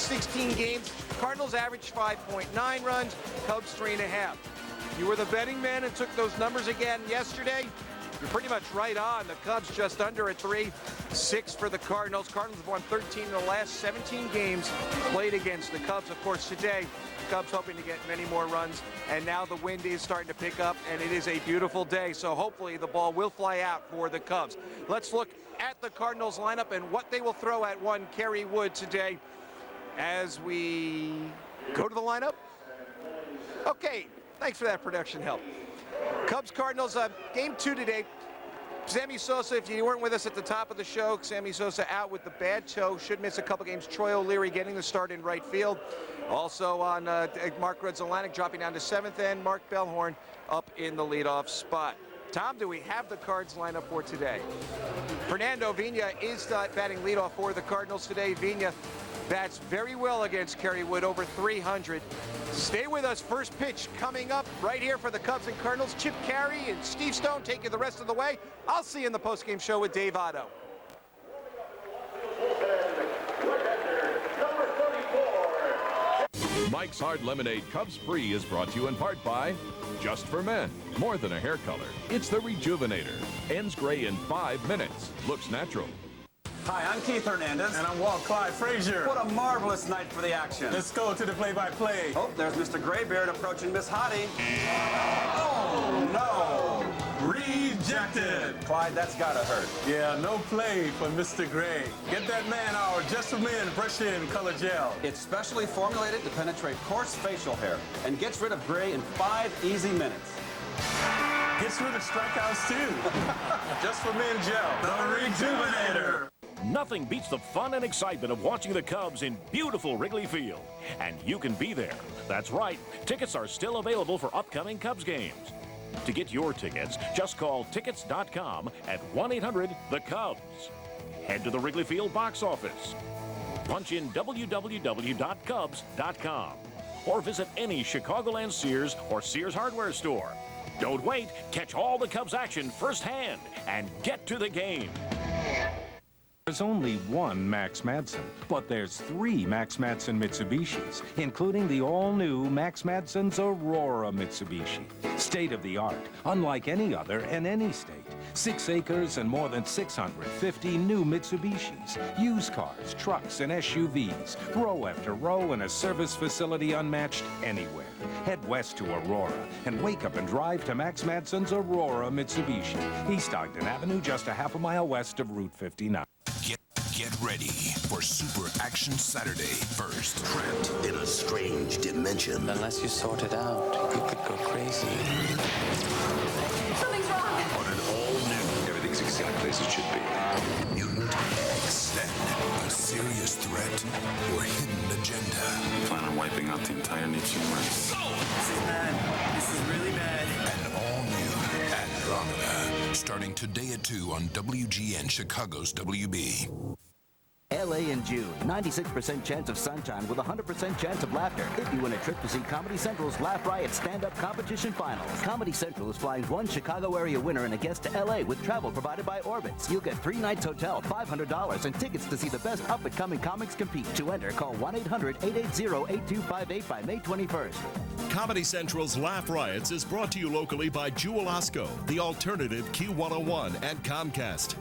16 games. Cardinals averaged 5.9 runs, Cubs 3.5. If you were the betting man and took those numbers again yesterday, you're pretty much right on. The Cubs just under at 3-6 for the Cardinals. Cardinals have won 13 of the last 17 games played against the Cubs. Of course, today, Cubs hoping to get many more runs, and now the wind is starting to pick up, and it is a beautiful day, so hopefully the ball will fly out for the Cubs. Let's look at the Cardinals lineup and what they will throw at one Kerry Wood today as we go to the lineup. Okay, thanks for that production help. Cubs-Cardinals, game 2 today. Sammy Sosa, if you weren't with us at the top of the show, Sammy Sosa out with the bad toe, should miss a couple games. Troy O'Leary getting the start in right field. Also on Mark Gonzalez dropping down to 7th, and Mark Bellhorn up in the leadoff spot. Tom, do we have the Cards lineup for today? Fernando Vina is batting leadoff for the Cardinals today. Vina bats very well against Kerry Wood, over 300. Stay with us. First pitch coming up right here for the Cubs and Cardinals. Chip Carey and Steve Stone take you the rest of the way. I'll see you in the postgame show with Dave Otto. Mike's Hard Lemonade Cubs Free is brought to you in part by Just for Men. More than a hair color, it's the Rejuvenator. Ends gray in 5 minutes. Looks natural. Hi, I'm Keith Hernandez. And I'm Walt Clyde Frazier. What a marvelous night for the action. Let's go to the play-by-play. Oh, there's Mr. Graybeard approaching Miss Hottie. Oh, no. Rejected. Clyde, that's gotta hurt. Yeah, no play for Mr. Gray. Get that man our Just for Men Brush In Color Gel. It's specially formulated to penetrate coarse facial hair and gets rid of gray in 5 easy minutes. Gets rid of strikeouts, too. Just for Men Gel, the Rejuvenator. Nothing beats the fun and excitement of watching the Cubs in beautiful Wrigley Field. And you can be there. That's right. Tickets are still available for upcoming Cubs games. To get your tickets, just call tickets.com at 1-800-THE-CUBS. Head to the Wrigley Field box office. Punch in www.cubs.com. Or visit any Chicagoland Sears or Sears hardware store. Don't wait. Catch all the Cubs action firsthand and get to the game. There's only one Max Madsen, but there's 3 Max Madsen Mitsubishis, including the all-new Max Madsen's Aurora Mitsubishi. State-of-the-art, unlike any other in any state. 6 acres and more than 650 new Mitsubishis. Used cars, trucks, and SUVs. Row after row in a service facility unmatched anywhere. Head west to Aurora and wake up and drive to Max Madsen's Aurora Mitsubishi. East Ogden Avenue, just a half a mile west of Route 59. Get ready for Super Action Saturday. First, trapped in a strange dimension. Unless you sort it out, you could go crazy. Something's wrong. On an all-new, everything's exactly as it should be. Mutant X. Then, a serious threat or hidden agenda. Plan on wiping out the entire Nietzsche race. This is bad. This is really bad. An all-new Andromeda. Starting today at 2 on WGN Chicago's WB. LA in June, 96% chance of sunshine with 100% chance of laughter if you win a trip to see Comedy Central's Laugh Riot stand-up competition finals. Comedy Central is flying one Chicago area winner and a guest to LA with travel provided by Orbitz. You'll get 3 nights hotel, $500, and tickets to see the best up-and-coming comics compete. To enter, call 1-800-880-8258 by May 21st. Comedy Central's Laugh Riots is brought to you locally by Jewel Osco, the alternative Q101, and Comcast.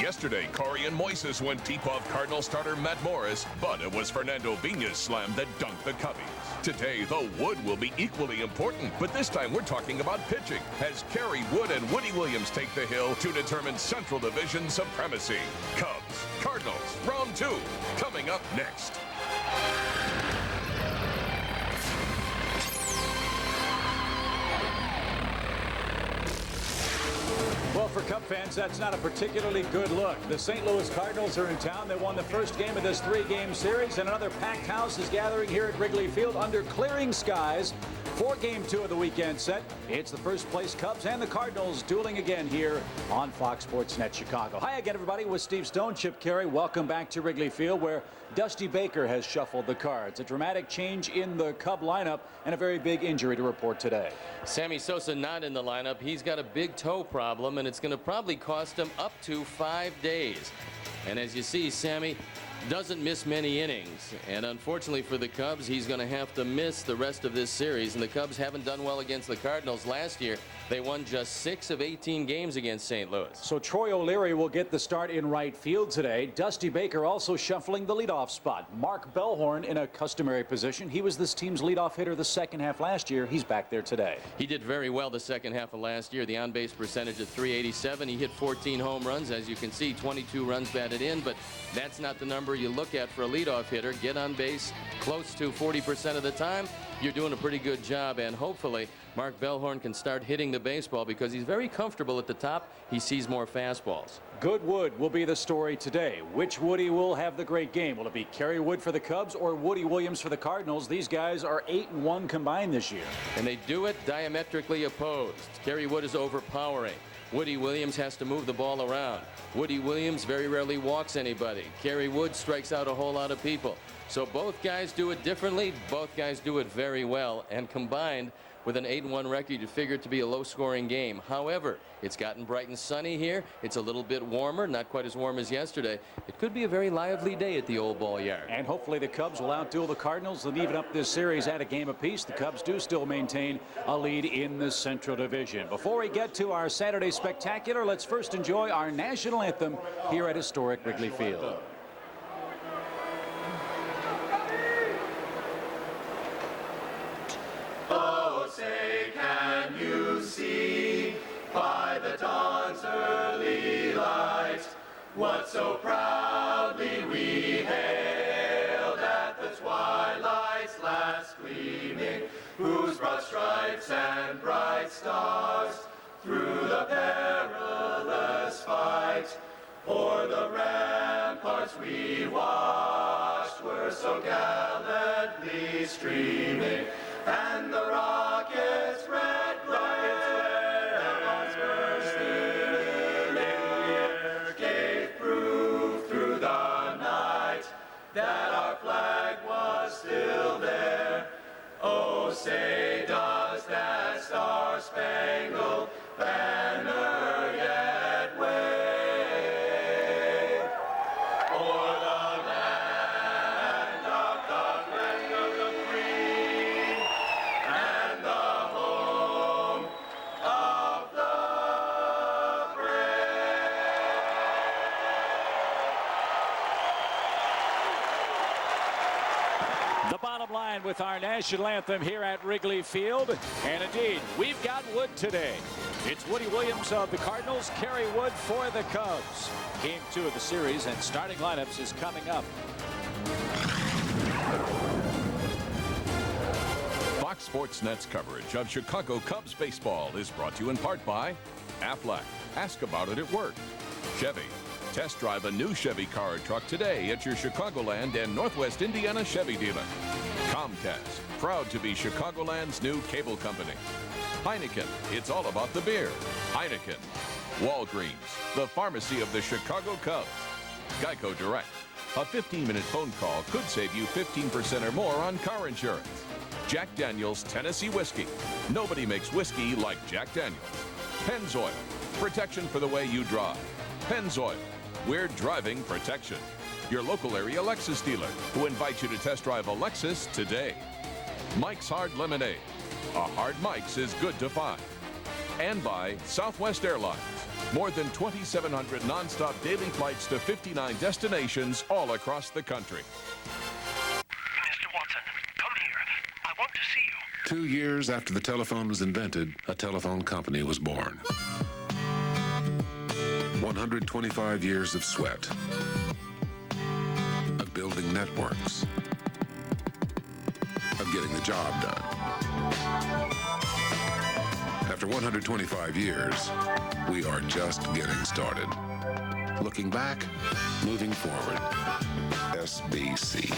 Yesterday, Corey and Moises went deep off Cardinal starter Matt Morris, but it was Fernando Vina's slam that dunked the Cubbies. Today, the wood will be equally important, but this time we're talking about pitching, as Kerry, Wood, and Woody Williams take the hill to determine Central Division supremacy. Cubs, Cardinals, round 2, coming up next. Well, for Cub fans, that's not a particularly good look. The St. Louis Cardinals are in town. They won the first game of this 3-game series, and another packed house is gathering here at Wrigley Field under clearing skies For Game 2 of the weekend set, it's the first place Cubs and the Cardinals dueling again here on Fox Sports Net Chicago. Hi again, everybody, with Steve Stone, Chip Kerry. Welcome back to Wrigley Field, where Dusty Baker has shuffled the cards. A dramatic change in the Cub lineup and a very big injury to report today. Sammy Sosa not in the lineup. He's got a big toe problem, and it's going to probably cost him up to 5 days. And as you see, Sammy doesn't miss many innings, and unfortunately for the Cubs, he's going to have to miss the rest of this series. And the Cubs haven't done well against the Cardinals. Last year they won just 6 of 18 games against St. Louis. So Troy O'Leary will get the start in right field today. Dusty Baker also shuffling the leadoff spot. Mark Bellhorn in a customary position. He was this team's leadoff hitter the second half last year. He's back there today. He did very well the second half of last year. The on-base percentage at .387. He hit 14 home runs. As you can see, 22 runs batted in, but that's not the number you look at for a leadoff hitter. Get on base close to 40% of the time. You're doing a pretty good job, and hopefully Mark Bellhorn can start hitting the baseball because he's very comfortable at the top. He sees more fastballs. Good Wood will be the story today. Which Woody will have the great game? Will it be Kerry Wood for the Cubs or Woody Williams for the Cardinals? These guys are 8-1 combined this year. And they do it diametrically opposed. Kerry Wood is overpowering. Woody Williams has to move the ball around. Woody Williams very rarely walks anybody. Kerry Wood strikes out a whole lot of people. So both guys do it differently. Both guys do it very well. And combined with an 8-1 record, you figure it to be a low-scoring game. However, it's gotten bright and sunny here. It's a little bit warmer, not quite as warm as yesterday. It could be a very lively day at the old ball yard. And hopefully the Cubs will outduel the Cardinals and even up this series at a game apiece. The Cubs do still maintain a lead in the Central Division. Before we get to our Saturday Spectacular, let's first enjoy our national anthem here at historic Wrigley Field. Oh, say, can you see by the dawn's early light what so proudly we hailed at the twilight's last gleaming, whose broad stripes and bright stars through the perilous fight o'er the ramparts we watched were so gallantly streaming, and the rockets' red flares bursting in the air gave proof through the night that our flag was still there. Oh, say does that star-spangled banner yet wave o'er the land of the free and the home of the brave. The bottom line with our national anthem here at Wrigley Field. And indeed, we've got Wood today. It's Woody Williams of the Cardinals, Kerry Wood for the Cubs. Game 2 of the series and starting lineups is coming up. Fox Sports Net's coverage of Chicago Cubs baseball is brought to you in part by Aflac. Ask about it at work. Chevy. Test drive a new Chevy car or truck today at your Chicagoland and Northwest Indiana Chevy dealer. Comcast. Proud to be Chicagoland's new cable company. Heineken. It's all about the beer. Heineken. Walgreens. The pharmacy of the Chicago Cubs. Geico Direct. A 15-minute phone call could save you 15% or more on car insurance. Jack Daniel's Tennessee Whiskey. Nobody makes whiskey like Jack Daniel's. Pennzoil. Protection for the way you drive. Pennzoil. We're driving protection. Your local area Lexus dealer, who invites you to test drive a Lexus today. Mike's Hard Lemonade. A hard Mike's is good to find. And by Southwest Airlines. More than 2,700 nonstop daily flights to 59 destinations all across the country. Mr. Watson, come here. I want to see you. 2 years after the telephone was invented, a telephone company was born. 125 years of sweat, of building networks, of getting the job done. After 125 years, we are just getting started. Looking back, moving forward. SBC.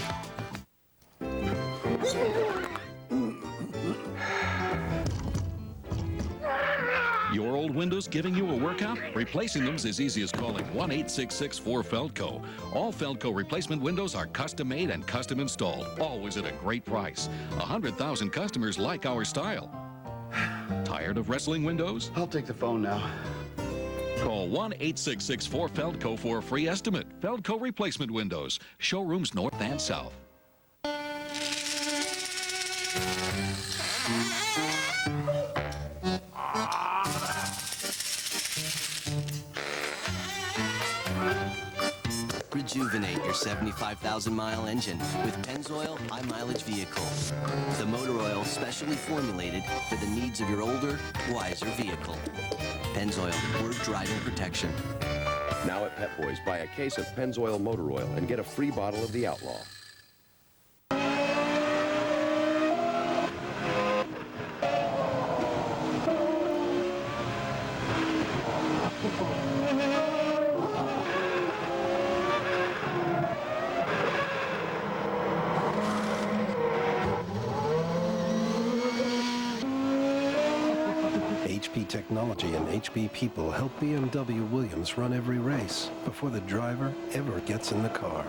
Your old windows giving you a workout? Replacing them is as easy as calling 1-866-4-FELDCO. All Feldco replacement windows are custom made and custom installed, always at a great price. 100,000 customers like our style. Tired of wrestling windows? I'll take the phone now. Call 1-866-4-FELDCO for a free estimate. Feldco replacement windows. Showrooms north and south. Rejuvenate your 75,000-mile engine with Pennzoil High Mileage Vehicle. The motor oil specially formulated for the needs of your older, wiser vehicle. Pennzoil, word driving protection. Now at Pep Boys, buy a case of Pennzoil motor oil and get a free bottle of the Outlaw. HP technology and HP people help BMW Williams run every race before the driver ever gets in the car.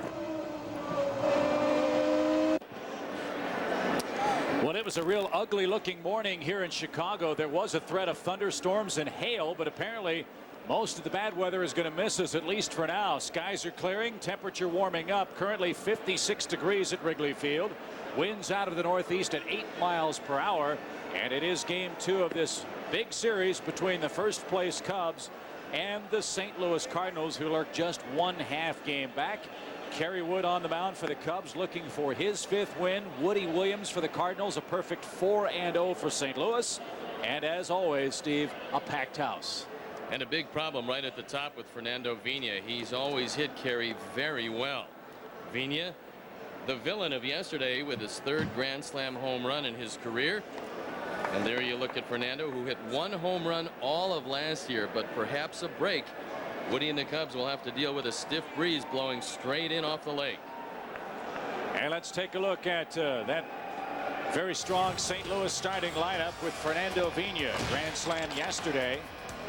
Well, it was a real ugly looking morning here in Chicago. There was a threat of thunderstorms and hail, but apparently most of the bad weather is going to miss us, at least for now. Skies are clearing, temperature warming up. Currently 56 degrees at Wrigley Field. Winds out of the northeast at 8 miles per hour. And it is game 2 of this big series between the first place Cubs and the St. Louis Cardinals, who lurk just 1/2 game back. Kerry Wood on the mound for the Cubs, looking for his 5th win. Woody Williams for the Cardinals, a perfect 4-0 for St. Louis. And as always, Steve, a packed house. And a big problem right at the top with Fernando Vina. He's always hit Kerry very well. Vina, the villain of yesterday, with his 3rd Grand Slam home run in his career. And there you look at Fernando, who hit 1 home run all of last year, but perhaps a break. Woody and the Cubs will have to deal with a stiff breeze blowing straight in off the lake. And let's take a look at that very strong St. Louis starting lineup with Fernando Vina. Grand Slam yesterday.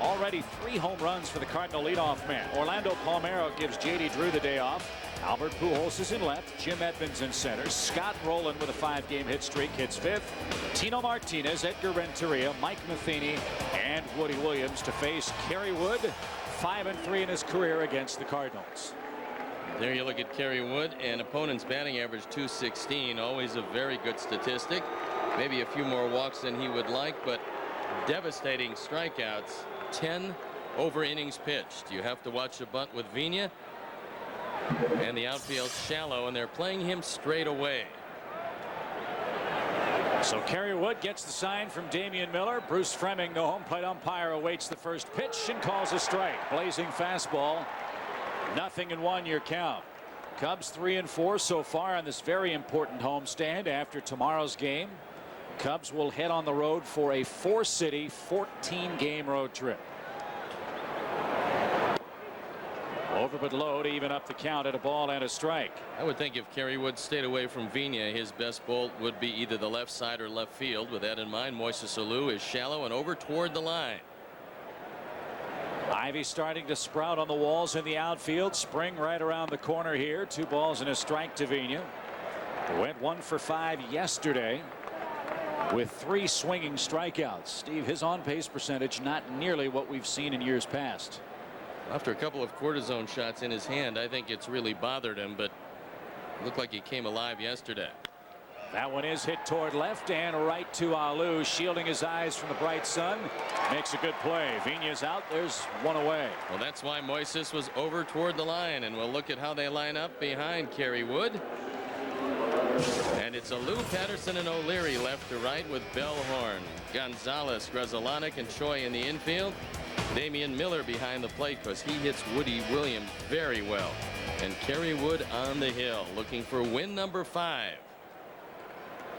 Already 3 home runs for the Cardinal leadoff man. Orlando Palmeiro gives J.D. Drew the day off. Albert Pujols is in left. Jim Edmonds in center. Scott Rowland with a 5-game hit streak hits 5th. Tino Martinez, Edgar Renteria, Mike Matheny, and Woody Williams to face Kerry Wood, 5-3 in his career against the Cardinals. There you look at Kerry Wood, and opponent's batting average .216, always a very good statistic. Maybe a few more walks than he would like, but devastating strikeouts. 10 over innings pitched. You have to watch a bunt with Vina. And the outfield shallow, and they're playing him straight away. So Kerry Wood gets the sign from Damian Miller. Bruce Fremming, the home plate umpire, awaits the first pitch and calls a strike. Blazing fastball. 0-1 your count. Cubs 3-4 so far on this very important homestand. After tomorrow's game, Cubs will head on the road for a 4-city, 14-game road trip. Over but low to even up the count at a ball and a strike. I would think if Kerry Wood stayed away from Vina, his best bolt would be either the left side or left field. With that in mind, Moises Alou is shallow and over toward the line. Ivy starting to sprout on the walls in the outfield. Spring right around the corner here. 2 balls and a strike to Vina. Went 1 for 5 yesterday with 3 swinging strikeouts. Steve, his on-pace percentage not nearly what we've seen in years past. After a couple of cortisone shots in his hand, I think it's really bothered him, but it looked like he came alive yesterday. That one is hit toward left and right to Alou, shielding his eyes from the bright sun. Makes a good play. Vina's out. There's 1 away. Well, that's why Moises was over toward the line, and we'll look at how they line up behind Kerry Wood. And it's Alou, Patterson, and O'Leary left to right with Bellhorn, Gonzalez, Grzelcyk, and Choi in the infield. Damian Miller behind the plate because he hits Woody Williams very well. And Kerry Wood on the hill looking for win number 5.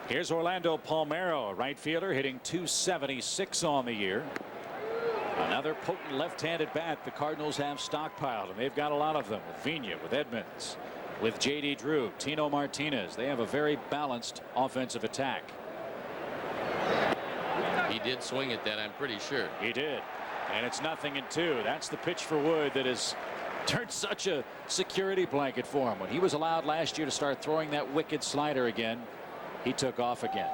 Here's Orlando Palmeiro, a right fielder, hitting .276 on the year. Another potent left-handed bat the Cardinals have stockpiled, and they've got a lot of them with Vina, with Edmonds, with J.D. Drew, Tino Martinez. They have a very balanced offensive attack. He did swing at that, I'm pretty sure. He did. And it's 0-2. That's the pitch for Wood that has turned such a security blanket for him. When he was allowed last year to start throwing that wicked slider again, he took off again.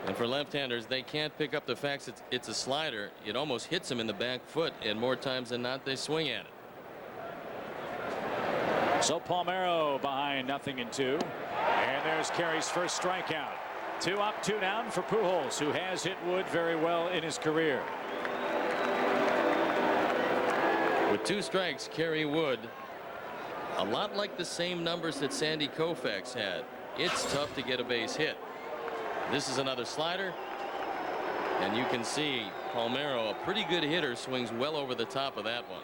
And for left-handers, they can't pick up the fact that it's a slider. It almost hits them in the back foot, and more times than not, they swing at it. So Palmeiro behind 0-2. And there's Kerry's first strikeout. 2 up, 2 down for Pujols, who has hit Wood very well in his career. With 2 strikes, Kerry Wood, a lot like the same numbers that Sandy Koufax had. It's tough to get a base hit. This is another slider, and you can see Palmeiro, a pretty good hitter, swings well over the top of that one.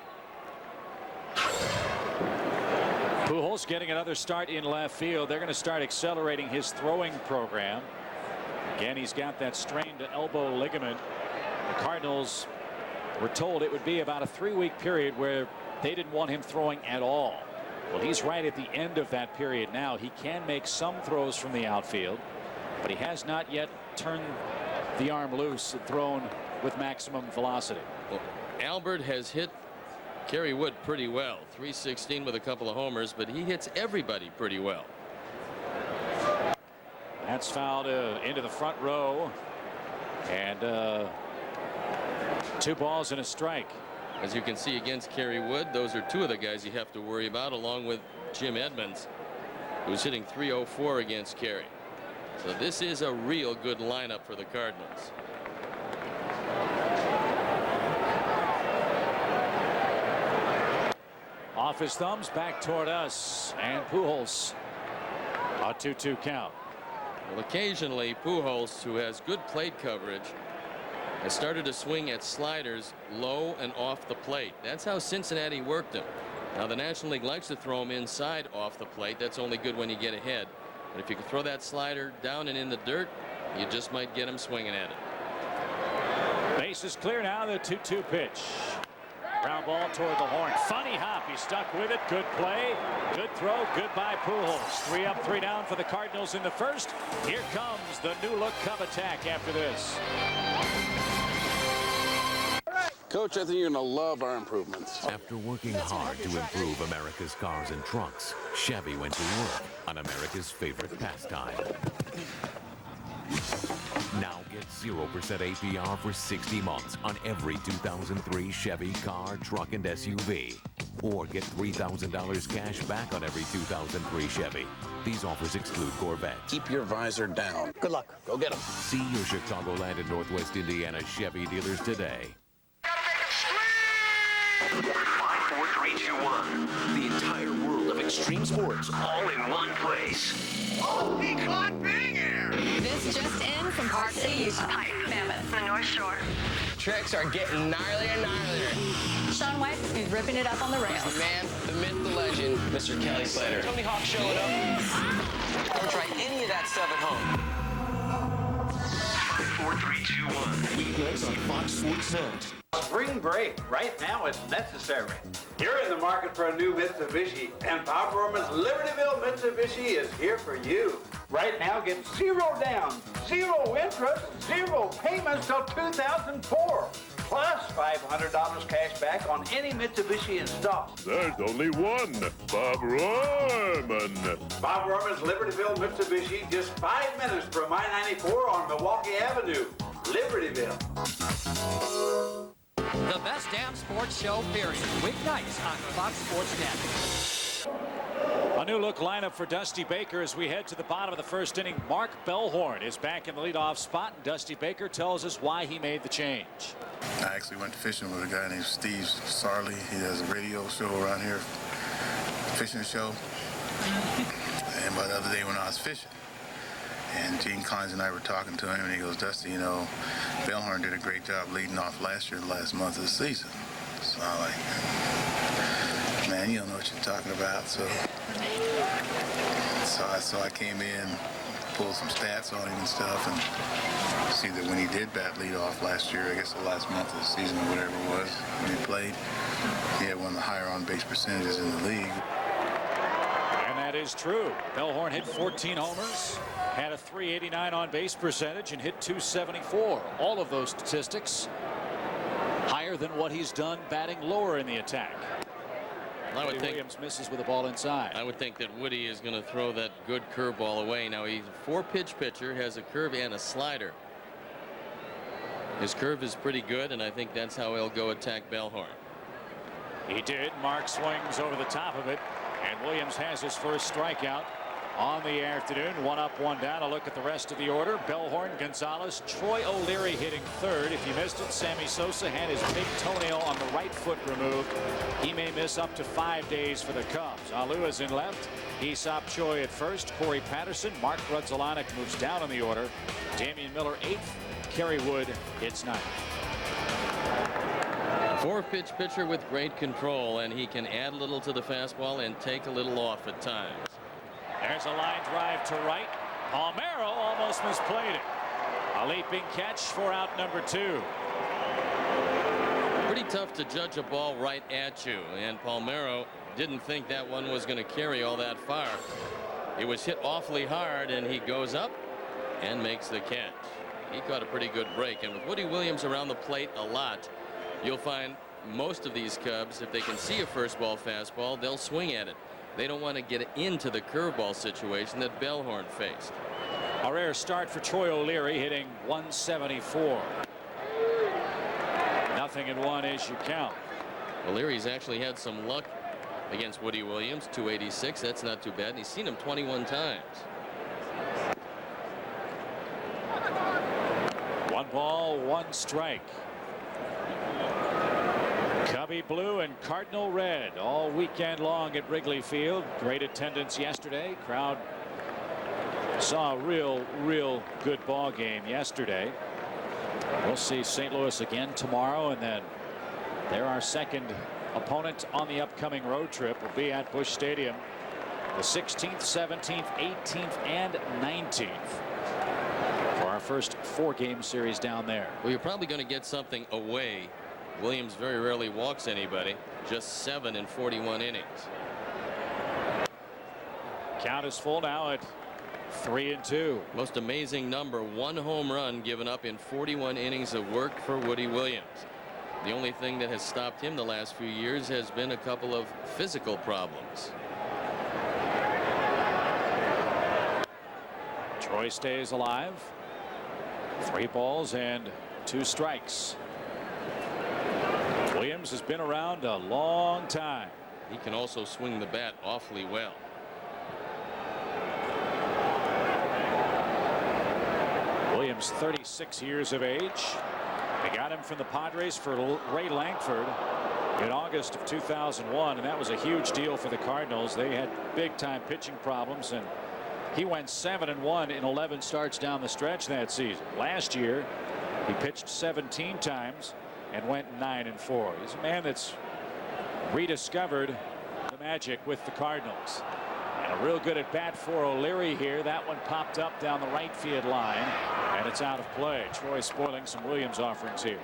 Pujols getting another start in left field. They're going to start accelerating his throwing program. Again, he's got that strained elbow ligament. The Cardinals were told it would be about a 3-week period where they didn't want him throwing at all. Well, he's right at the end of that period now. He can make some throws from the outfield, but he has not yet turned the arm loose and thrown with maximum velocity. Well, Albert has hit Kerry Wood pretty well. 316 with a couple of homers, but he hits everybody pretty well. That's fouled into the front row, and 2 balls and a strike. As you can see against Kerry Wood, those are 2 of the guys you have to worry about, along with Jim Edmonds, who's hitting .304 against Kerry. So this is a real good lineup for the Cardinals. Off his thumbs, back toward us, and Pujols. A 2-2 count. Well, occasionally Pujols, who has good plate coverage, has started to swing at sliders low and off the plate. That's how Cincinnati worked him. Now the National League likes to throw him inside off the plate. That's only good when you get ahead. But if you can throw that slider down and in the dirt, you just might get him swinging at it. Base is clear now. The 2-2 pitch. Ground ball toward the horn. Funny hop. He stuck with it. Good play. Good throw. Goodbye, Pujols. 3 up, 3 down for the Cardinals in the first. Here comes the new look Cub attack after this. Coach, I think you're going to love our improvements. After working hard to improve America's cars and trucks, Chevy went to work on America's favorite pastime. Now get 0% APR for 60 months on every 2003 Chevy car, truck, and SUV. Or get $3,000 cash back on every 2003 Chevy. These offers exclude Corvette. Keep your visor down. Good luck. Go get them. See your Chicagoland and Northwest Indiana Chevy dealers today. 5, 4, 3, 2, 1. The entire world of extreme sports all in one place. Oh, he caught being here! This just in from Park City, Utah. Mammoth, the North Shore. Tricks are getting gnarlier and gnarlier. Shaun White is ripping it up on the rails. He's the man, the myth, the legend, Mr. Kelly Slater. Tony Hawk showing up. Don't try any of that stuff at home. 5, 4, 3, 2, 1. Weeknights on Fox Sports Net. Spring break right now is necessary. You're in the market for a new Mitsubishi, and Power Performance Libertyville Mitsubishi is here for you. Right now, get 0 down, 0 interest, 0 payments till 2004. Plus $500 cash back on any Mitsubishi in stock. There's only one, Bob Rohrman. Bob Rohrman's Libertyville Mitsubishi, just 5 minutes from I-94 on Milwaukee Avenue. Libertyville. The best damn sports show, period. Weeknights on Fox Sports Net. A new look lineup for Dusty Baker as we head to the bottom of the first inning. Mark Bellhorn is back in the leadoff spot. Dusty Baker tells us why he made the change. I actually went fishing with a guy named Steve Sarley. He has a radio show around here, fishing show. And by the other day when I was fishing, and Gene Collins and I were talking to him, and he goes, Dusty, you know, Bellhorn did a great job leading off last year, the last month of the season. So I'm like, man, you don't know what you're talking about. So I came in, pulled some stats on him and stuff, and see that when he did bat lead off last year, I guess the last month of the season or whatever it was, when he played, he had one of the higher on-base percentages in the league. And that is true. Bellhorn hit 14 homers, had a .389 on base percentage, and hit .274. All of those statistics higher than what he's done batting lower in the attack. I would think Williams misses with the ball inside. I would think that Woody is going to throw that good curveball away. Now he's a 4-pitch pitcher, has a curve and a slider. His curve is pretty good, and I think that's how he'll go attack Bellhorn. He did. Mark swings over the top of it, and Williams has his first strikeout on the afternoon. 1 up, 1 down. A look at the rest of the order. Bellhorn, Gonzalez, Troy O'Leary hitting third. If you missed it, Sammy Sosa had his big toenail on the right foot removed. He may miss up to 5 days for the Cubs. Alou is in left. Aesop Choi at first. Corey Patterson. Mark Rudzelanek moves down in the order. Damian Miller 8th. Kerry Wood hits 9th. 4-pitch pitcher with great control, and he can add a little to the fastball and take a little off at times. There's a line drive to right. Palmeiro almost misplayed it. A leaping catch for out number 2. Pretty tough to judge a ball right at you, and Palmeiro didn't think that one was going to carry all that far. It was hit awfully hard, and he goes up and makes the catch. He caught a pretty good break, and with Woody Williams around the plate a lot, you'll find most of these Cubs, if they can see a first ball fastball, they'll swing at it. They don't want to get into the curveball situation that Bellhorn faced. A rare start for Troy O'Leary, hitting .174. 0-1 as you count. O'Leary's actually had some luck against Woody Williams. .286. That's not too bad. And he's seen him 21 times. 1 ball, 1 strike. Cubby blue and Cardinal red all weekend long at Wrigley Field. Great attendance yesterday. Crowd saw a real good ball game yesterday. We'll see St. Louis again tomorrow, and then our second opponent on the upcoming road trip will be at Busch Stadium the 16th, 17th, 18th, and 19th for our first 4-game series down there. Well, you're probably going to get something away. Williams very rarely walks anybody. Just 7 in 41 innings. Count is full now at 3-2. Most amazing number, 1 home run given up in 41 innings of work for Woody Williams. The only thing that has stopped him the last few years has been a couple of physical problems. Troy stays alive. 3 balls and 2 strikes. Williams has been around a long time. He can also swing the bat awfully well. Williams, 36 years of age. They got him from the Padres for Ray Lankford in August of 2001, and that was a huge deal for the Cardinals. They had big-time pitching problems, and he went 7-1 in 11 starts down the stretch that season. Last year, he pitched 17 times and went 9-4. He's a man that's rediscovered the magic with the Cardinals. And a real good at bat for O'Leary here. That one popped up down the right field line, and it's out of play. Troy spoiling some Williams offerings here.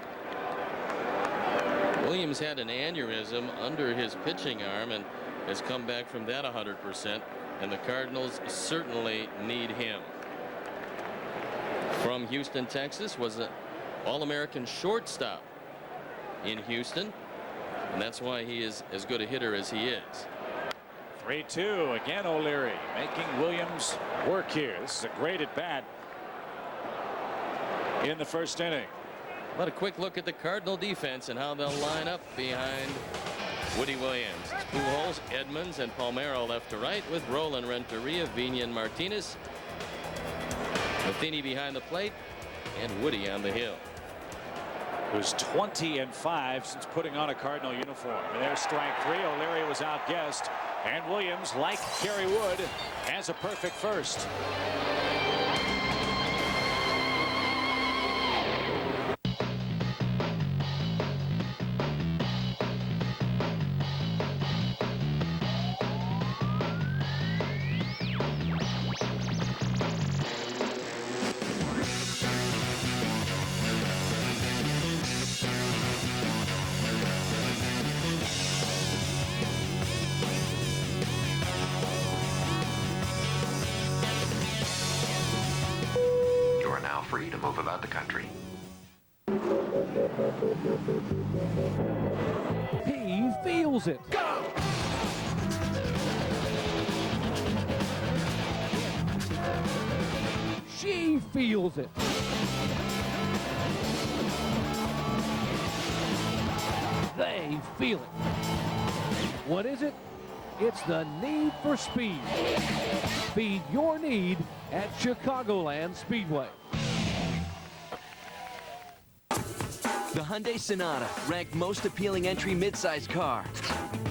Williams had an aneurysm under his pitching arm and has come back from that 100%. And the Cardinals certainly need him. From Houston, Texas, was an All-American shortstop in Houston, and that's why he is as good a hitter as he is. 3-2 again. O'Leary making Williams work here. This is a great at bat in the first inning. But a quick look at the Cardinal defense and how they'll line up behind Woody Williams. It's Pujols, Edmonds, and Palmeiro left to right, with Roland, Renteria, Vigna, and Martinez. Matheny behind the plate, and Woody on the hill. Was 20-5 since putting on a Cardinal uniform. And there's strike 3. O'Leary was outguessed, and Williams, like Kerry Wood, has a perfect first. free to move about the country. He feels it. Go! She feels it. They feel it. What is it? It's the need for speed. Feed your need at Chicagoland Speedway. The Hyundai Sonata, ranked most appealing entry midsize car.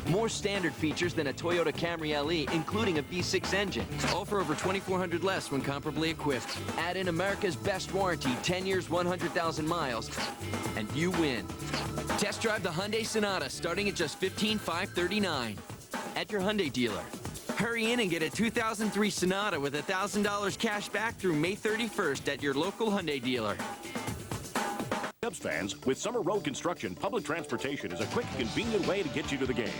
More standard features than a Toyota Camry LE, including a V6 engine. All for over $2,400 less when comparably equipped. Add in America's best warranty, 10 years, 100,000 miles, and you win. Test drive the Hyundai Sonata, starting at just $15,539 at your Hyundai dealer. Hurry in and get a 2003 Sonata with $1,000 cash back through May 31st at your local Hyundai dealer. Cubs fans, with summer road construction, public transportation is a quick, convenient way to get you to the game.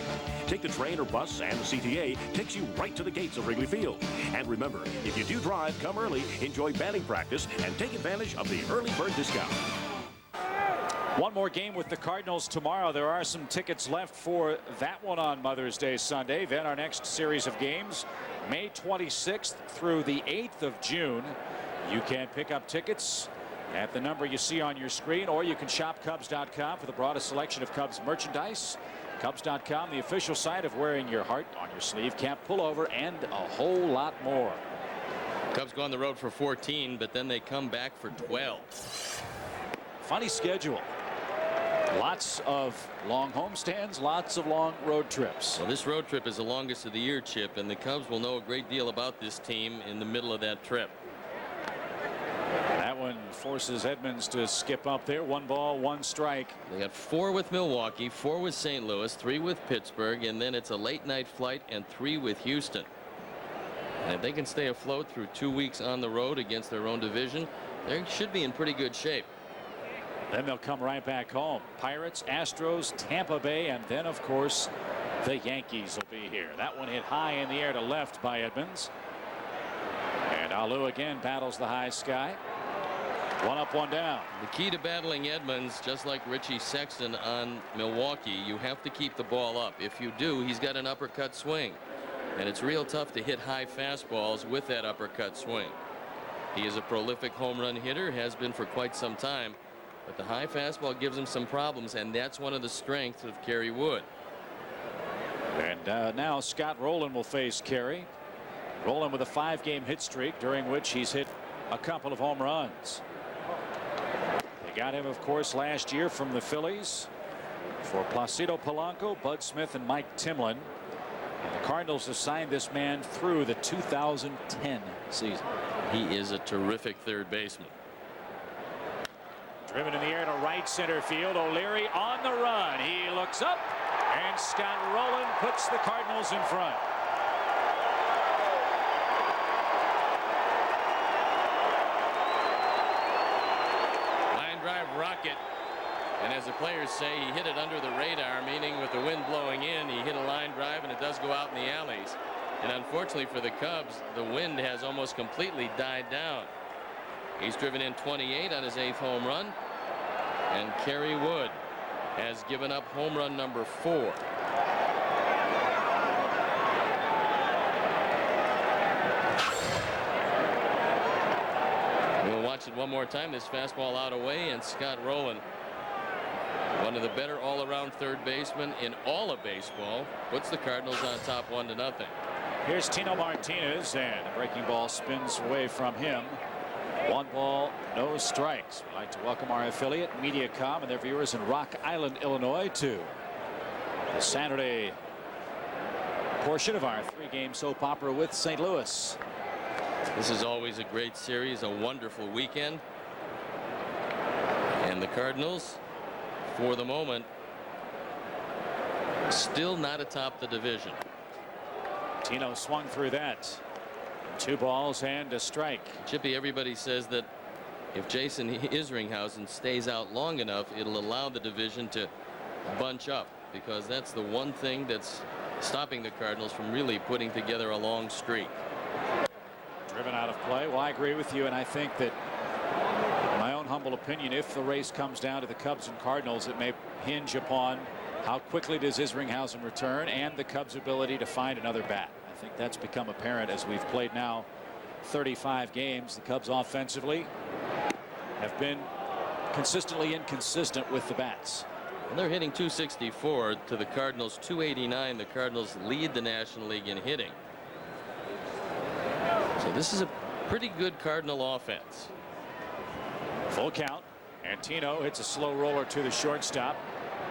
Take the train or bus, and the CTA takes you right to the gates of Wrigley Field. And remember, if you do drive, come early, enjoy batting practice, and take advantage of the early bird discount. One more game with the Cardinals tomorrow. There are some tickets left for that one on Mother's Day Sunday. Then our next series of games, May 26th through the 8th of June. You can pick up tickets at the number you see on your screen, or you can shop Cubs.com for the broadest selection of Cubs merchandise. Cubs.com, the official site of wearing your heart on your sleeve, cap pullover, and a whole lot more. Cubs go on the road for 14, but then they come back for 12. Funny schedule. Lots of long homestands, lots of long road trips. Well, this road trip is the longest of the year, Chip, and the Cubs will know a great deal about this team in the middle of that trip. That one forces Edmonds to skip up there. 1 ball, 1 strike. They got 4 with Milwaukee, 4 with St. Louis, 3 with Pittsburgh, and then it's a late night flight and 3 with Houston. And if they can stay afloat through 2 weeks on the road against their own division, they should be in pretty good shape. Then they'll come right back home. Pirates, Astros, Tampa Bay, and then, of course, the Yankees will be here. That one hit high in the air to left by Edmonds. And Alou again battles the high sky. 1 up, 1 down. The key to battling Edmonds, just like Richie Sexton on Milwaukee, you have to keep the ball up. If you do, he's got an uppercut swing. And it's real tough to hit high fastballs with that uppercut swing. He is a prolific home run hitter, has been for quite some time. But the high fastball gives him some problems, and that's one of the strengths of Kerry Wood. And now Scott Rowland will face Kerry. Rowland with a 5-game hit streak, during which he's hit a couple of home runs. They got him, of course, last year from the Phillies for Placido Polanco, Bud Smith, and Mike Timlin. And the Cardinals have signed this man through the 2010 season. He is a terrific third baseman. Driven in the air to right center field. O'Leary on the run. He looks up, and Scott Rowland puts the Cardinals in front. Line drive rocket. And as the players say, he hit it under the radar, meaning with the wind blowing in, he hit a line drive, and it does go out in the alleys. And unfortunately for the Cubs, the wind has almost completely died down. He's driven in 28 on his 8th home run, and Kerry Wood has given up home run number 4. We'll watch it one more time. This fastball out away, and Scott Rowland, one of the better all-around third basemen in all of baseball, puts the Cardinals on top 1-0. Here's Tino Martinez, and the breaking ball spins away from him. 1 ball, no strikes. We'd like to welcome our affiliate Mediacom and their viewers in Rock Island, Illinois, to the Saturday portion of our 3-game soap opera with St. Louis. This is always a great series, a wonderful weekend. And the Cardinals, for the moment, still not atop the division. Tino swung through that. 2 balls and a strike. Chippy, everybody says that if Jason Isringhausen stays out long enough, it'll allow the division to bunch up, because that's the one thing that's stopping the Cardinals from really putting together a long streak. Driven out of play. Well, I agree with you, and I think that humble opinion, if the race comes down to the Cubs and Cardinals, it may hinge upon how quickly does Isringhausen return and the Cubs' ability to find another bat. I think that's become apparent as we've played now 35 games. The Cubs offensively have been consistently inconsistent with the bats. And they're hitting 264 to the Cardinals 289. The Cardinals lead the National League in hitting. So this is a pretty good Cardinal offense. Full count. Antino hits a slow roller to the shortstop.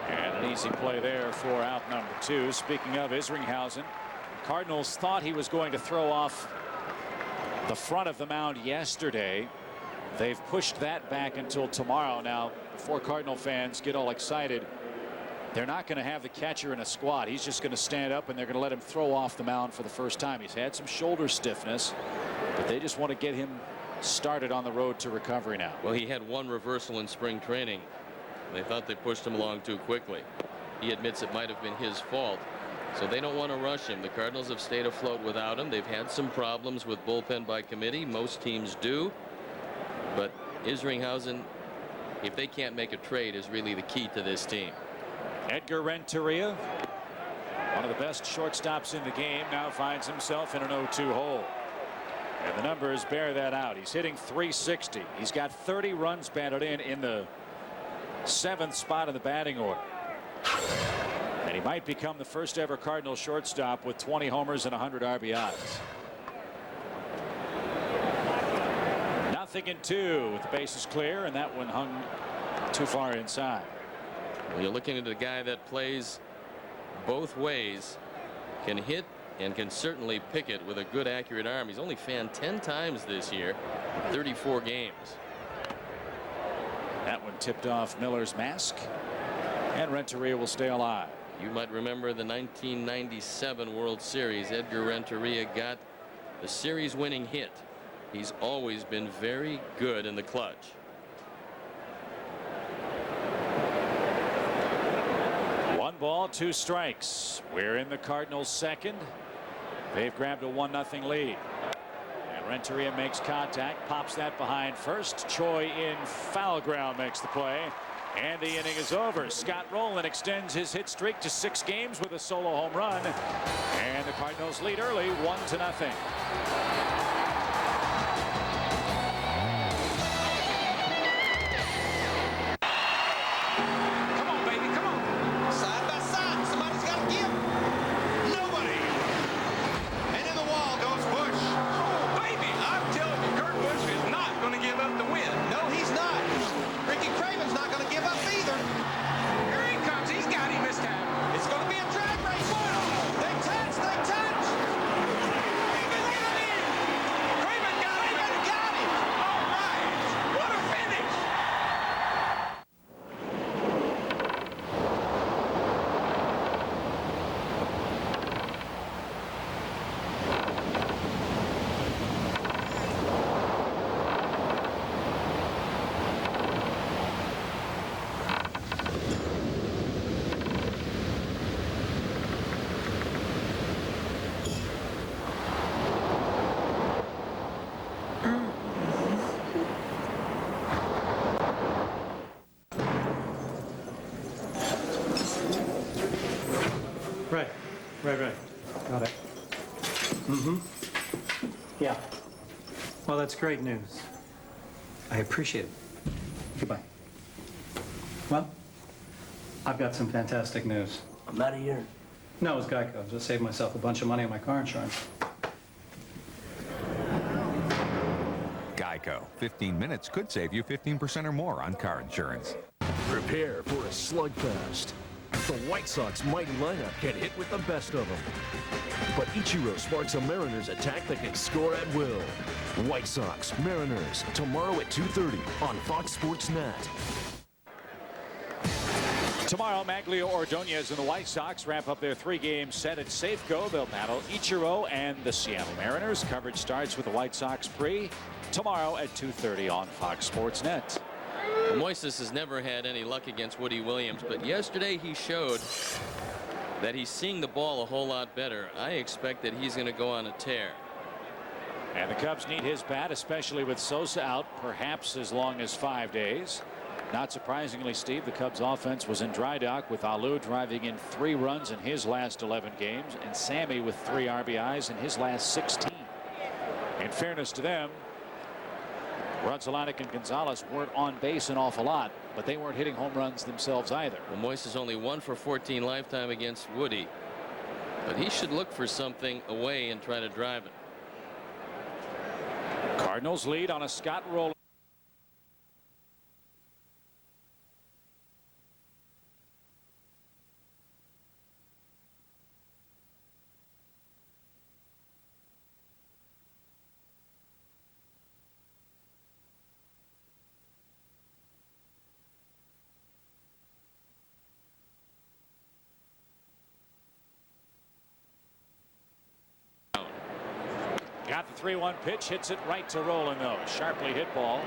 And an easy play there for out number 2. Speaking of Isringhausen, Cardinals thought he was going to throw off the front of the mound yesterday. They've pushed that back until tomorrow. Now, before Cardinal fans get all excited, they're not going to have the catcher in a squat. He's just going to stand up and they're going to let him throw off the mound for the first time. He's had some shoulder stiffness, but they just want to get him started on the road to recovery now. Well, he had one reversal in spring training. They thought they pushed him along too quickly. He admits it might have been his fault. So they don't want to rush him. The Cardinals have stayed afloat without him. They've had some problems with bullpen by committee. Most teams do. But Isringhausen, if they can't make a trade, is really the key to this team. Edgar Renteria, one of the best shortstops in the game, now finds himself in an 0-2 hole. And the numbers bear that out. He's hitting .360. He's got 30 runs batted in the 7th spot in the batting order. And he might become the first ever Cardinal shortstop with 20 homers and 100 RBIs. Nothing in 2 with the bases clear, and that one hung too far inside. Well, you're looking at a guy that plays both ways, can hit and can certainly pick it with a good accurate arm. He's only fanned 10 times this year, 34 games. That one tipped off Miller's mask, and Renteria will stay alive. You might remember the 1997 World Series. Edgar Renteria got the series winning hit. He's always been very good in the clutch. One ball, 2 strikes. We're in the Cardinals' second. They've grabbed a 1-0 lead. And Renteria makes contact, pops that behind first. Choi in foul ground makes the play. And the inning is over. Scott Rowland extends his hit streak to 6 games with a solo home run. And the Cardinals lead early, 1-0. Right. Got it. Yeah. Well, that's great news. I appreciate it. Goodbye. Well, I've got some fantastic news. I'm out of here. No, it's Geico. Just saved myself a bunch of money on my car insurance. Geico. 15 minutes could save you 15% or more on car insurance. Prepare for a slugfest. The White Sox mighty lineup can hit with the best of them. But Ichiro sparks a Mariners attack that can score at will. White Sox, Mariners, tomorrow at 2:30 on Fox Sports Net. Tomorrow, Maglio Ordonez and the White Sox wrap up their 3-game set at Safeco. They'll battle Ichiro and the Seattle Mariners. Coverage starts with the White Sox pre tomorrow at 2:30 on Fox Sports Net. Well, Moises has never had any luck against Woody Williams, but yesterday he showed that he's seeing the ball a whole lot better. I expect that he's going to go on a tear. And the Cubs need his bat, especially with Sosa out perhaps as long as 5 days. Not surprisingly, Steve, the Cubs offense was in dry dock with Alou driving in 3 runs in his last 11 games and Sammy with 3 RBIs in his last 16. In fairness to them, Gonzalez and Gonzalez weren't on base an awful lot, but they weren't hitting home runs themselves either. Well, Moise is only 1 for 14 lifetime against Woody, but he should look for something away and try to drive it. Cardinals lead on a Scott roll. Got the 3-1 pitch, hits it right to Roland though. Sharply hit ball.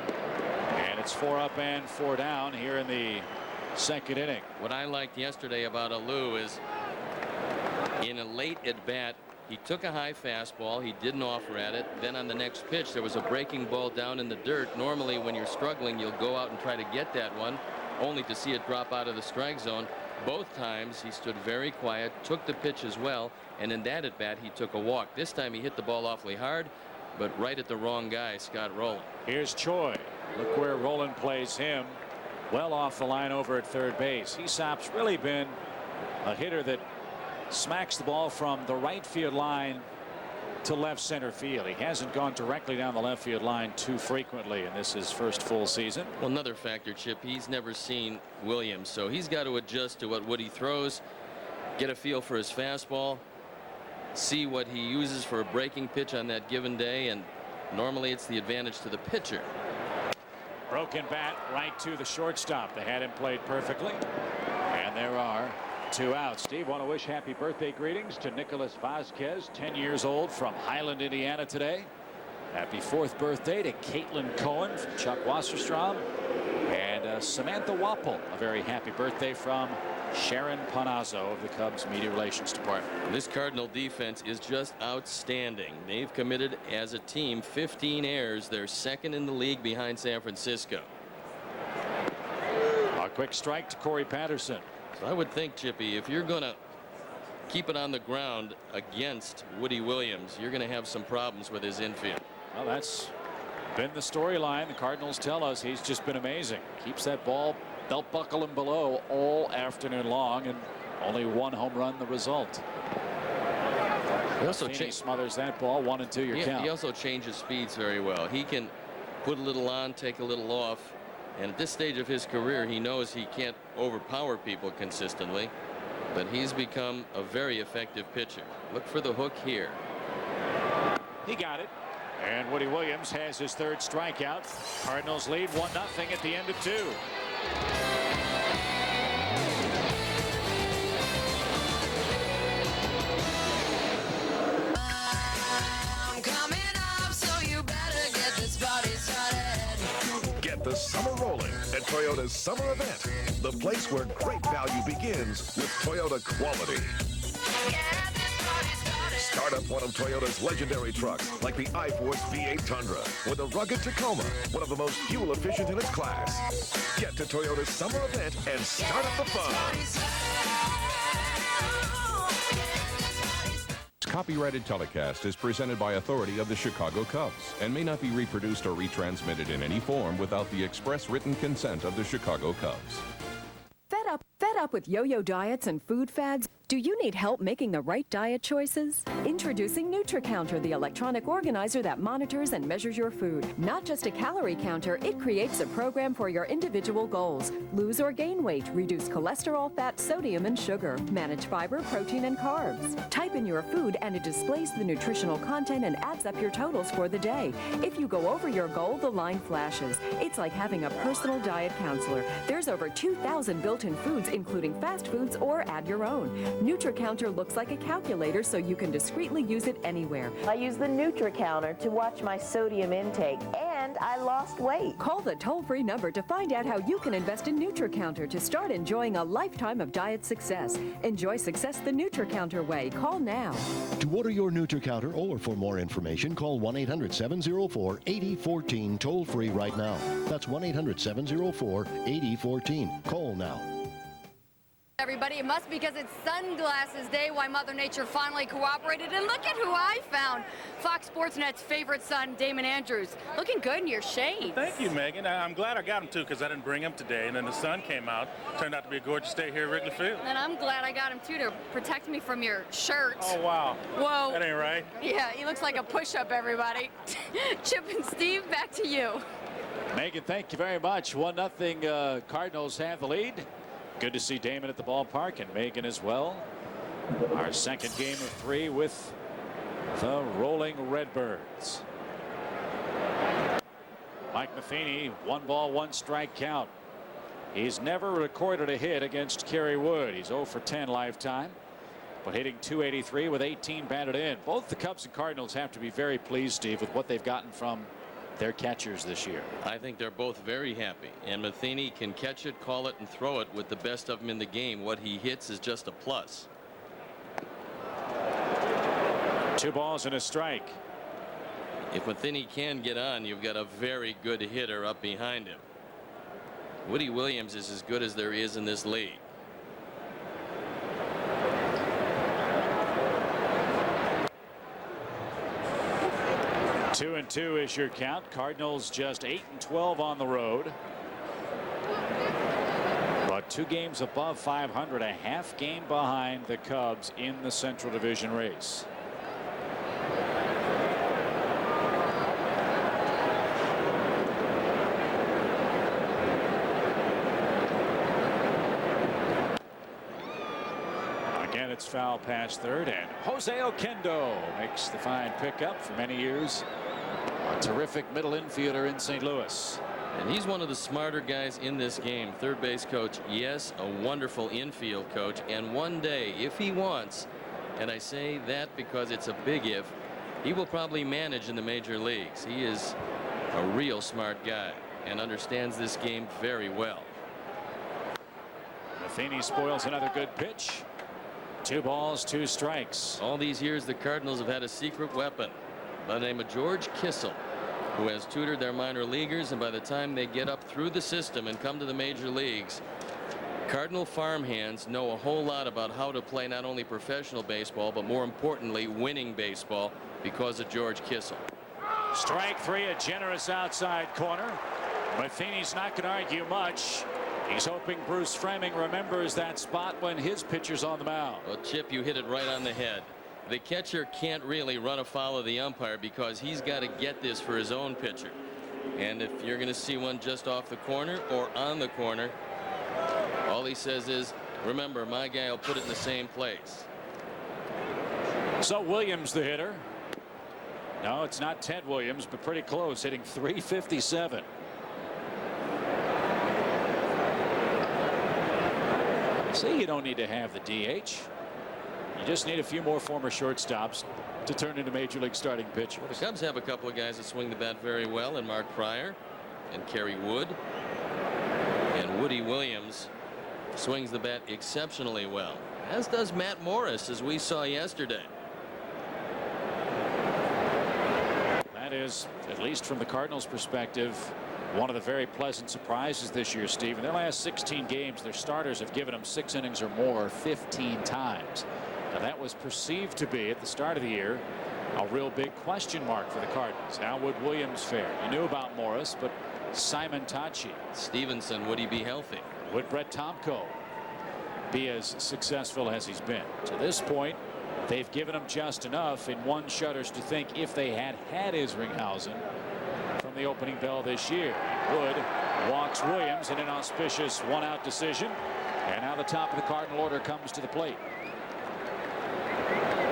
And it's 4 up and 4 down here in the second inning. What I liked yesterday about Alou is in a late at bat, he took a high fastball. He didn't offer at it. Then on the next pitch, there was a breaking ball down in the dirt. Normally, when you're struggling, you'll go out and try to get that one, only to see it drop out of the strike zone. Both times he stood very quiet, took the pitch as well, and in that at bat he took a walk. This time he hit the ball awfully hard, but right at the wrong guy, Scott Rolen. Here's Choi. Look where Roland plays him. Well off the line over at third base. Aesop's really been a hitter that smacks the ball from the right field line to left center field. He hasn't gone directly down the left field line too frequently, and this is his first full season. Well, another factor, Chip, he's never seen Williams, so he's got to adjust to what Woody throws, get a feel for his fastball, see what he uses for a breaking pitch on that given day, and normally it's the advantage to the pitcher. Broken bat right to the shortstop. They had him played perfectly, and there are 2 outs. Steve, want to wish happy birthday greetings to Nicholas Vasquez, 10 years old, from Highland, Indiana today. Happy 4th birthday to Caitlin Cohen from Chuck Wasserstrom, and Samantha Wapple. A very happy birthday from Sharon Panazzo of the Cubs Media Relations Department. This Cardinal defense is just outstanding. They've committed as a team 15 errors. They're second in the league behind San Francisco. A quick strike to Corey Patterson. So I would think, Chippy, if you're going to keep it on the ground against Woody Williams, you're going to have some problems with his infield. Well, that's been the storyline. The Cardinals tell us he's just been amazing. Keeps that ball belt buckle and below all afternoon long, and only 1 home run the result. He also smothers that ball, 1-2 your count. He also changes speeds very well. He can put a little on, take a little off. And at this stage of his career, he knows he can't overpower people consistently, but he's become a very effective pitcher. Look for the hook here. He got it. And Woody Williams has his 3rd strikeout. Cardinals lead 1-0 at the end of 2. I'm coming up, so you better get this party started. Get the summer rolling at Toyota's summer event, the place where great value begins with Toyota quality. Start up one of Toyota's legendary trucks, like the iForce V8 Tundra, or the rugged Tacoma, one of the most fuel efficient in its class. Get to Toyota's summer event and start up the fun. Copyrighted telecast is presented by authority of the Chicago Cubs and may not be reproduced or retransmitted in any form without the express written consent of the Chicago Cubs. Fed up with yo-yo diets and food fads? Do you need help making the right diet choices? Introducing NutriCounter, the electronic organizer that monitors and measures your food. Not just a calorie counter, it creates a program for your individual goals. Lose or gain weight, reduce cholesterol, fat, sodium, and sugar. Manage fiber, protein, and carbs. Type in your food and it displays the nutritional content and adds up your totals for the day. If you go over your goal, the line flashes. It's like having a personal diet counselor. There's over 2,000 built-in foods, including fast foods, or add your own. NutriCounter looks like a calculator so you can discreetly use it anywhere. I use the NutriCounter to watch my sodium intake, and and I lost weight. Call the toll-free number to find out how you can invest in NutriCounter to start enjoying a lifetime of diet success. Enjoy success the NutriCounter way. Call now. To order your NutriCounter or for more information, call 1-800-704-8014 toll-free right now. That's 1-800-704-8014. Call now. Everybody, it must be because it's Sunglasses Day why Mother Nature finally cooperated. And look at who I found. Fox Sports Net's favorite son, Damon Andrews. Looking good in your shades. Thank you, Megan. I'm glad I got him, too, because I didn't bring him today. And then the sun came out. Turned out to be a gorgeous day here at Wrigley Field. And I'm glad I got him, too, to protect me from your shirt. Oh, wow. Whoa. That ain't right. Yeah, he looks like a push-up, everybody. Chip and Steve, back to you. Megan, thank you very much. 1-0 Cardinals have the lead. Good to see Damon at the ballpark and Megan as well. Our second game of 3 with the rolling Redbirds. Mike Matheny, 1-1 count. He's never recorded a hit against Kerry Wood. He's 0 for 10 lifetime, but hitting .283 with 18 batted in. Both the Cubs and Cardinals have to be very pleased, Steve, with what they've gotten from their catchers this year. I think they're both very happy, and Matheny can catch it, call it, and throw it with the best of them in the game. What he hits is just a plus. 2 balls and a strike. If Matheny can get on, you've got a very good hitter up behind him. Woody Williams is as good as there is in this league. Two and 2 is your count. Cardinals just 8-12 on the road, but 2 games above 500, a half game behind the Cubs in the Central Division race. Again, it's foul past third, and Jose Oquendo makes the fine pickup for many years. A terrific middle infielder in St. Louis. And he's one of the smarter guys in this game. Third base coach, yes, a wonderful infield coach. And one day, if he wants, and I say that because it's a big if, he will probably manage in the major leagues. He is a real smart guy and understands this game very well. Matheny spoils another good pitch. 2 balls, 2 strikes. All these years, the Cardinals have had a secret weapon by the name of George Kissel, who has tutored their minor leaguers, and by the time they get up through the system and come to the major leagues, Cardinal farmhands know a whole lot about how to play not only professional baseball, but more importantly, winning baseball because of George Kissel. Strike 3, a generous outside corner. Matheny's not going to argue much. He's hoping Bruce Framing remembers that spot when his pitcher's on the mound. Well, Chip, you hit it right on the head. The catcher can't really run afoul of the umpire because he's got to get this for his own pitcher. And if you're going to see one just off the corner or on the corner, all he says is, remember, my guy will put it in the same place. So Williams, the hitter. No, it's not Ted Williams, but pretty close, hitting .357. See, you don't need to have the DH. You just need a few more former shortstops to turn into major league starting pitchers. Well, the Cubs have a couple of guys that swing the bat very well, and Mark Pryor and Kerry Wood, and Woody Williams swings the bat exceptionally well, as does Matt Morris, as we saw yesterday. That is, at least from the Cardinals' perspective, one of the very pleasant surprises this year, Steve. In their last 16 games, their starters have given them 6 innings or more 15 times. Now, that was perceived to be, at the start of the year, a real big question mark for the Cardinals. How would Williams fare? You knew about Morris, but Simon Tachi. Stevenson, would he be healthy? Would Brett Tomko be as successful as he's been? To this point, they've given him just enough. And one shudders to think if they had Isringhausen from the opening bell this year. Wood walks Williams in an auspicious 1-out decision. And now the top of the Cardinal order comes to the plate.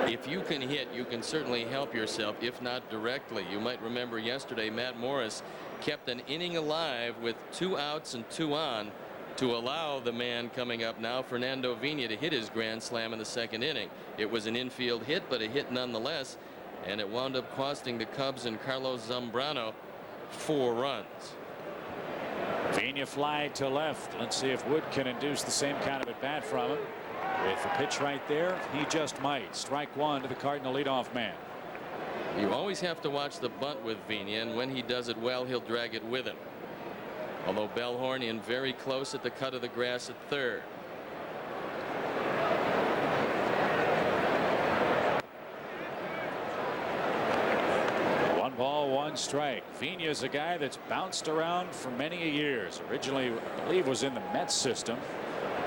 If you can hit, you can certainly help yourself, if not directly. You might remember yesterday Matt Morris kept an inning alive with 2 outs and 2 on to allow the man coming up now, Fernando Vina, to hit his grand slam in the 2nd inning. It was an infield hit, but a hit nonetheless, and it wound up costing the Cubs and Carlos Zambrano 4 runs. Vina fly to left. Let's see if Wood can induce the same kind of at bat from him. With the pitch right there, he just might. Strike 1 to the Cardinal leadoff man. You always have to watch the bunt with Vina, and when he does it well, he'll drag it with him. Although Bellhorn in very close at the cut of the grass at third. One ball, 1 strike. Vina's a guy that's bounced around for many years. Originally, I believe, was in the Mets system.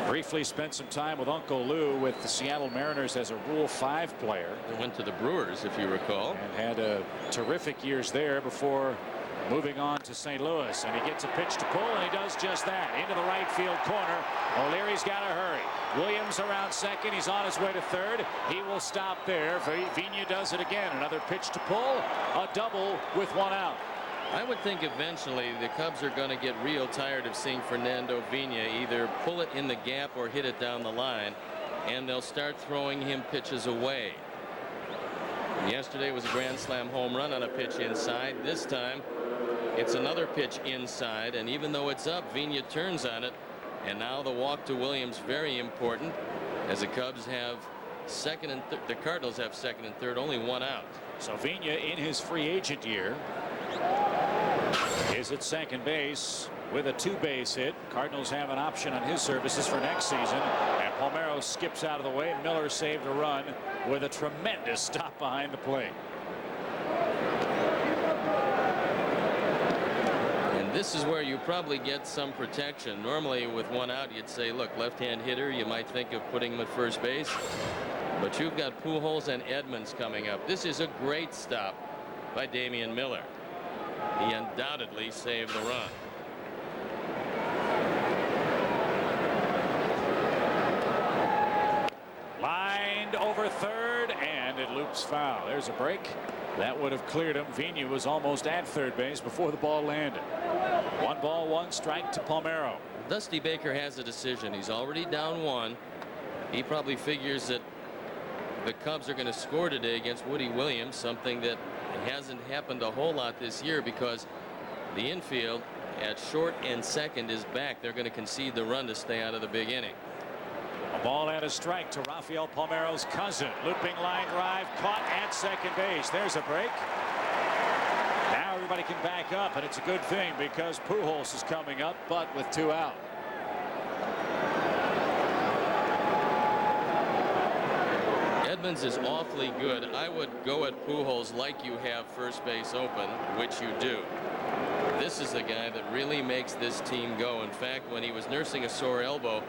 Briefly spent some time with Uncle Lou with the Seattle Mariners as a Rule 5 player. And went to the Brewers, if you recall. And had terrific years there before moving on to St. Louis. And he gets a pitch to pull, and he does just that. Into the right field corner. O'Leary's got to hurry. Williams around second. He's on his way to third. He will stop there. Vina does it again. Another pitch to pull. A double with 1 out. I would think eventually the Cubs are going to get real tired of seeing Fernando Vina either pull it in the gap or hit it down the line, and they'll start throwing him pitches away. Yesterday was a grand slam home run on a pitch inside. This time it's another pitch inside, and even though it's up, Vina turns on it, and now the walk to Williams, very important, as the Cubs have second and the Cardinals have second and third, only 1 out. So Vina in his free agent year is at second base with a 2-base hit. Cardinals have an option on his services for next season, and Palmeiro skips out of the way. Miller saved a run with a tremendous stop behind the plate. And this is where you probably get some protection. Normally with 1 out, you'd say, look, left-hand hitter, you might think of putting him at first base, but you've got Pujols and Edmonds coming up. This is a great stop by Damian Miller. He undoubtedly saved the run. Lined over third, and it loops foul. There's a break. That would have cleared him. Vina was almost at third base before the ball landed. 1 ball, 1 strike to Palmeiro. Dusty Baker has a decision. He's already down 1. He probably figures that the Cubs are going to score today against Woody Williams, something that hasn't happened a whole lot this year because the infield at short and second is back. They're going to concede the run to stay out of the big inning. A ball and a strike to Rafael Palmeiro's cousin. Looping line drive caught at second base. There's a break. Now everybody can back up, and it's a good thing because Pujols is coming up, but with 2 out. Edmonds is awfully good. I would go at Pujols like you have first base open, which you do. This is the guy that really makes this team go. In fact, when he was nursing a sore elbow,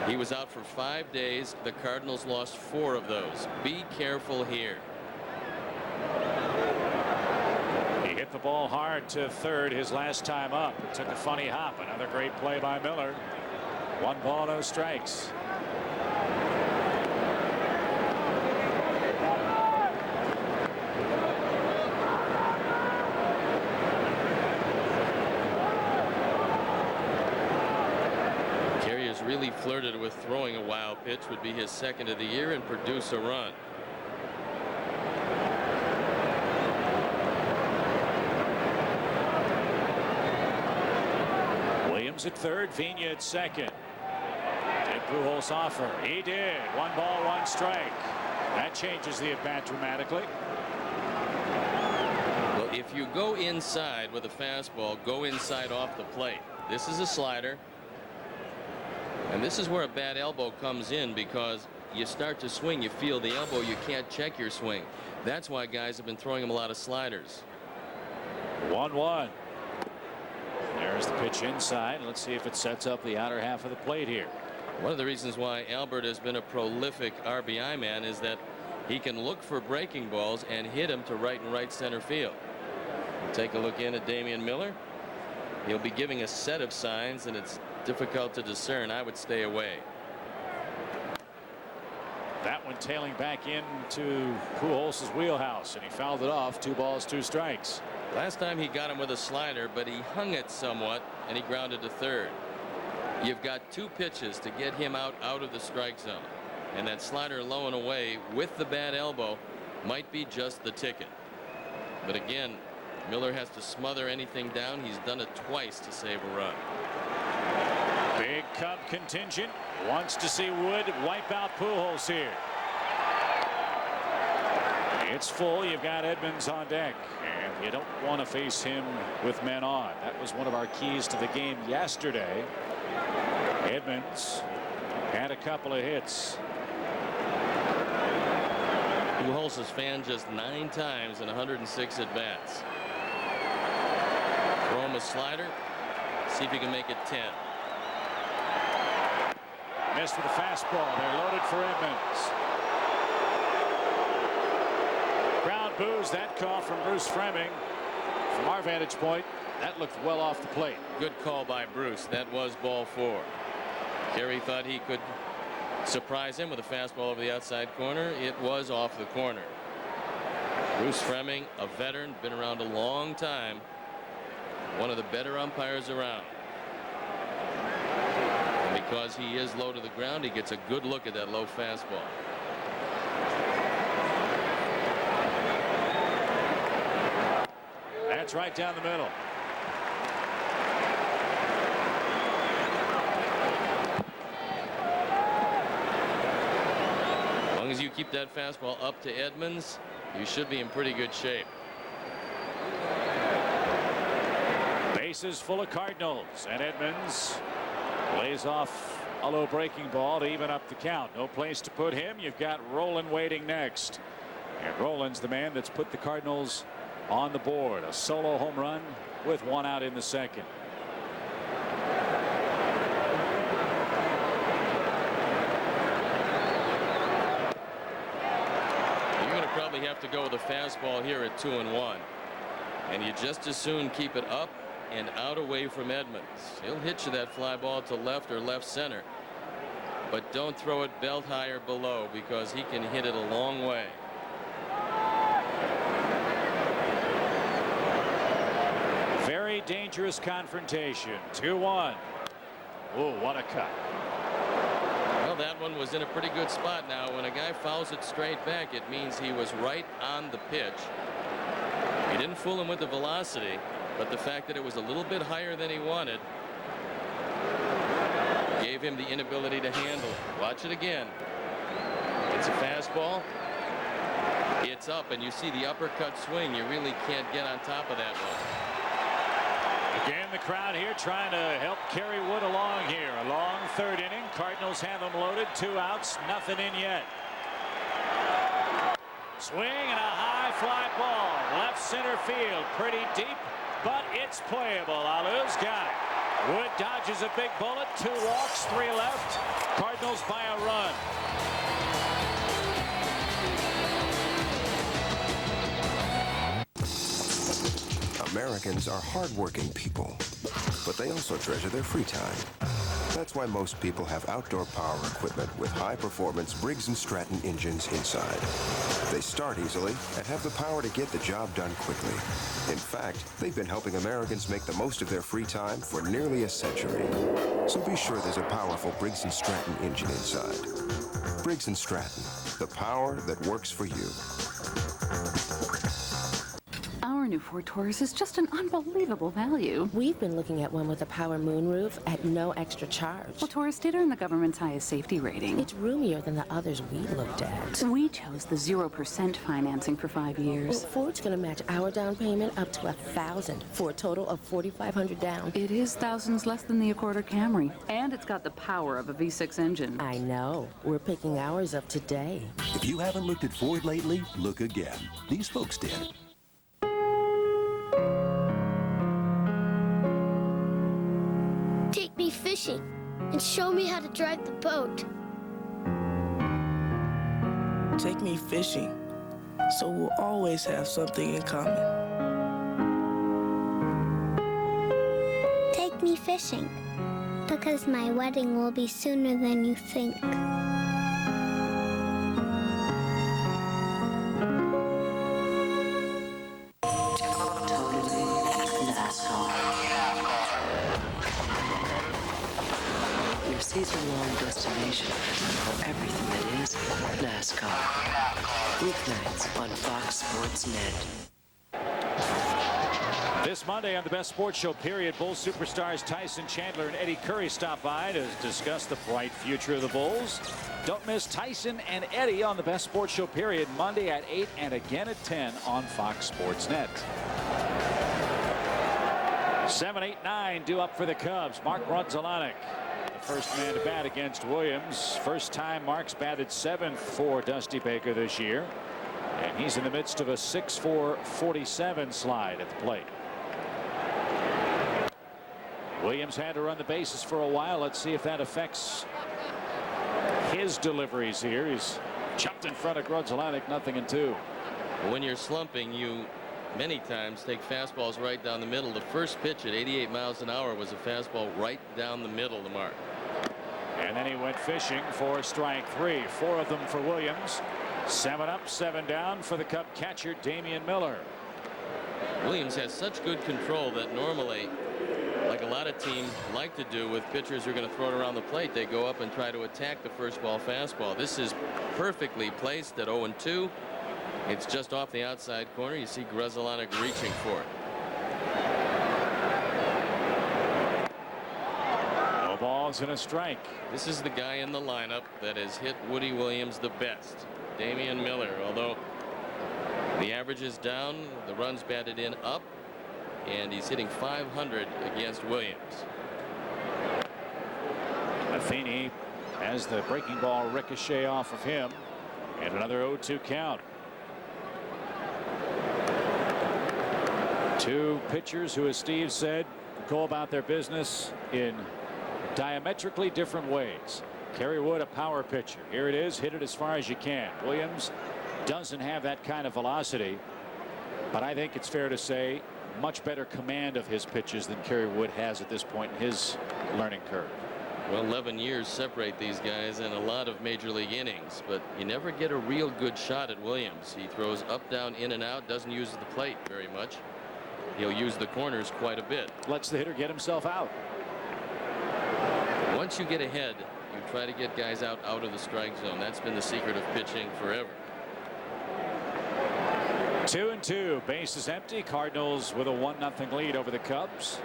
he was out for 5 days. The Cardinals lost 4 of those. Be careful here. He hit the ball hard to third his last time up. It took a funny hop. Another great play by Miller. 1 ball, no strikes. Really flirted with throwing a wild pitch, would be his second of the year, and produce a run. Williams at third, Vina at second. Did Pujols offer? He did. 1 ball, 1 strike. That changes the at bat dramatically. Well, if you go inside with a fastball, go inside off the plate. This is a slider. And this is where a bad elbow comes in, because you start to swing, you feel the elbow, you can't check your swing. That's why guys have been throwing him a lot of sliders. 1-1. There's the pitch inside. Let's see if it sets up the outer half of the plate here. One of the reasons why Albert has been a prolific RBI man is that he can look for breaking balls and hit them to right and right center field. Take a look in at Damian Miller. He'll be giving a set of signs, and it's difficult to discern. I would stay away. That one tailing back into Pujols' wheelhouse, and he fouled it off. 2 balls, 2 strikes. Last time he got him with a slider, but he hung it somewhat, and he grounded to third. You've got 2 pitches to get him out of the strike zone, and that slider low and away with the bad elbow might be just the ticket. But again, Miller has to smother anything down. He's done it twice to save a run. Big Cub contingent wants to see Wood wipe out Pujols here. It's full. You've got Edmonds on deck, and you don't want to face him with men on. That was one of our keys to the game yesterday. Edmonds had a couple of hits. Pujols has fanned just 9 times in 106 at-bats. Throw him a slider. See if he can make it 10. Missed with a fastball. They're loaded for Edmonds. Crowd boos that call from Bruce Fleming. From our vantage point, that looked well off the plate. Good call by Bruce. That was ball 4. Kerry thought he could surprise him with a fastball over the outside corner. It was off the corner. Bruce Fleming, a veteran, been around a long time. One of the better umpires around. And because he is low to the ground, he gets a good look at that low fastball. That's right down the middle. As long as you keep that fastball up to Edmonds, you should be in pretty good shape. Bases full of Cardinals, and Edmonds lays off a low breaking ball to even up the count. No place to put him. You've got Rolen waiting next, and Rolen's the man that's put the Cardinals on the board. A solo home run with 1 out in the second. Probably have to go with a fastball here at 2-1, and you just as soon keep it up and out away from Edmonds. He'll hit you that fly ball to left or left center, but don't throw it belt high or below because he can hit it a long way. Very dangerous confrontation. 2-1. Oh, what a cut. Well, that one was in a pretty good spot. Now when a guy fouls it straight back, it means he was right on the pitch. He didn't fool him with the velocity, but the fact that it was a little bit higher than he wanted gave him the inability to handle it. Watch it again. It's a fastball. It's up, and you see the uppercut swing. You really can't get on top of that one. Again, the crowd here trying to help Kerry Wood along here. A long 3rd inning. Cardinals have them loaded. 2 outs. Nothing in yet. Swing and a high fly ball. Left center field. Pretty deep, but it's playable. Alou's got it. Wood dodges a big bullet. 2 walks, 3 left. Cardinals by a run. Americans are hardworking people, but they also treasure their free time. That's why most people have outdoor power equipment with high-performance Briggs & Stratton engines inside. They start easily and have the power to get the job done quickly. In fact, they've been helping Americans make the most of their free time for nearly a century. So be sure there's a powerful Briggs & Stratton engine inside. Briggs & Stratton, the power that works for you. Our new Ford Taurus is just an unbelievable value. We've been looking at one with a power moonroof at no extra charge. Well, Taurus did earn the government's highest safety rating. It's roomier than the others we looked at. We chose the 0% financing for 5 years. Well, Ford's going to match our down payment up to $1,000 for a total of $4,500 down. It is thousands less than the Accord or Camry, and it's got the power of a V6 engine. I know. We're picking ours up today. If you haven't looked at Ford lately, look again. These folks did. Take me fishing and show me how to drive the boat. Take me fishing, so we'll always have something in common. Take me fishing, because my wedding will be sooner than you think. Season-long destination for everything that is NASCAR. Weeknights on Fox Sports Net. This Monday on the Best Sports Show period, Bulls superstars Tyson Chandler and Eddie Curry stop by to discuss the bright future of the Bulls. Don't miss Tyson and Eddie on the Best Sports Show period Monday at 8 and again at 10 on Fox Sports Net. 7, 8, 9 due up for the Cubs. Mark Gonzalez, the first man to bat against Williams. First time Mark's batted 7th for Dusty Baker this year. And he's in the midst of a 6-4 47 slide at the plate. Williams had to run the bases for a while. Let's see if that affects his deliveries here. He's jumped in front of Gonzalez, 0-2. When you're slumping, you many times take fastballs right down the middle. The first pitch at 88 miles an hour was a fastball right down the middle of the mark. And then he went fishing for strike 3. 4 of them for Williams. 7 up, 7 down for the Cub catcher Damian Miller. Williams has such good control that normally, like a lot of teams like to do with pitchers who are going to throw it around the plate, they go up and try to attack the first ball fastball. This is perfectly placed at 0-2. It's just off the outside corner. You see Gonzalez reaching for it. No balls and a strike. This is the guy in the lineup that has hit Woody Williams the best. Damian Miller, although the average is down, the runs batted in up, and he's hitting .500 against Williams. Matheny has the breaking ball ricochet off of him, and another 0-2 count. Two pitchers who, as Steve said, go about their business in diametrically different ways. Kerry Wood, a power pitcher. Here it is, hit it as far as you can. Williams doesn't have that kind of velocity, but I think it's fair to say much better command of his pitches than Kerry Wood has at this point in his learning curve. Well, 11 years separate these guys and a lot of major league innings, but you never get a real good shot at Williams. He throws up, down, in and out, doesn't use the plate very much. He'll use the corners quite a bit. Lets the hitter get himself out. Once you get ahead, you try to get guys out of the strike zone. That's been the secret of pitching forever. 2-2, base is empty. Cardinals with a 1-0 lead over the Cubs.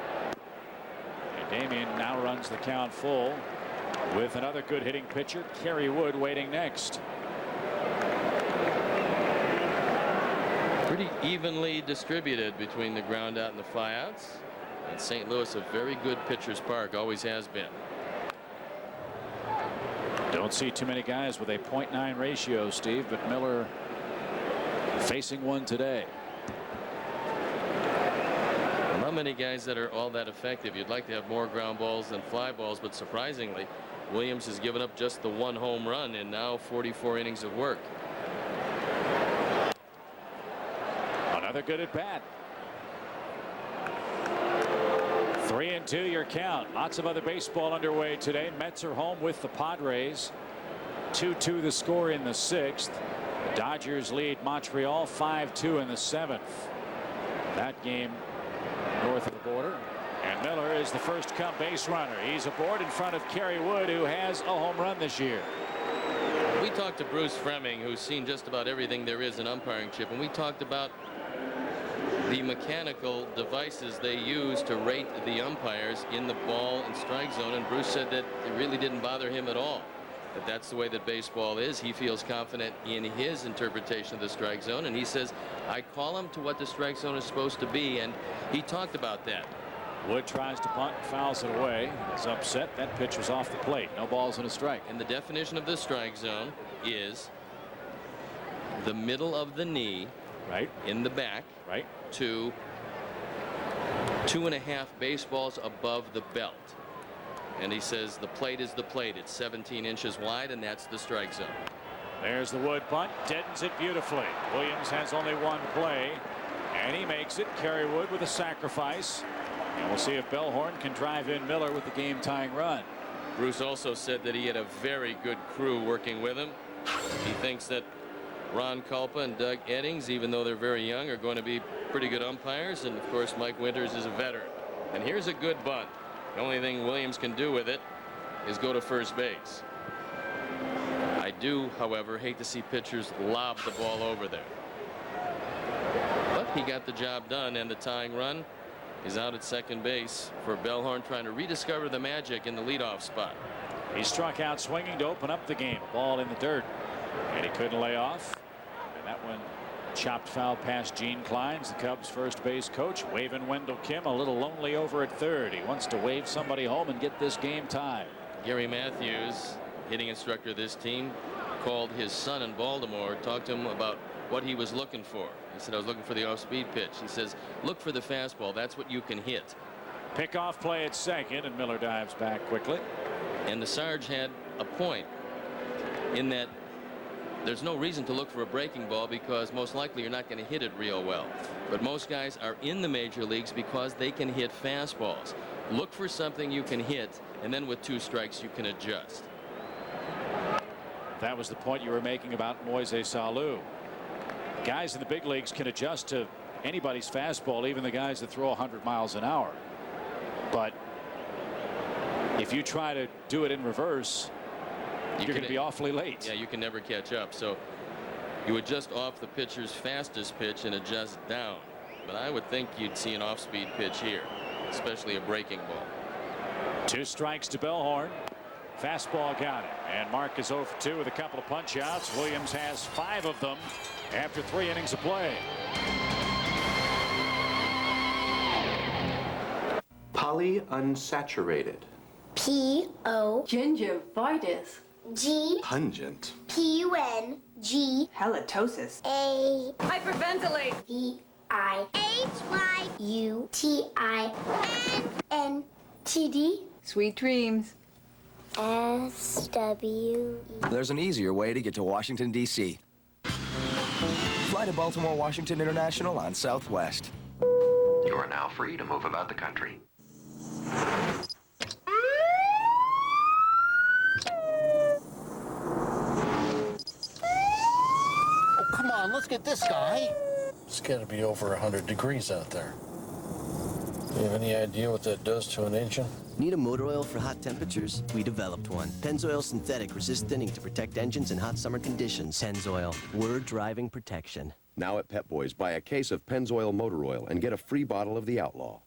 And Damian now runs the count full with another good hitting pitcher, Kerry Wood, waiting next. Pretty evenly distributed between the ground out and the fly outs. And St. Louis, a very good pitcher's park, always has been. Don't see too many guys with a .9 ratio, Steve, but Miller facing one today. Well, not many guys that are all that effective. You'd like to have more ground balls than fly balls, but surprisingly, Williams has given up just the 1 home run in now 44 innings of work. Another good at bat. 3-2 your count. Lots of other baseball underway today. Mets are home with the Padres. 2-2 the score in the 6th. The Dodgers lead Montreal 5-2 in the 7th. That game north of the border. And Miller is the first Cub base runner. He's aboard in front of Kerry Wood, who has a home run this year. We talked to Bruce Fremming, who's seen just about everything there is in umpiring, Chip, and we talked about the mechanical devices they use to rate the umpires in the ball and strike zone, and Bruce said that it really didn't bother him at all. That's the way that baseball is. He feels confident in his interpretation of the strike zone, and he says, I call him to what the strike zone is supposed to be, and he talked about that. Wood tries to punt, fouls it away. It's upset. That pitch was off the plate. No balls and a strike. And the definition of the strike zone is the middle of the knee, right in the back, right, to 2.5 baseballs above the belt. And he says the plate is the plate. It's 17 inches wide, and that's the strike zone. There's the Wood punt. Deadens it beautifully. Williams has only one play, and he makes it. Kerry Wood with a sacrifice. And we'll see if Bellhorn can drive in Miller with the game-tying run. Bruce also said that he had a very good crew working with him. He thinks that Ron Kulpa and Doug Eddings, even though they're very young, are going to be pretty good umpires. And, of course, Mike Winters is a veteran. And here's a good bunt. The only thing Williams can do with it is go to first base. I do, however, hate to see pitchers lob the ball over there. But he got the job done, and the tying run is out at second base for Bellhorn, trying to rediscover the magic in the leadoff spot. He struck out swinging to open up the game. A ball in the dirt, and he couldn't lay off. And that one chopped foul past Gene Kleins, the Cubs first base coach, waving Wendell Kim a little lonely over at third. He wants to wave somebody home and get this game tied. Gary Matthews, hitting instructor of this team, called his son in Baltimore, talked to him about what he was looking for. He said, I was looking for the off-speed pitch. He says, look for the fastball. That's what you can hit. Pickoff play at second, and Miller dives back quickly. And the Sarge had a point in that there's no reason to look for a breaking ball because most likely you're not going to hit it real well. But most guys are in the major leagues because they can hit fastballs. Look for something you can hit, and then with 2 strikes you can adjust. That was the point you were making about Moises Alou. Guys in the big leagues can adjust to anybody's fastball, even the guys that throw 100 miles an hour. But if you try to do it in reverse, you're going to be awfully late. Yeah, you can never catch up. So you adjust off the pitcher's fastest pitch and adjust down. But I would think you'd see an off-speed pitch here, especially a breaking ball. 2 strikes to Bellhorn. Fastball got it, and Mark is 0 for 2 with a couple of punch outs. Williams has 5 of them after 3 innings of play. Polyunsaturated. P-O. Gingivitis. G. Pungent. P-U-N-G. Halitosis. A. Hyperventilate. V-I-H-Y-U-T-I-N-N-T-D. Sweet dreams. S-W. There's an easier way to get to Washington, D.C. Fly to Baltimore Washington International on Southwest. You are now free to move about the country. Oh, come on, let's get this guy. It's got to be over 100 degrees out there. Do you have any idea what that does to an engine? Need a motor oil for hot temperatures? We developed one. Pennzoil Synthetic resists thinning to protect engines in hot summer conditions. Pennzoil, we're driving protection. Now at Pep Boys, buy a case of Pennzoil motor oil and get a free bottle of the Outlaw.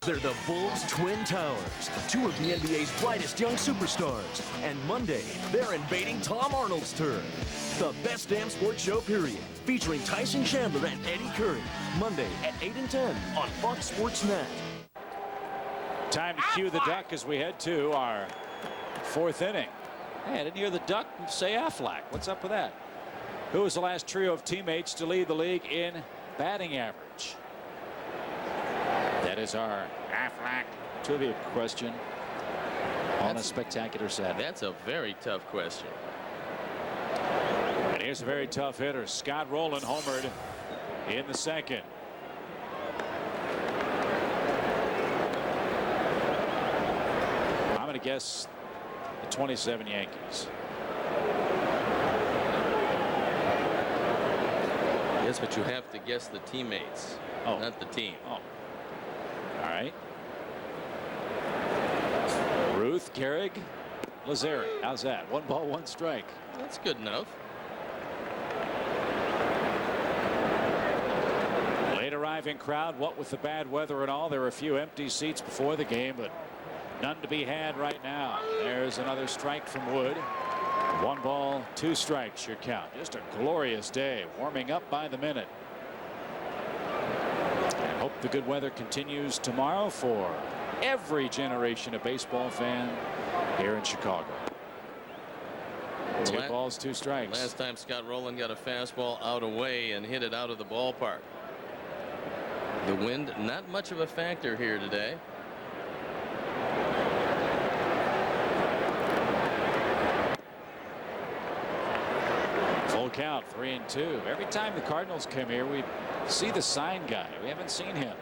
They're the Bulls' Twin Towers, 2 of the NBA's brightest young superstars. And Monday, they're invading Tom Arnold's turf. The best damn sports show, period. Featuring Tyson Chandler and Eddie Kerry. Monday at 8 and 10 on Fox Sports Net. Time to cue the duck as we head to our 4th inning. Hey, I didn't hear the duck say Affleck. What's up with that? Who was the last trio of teammates to lead the league in batting average? That is our Affleck trivia question on a spectacular set. That's a very tough question. And here's a very tough hitter. Scott Rowland homered in the 2nd. I'm going to guess the 27 Yankees. Yes, but you have to guess the teammates, not the team. Oh. All right. Ruth, Gehrig, Lazari. How's that? 1 ball, 1 strike. That's good enough. Late arriving crowd, what with the bad weather and all. There were a few empty seats before the game, but none to be had right now. There's another strike from Wood. 1 ball, 2 strikes, your count. Just a glorious day, warming up by the minute. And hope the good weather continues tomorrow for every generation of baseball fan here in Chicago. 2 balls, 2 strikes. Last time Scott Rowland got a fastball out away and hit it out of the ballpark. The wind, not much of a factor here today. Full count, 3-2. Every time the Cardinals come here, we see the sign guy. We haven't seen him.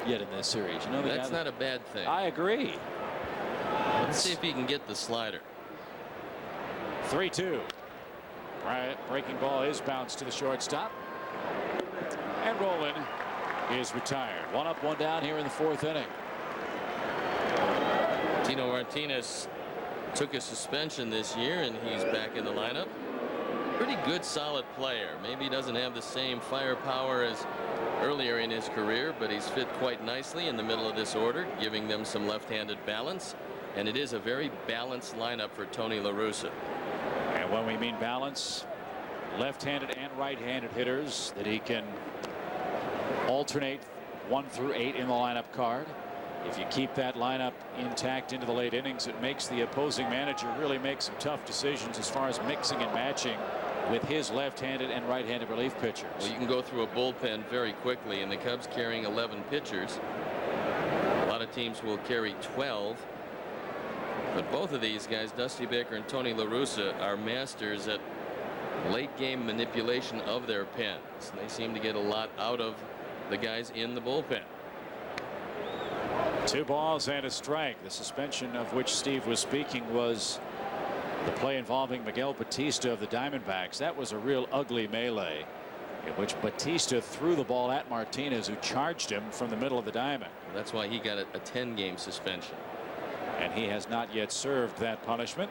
yet in this series. You know, that's not a bad thing. I agree. Let's see if he can get the slider. 3-2. Right, breaking ball is bounced to the shortstop. And Rolen is retired. 1 up, 1 down here in the 4th inning. Tino Martinez took a suspension this year, and he's back in the lineup. Pretty good, solid player. Maybe he doesn't have the same firepower as earlier in his career, but he's fit quite nicely in the middle of this order, giving them some left-handed balance. And it is a very balanced lineup for Tony La Russa. And when we mean balance, left-handed and right-handed hitters that he can alternate 1 through 8 in the lineup card. If you keep that lineup intact into the late innings, it makes the opposing manager really make some tough decisions as far as mixing and matching with his left-handed and right-handed relief pitchers. Well, you can go through a bullpen very quickly, and the Cubs carrying 11 pitchers. A lot of teams will carry 12. But both of these guys, Dusty Baker and Tony La Russa, are masters at late game manipulation of their pens. They seem to get a lot out of the guys in the bullpen. 2 balls and a strike. The suspension of which Steve was speaking was the play involving Miguel Batista of the Diamondbacks. That was a real ugly melee in which Batista threw the ball at Martinez, who charged him from the middle of the diamond. That's why he got a 10-game suspension. And he has not yet served that punishment.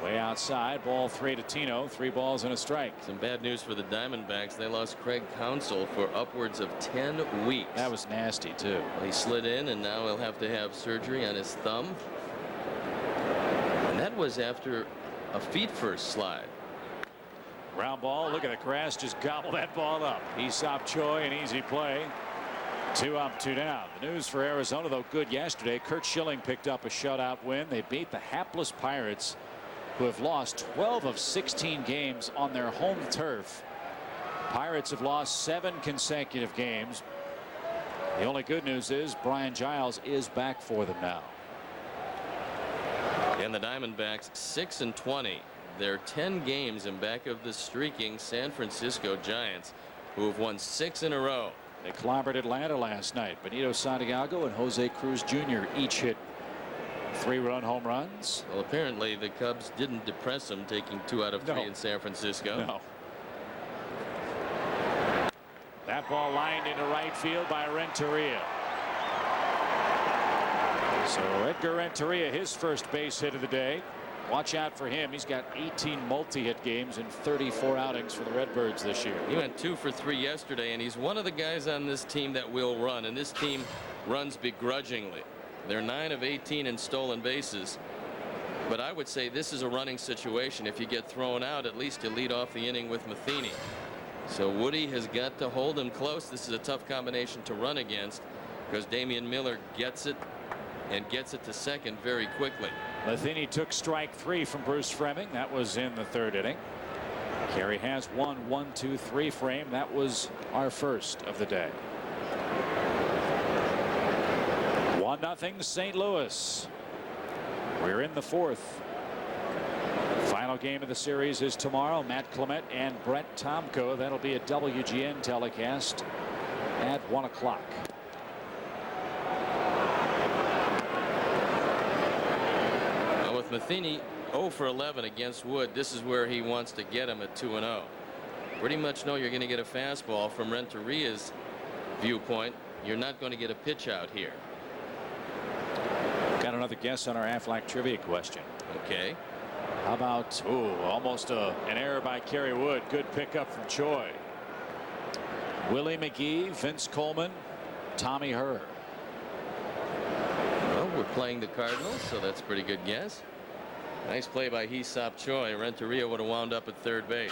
Way outside, ball 3 to Tino. 3 balls and a strike. Some bad news for the Diamondbacks. They lost Craig Counsell for upwards of 10 weeks. That was nasty too. He slid in, and now he'll have to have surgery on his thumb. And that was after a feet-first slide. Ground ball. Look at the grass just gobble that ball up. Aesop Choi, an easy play. 2 up, 2 down. The news for Arizona, though, good yesterday. Curt Schilling picked up a shutout win. They beat the hapless Pirates, who have lost 12 of 16 games on their home turf. Pirates have lost 7 consecutive games. The only good news is Brian Giles is back for them now. And the Diamondbacks 6-20. They're 10 games in back of the streaking San Francisco Giants, who have won 6 in a row. They clobbered Atlanta last night. Benito Santiago and Jose Cruz Jr. each hit 3-run home runs. Well, apparently the Cubs didn't depress them, taking 2 out of 3 in San Francisco. No. That ball lined into right field by Renteria. So Edgar Renteria, his first base hit of the day. Watch out for him. He's got 18 multi-hit games in 34 outings for the Redbirds this year. He went 2 for 3 yesterday, and he's one of the guys on this team that will run, and this team runs begrudgingly. They're 9 of 18 in stolen bases, but I would say this is a running situation. If you get thrown out, at least you lead off the inning with Matheny. So Woody has got to hold him close. This is a tough combination to run against, because Damian Miller gets it and gets it to second very quickly. Matheny took strike 3 from Bruce Fleming. That was in the 3rd inning. Kerry has 1-1-2-3 frame. That was our first of the day. 1-0 St. Louis. We're in the 4th. Final game of the series is tomorrow. Matt Clement and Brett Tomko. That'll be a WGN telecast at 1 o'clock. With Matheny 0 for 11 against Wood, this is where he wants to get him at 2-0. Pretty much know you're going to get a fastball. From Renteria's viewpoint, you're not going to get a pitch out here. Got another guess on our Aflac trivia question. Okay. How about almost an error by Kerry Wood. Good pickup from Choi. Willie McGee, Vince Coleman, Tommy Herr. Well, we're playing the Cardinals, so that's a pretty good guess. Nice play by Aesop Choi. Renteria would have wound up at 3rd base.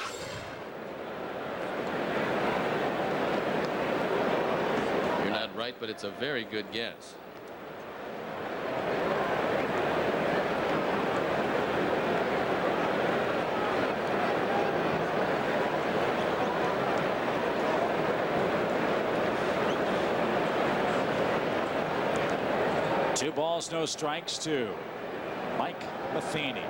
You're not right, but it's a very good guess. Two balls, no strikes to Mike Matheny.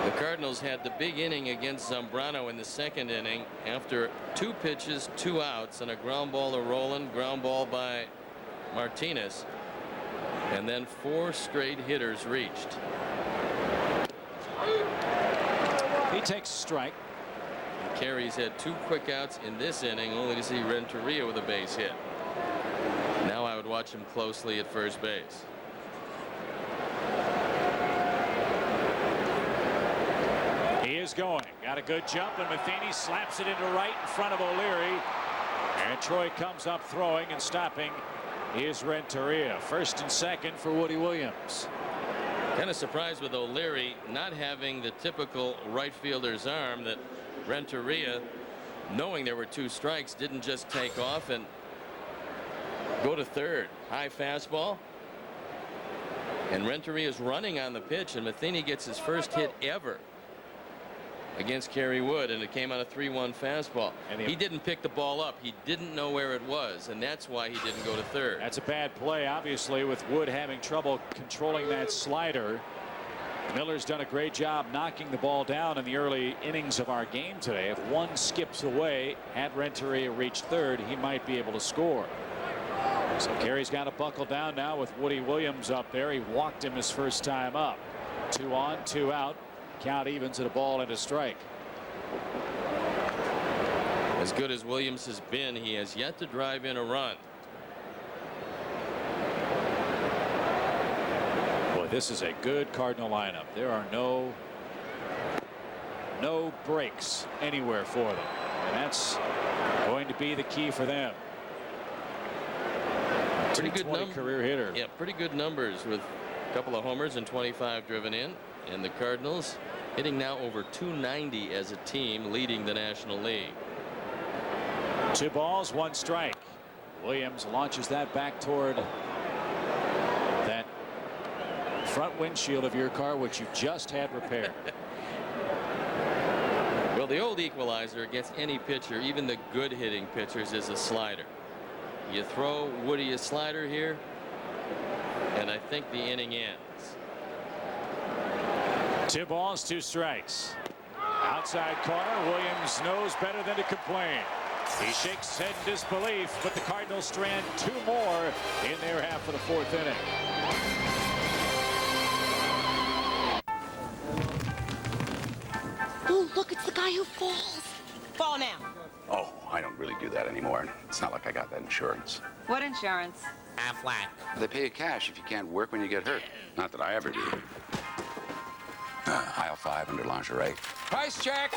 The Cardinals Cardinals had the big inning against Zambrano in the second inning after 2 pitches, 2 outs, and a ground ball to Roland, ground ball by Martinez, and then 4 straight hitters reached. He takes a strike. Kerry's had 2 quick outs in this inning, only to see Renteria with a base hit. Now I would watch him closely at first base. He is going. Got a good jump, and Matheny slaps it into right in front of O'Leary. And Troy comes up throwing, and stopping is Renteria. First and second for Woody Williams. Kind of surprised with O'Leary not having the typical right fielder's arm that Renteria, knowing there were 2 strikes, didn't just take off and go to third. High fastball. And Renteria's running on the pitch, and Matheny gets his first hit ever against Kerry Wood, and it came on a 3-1 fastball. And he didn't pick the ball up. He didn't know where it was, and that's why he didn't go to third. That's a bad play, obviously, with Wood having trouble controlling that slider. Miller's done a great job knocking the ball down in the early innings of our game today. If one skips away, had Renteria reached third, he might be able to score. So Kerry's got to buckle down now with Woody Williams up there. He walked him his first time up. 2 on, 2 out. Count evens at a ball and a strike. As good as Williams has been, he has yet to drive in a run. Boy, this is a good Cardinal lineup. There are no breaks anywhere for them, and that's going to be the key for them. Pretty good career hitter. Yeah, pretty good numbers with a couple of homers and 25 driven in. And the Cardinals hitting now over 290 as a team, leading the National League. 2 balls, 1 strike. Williams launches that back toward that front windshield of your car, which you just had repaired. Well, the old equalizer against any pitcher, even the good hitting pitchers, is a slider. You throw Woody a slider here, and I think the inning ends. 2 balls, 2 strikes. Outside corner. Williams knows better than to complain. He shakes his head in disbelief, but the Cardinals strand 2 more in their half of the 4th inning. Oh, look, it's the guy who falls. Fall now. Oh, I don't really do that anymore. It's not like I got that insurance. What insurance? Aflac. They pay you cash if you can't work when you get hurt. Not that I ever do. Aisle 5 under lingerie. Price check!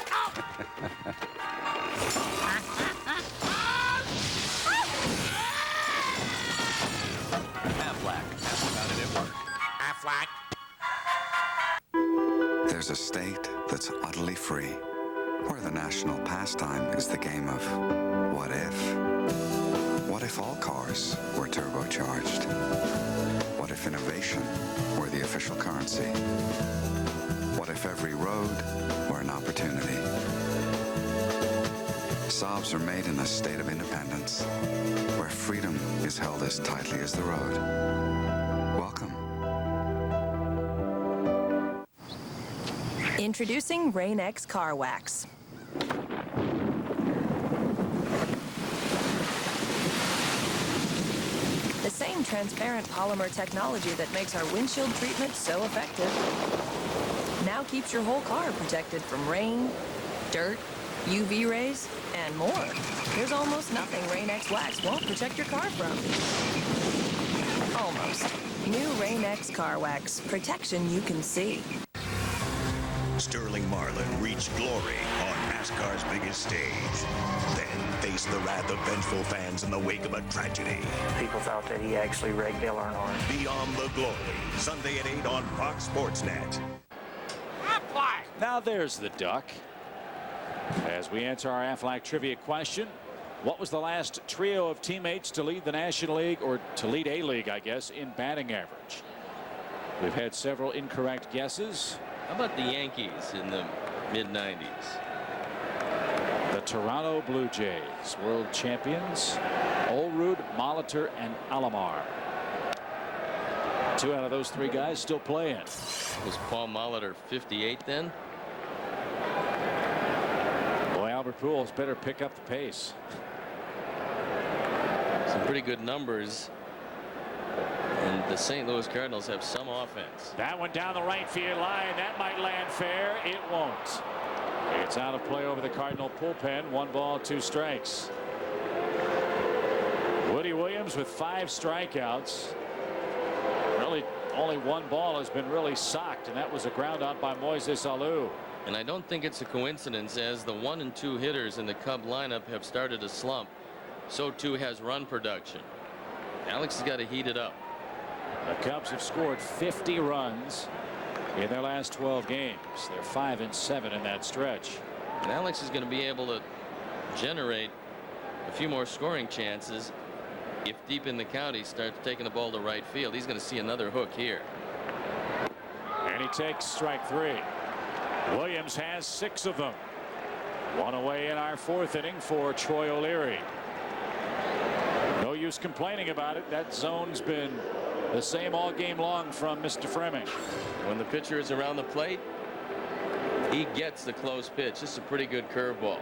Aflac. Ask about it at work. Aflac. There's a state that's utterly free, where the national pastime is the game of what if. What if all cars were turbocharged? What if innovation were the official currency? What if every road were an opportunity? Saabs are made in a state of independence, where freedom is held as tightly as the road. Welcome. Introducing Rain-X Car Wax. The same transparent polymer technology that makes our windshield treatment so effective now keeps your whole car protected from rain, dirt, UV rays, and more. There's almost nothing Rain-X Wax won't protect your car from. Almost. New Rain-X Car Wax. Protection you can see. Sterling Marlin reached glory on NASCAR's biggest stage. Then faced the wrath of vengeful fans in the wake of a tragedy. People thought that he actually wrecked Dale Earnhardt. Beyond the Glory, Sunday at 8 on Fox Sports Net. Now there's the duck. As we answer our Aflac trivia question, what was the last trio of teammates to lead the National League, or to lead a league, I guess, in batting average? We've had several incorrect guesses. How about the Yankees in the mid-90s? The Toronto Blue Jays, world champions, Olerud, Molitor, and Alomar. 2 out of those 3 guys still playing. Was Paul Molitor 58 then? Albert Pujols better pick up the pace. Some pretty good numbers. And the St. Louis Cardinals have some offense. That one down the right field line. That might land fair. It won't. It's out of play over the Cardinal bullpen. 1 ball, 2 strikes. Woody Williams with 5 strikeouts. Really, only 1 ball has been really socked, and that was a ground out by Moises Alou. And I don't think it's a coincidence, as the 1 and 2 hitters in the Cub lineup have started to slump. So too has run production. Alex has got to heat it up. The Cubs have scored 50 runs in their last 12 games. They're 5-7 in that stretch. And Alex is going to be able to generate a few more scoring chances if deep in the count he starts taking the ball to right field. He's going to see another hook here. And he takes strike 3. Williams has 6 of them. 1 away in our 4th inning for Troy O'Leary. No use complaining about it. That zone's been the same all game long from Mr. Fleming. When the pitcher is around the plate, he gets the close pitch. This is a pretty good curveball,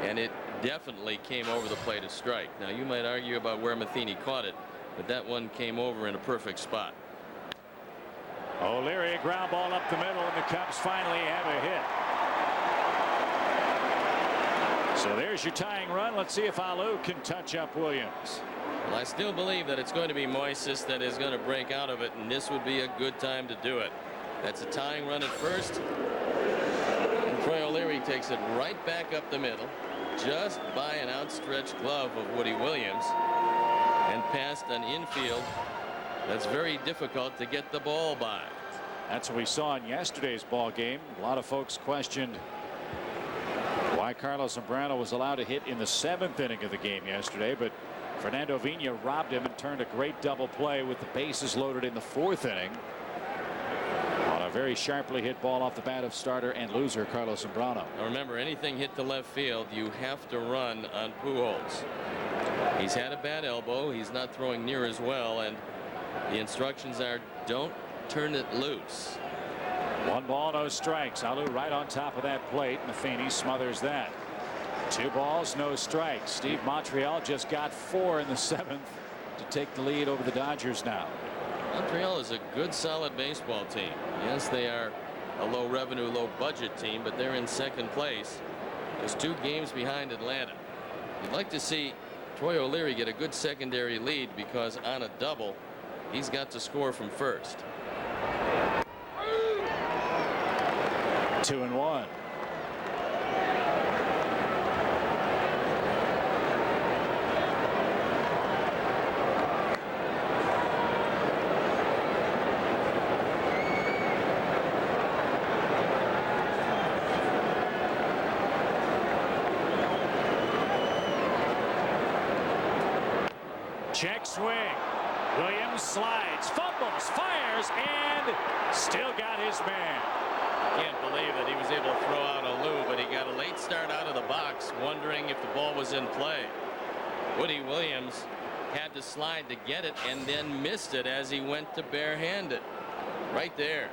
and it definitely came over the plate as strike. Now you might argue about where Matheny caught it, but that one came over in a perfect spot. O'Leary, a ground ball up the middle, and the Cubs finally have a hit. So there's your tying run. Let's see if Alou can touch up Williams. Well, I still believe that it's going to be Moises that is going to break out of it, and this would be a good time to do it. That's a tying run at first. And Troy O'Leary takes it right back up the middle, just by an outstretched glove of Woody Williams, and past an infield that's very difficult to get the ball by. That's what we saw in yesterday's ball game. A lot of folks questioned why Carlos Zambrano was allowed to hit in the 7th inning of the game yesterday, but Fernando Vina robbed him and turned a great double play with the bases loaded in the 4th inning on a very sharply hit ball off the bat of starter and loser Carlos Zambrano. Now remember, anything hit to left field, you have to run on Pujols. He's had a bad elbow. He's not throwing near as well, and the instructions are don't turn it loose. 1 ball, no strikes. Alou right on top of that plate. Matheny smothers that. 2 balls, no strikes. Steve Montreal just got 4 in the 7th to take the lead over the Dodgers now. Montreal is a good, solid baseball team. Yes, they are a low revenue, low budget team, but they're in 2nd place. Just 2 games behind Atlanta. You'd like to see Troy O'Leary get a good secondary lead, because on a double, he's got to score from first. 2-1. Check swing. Williams slides, fumbles, fires, and still got his man. Can't believe that he was able to throw out Alou, but he got a late start out of the box, wondering if the ball was in play. Woody Williams had to slide to get it and then missed it as he went to barehand it. Right there.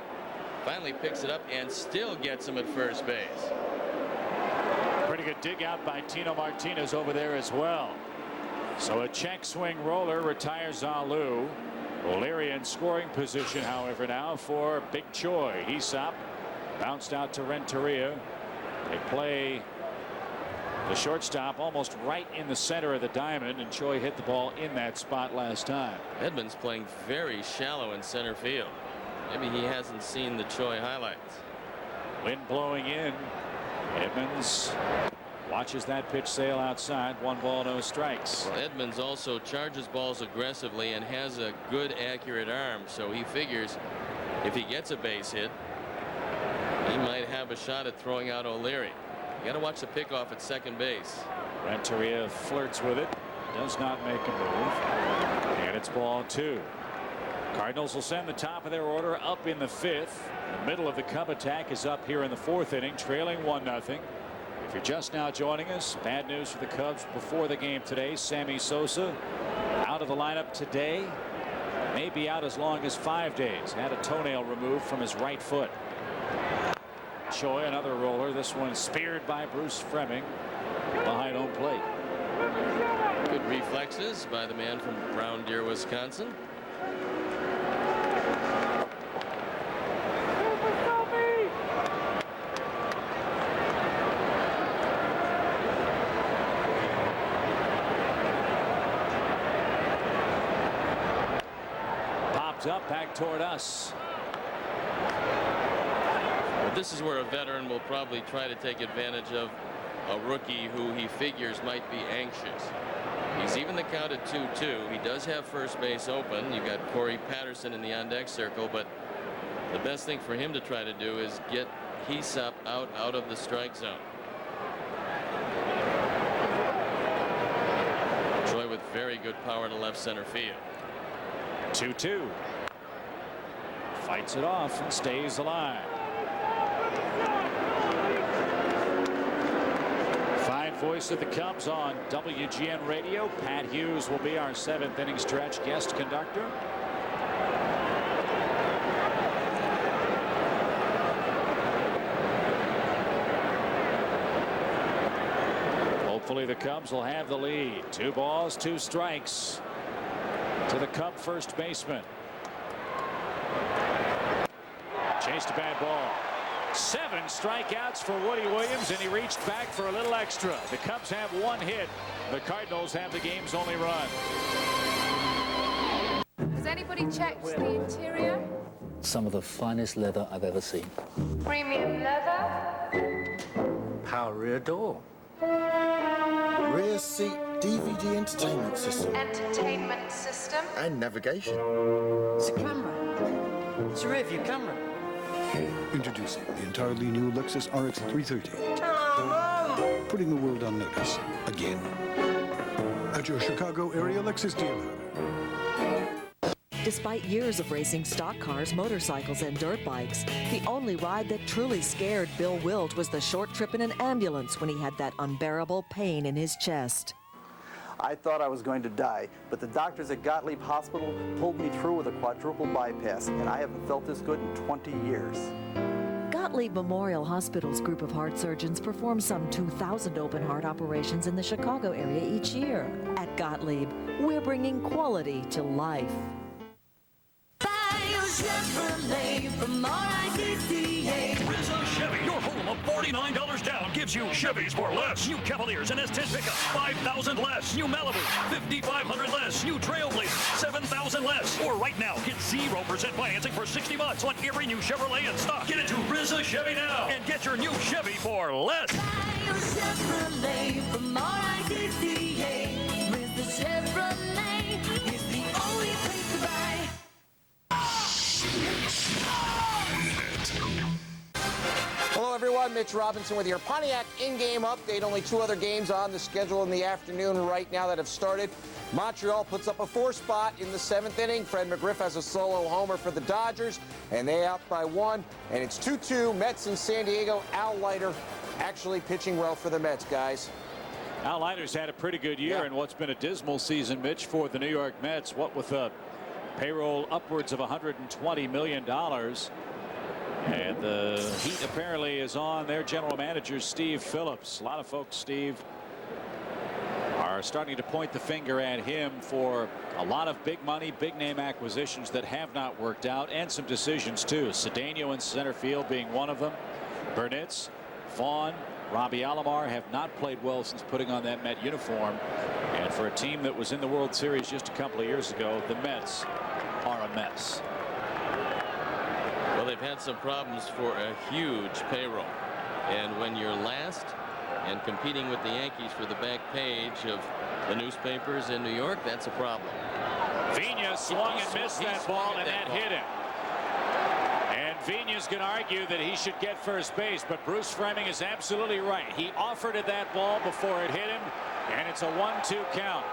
Finally picks it up and still gets him at first base. Pretty good dig out by Tino Martinez over there as well. So a check swing roller retires Alou. O'Leary in scoring position, however, now for Big Choi. He's up. Bounced out to Renteria. They play the shortstop almost right in the center of the diamond, and Choi hit the ball in that spot last time. Edmonds playing very shallow in center field. Maybe he hasn't seen the Choi highlights. Wind blowing in. Edmonds watches that pitch sail outside. 1 ball, no strikes. Well, Edmonds also charges balls aggressively and has a good, accurate arm, so he figures if he gets a base hit, he might have a shot at throwing out O'Leary. You got to watch the pickoff at second base. Renteria flirts with it, does not make a move, and it's ball 2. Cardinals will send the top of their order up in the 5th. The middle of the Cub attack is up here in the 4th inning, trailing 1-0. If you're just now joining us, bad news for the Cubs before the game today. Sammy Sosa out of the lineup today, may be out as long as 5 days. Had a toenail removed from his right foot. Choi, another roller. This one speared by Bruce Fleming. behind home plate. Good reflexes by the man from Brown Deer, Wisconsin. Popped up back toward us. But this is where a veteran will probably try to take advantage of a rookie who he figures might be anxious. He's even the count at 2-2. He does have first base open. You've got Corey Patterson in the on-deck circle, but the best thing for him to try to do is get Heesop out of the strike zone. Troy with very good power to left center field. 2-2. Fights it off and stays alive. Fine voice of the Cubs on WGN Radio. Pat Hughes will be our 7th inning stretch guest conductor. Hopefully the Cubs will have the lead. 2 balls, 2 strikes to the Cub first baseman. Chased a bad ball. 7 strikeouts for Woody Williams, and he reached back for a little extra. The Cubs have 1 hit. The Cardinals have the game's only run. Has anybody checked the interior? Some of the finest leather I've ever seen. Premium leather? Power rear door. Rear seat DVD entertainment system. Entertainment system? And navigation. It's a camera. It's a rear view camera. Introducing the entirely new Lexus RX 330. Putting the world on notice again. At your Chicago area Lexus dealer. Despite years of racing stock cars, motorcycles, and dirt bikes, the only ride that truly scared Bill Wilt was the short trip in an ambulance when he had that unbearable pain in his chest. I thought I was going to die, but the doctors at Gottlieb Hospital pulled me through with a quadruple bypass, and I haven't felt this good in 20 years. Gottlieb Memorial Hospital's group of heart surgeons perform some 2,000 open heart operations in the Chicago area each year. At Gottlieb, we're bringing quality to life. Chevrolet from RICCA. Rizzo Chevy, your home of $49 down, gives you Chevys for less. New Cavaliers and S10 pickups, $5,000 less. New Malibu, $5,500 less. New Trailblazer, $7,000 less. Or right now, get 0% financing for 60 months on every new Chevrolet in stock. Get into Rizzo Chevy now and get your new Chevy for less. Buy your Chevrolet from RICCA. Rizzo Chevrolet is the only place to buy. Hello everyone, Mitch Robinson with your Pontiac in-game update. Only 2 other games on the schedule in the afternoon right now that have started. Montreal puts up a 4 spot in the 7th inning. Fred McGriff has a solo homer for the Dodgers, and they out by 1. And it's 2-2, Mets in San Diego. Al Leiter actually pitching well for the Mets, guys. Al Leiter's had a pretty good year in what's been a dismal season, Mitch, for the New York Mets. What with a payroll upwards of $120 million. And the heat apparently is on their general manager, Steve Phillips. A lot of folks, Steve, are starting to point the finger at him for a lot of big money, big name acquisitions that have not worked out, and some decisions too. Cedeno in center field being one of them. Burnitz, Vaughn, Robbie Alomar have not played well since putting on that Met uniform. And for a team that was in the World Series just a couple of years ago, the Mets are a mess. Well, they've had some problems for a huge payroll. And when you're last and competing with the Yankees for the back page of the newspapers in New York, that's a problem. Vigna swung and missed that ball, and that hit him. And Vigna's going to argue that he should get first base, but Bruce Fleming is absolutely right. He offered it that ball before it hit him, and it's a 1-2 count.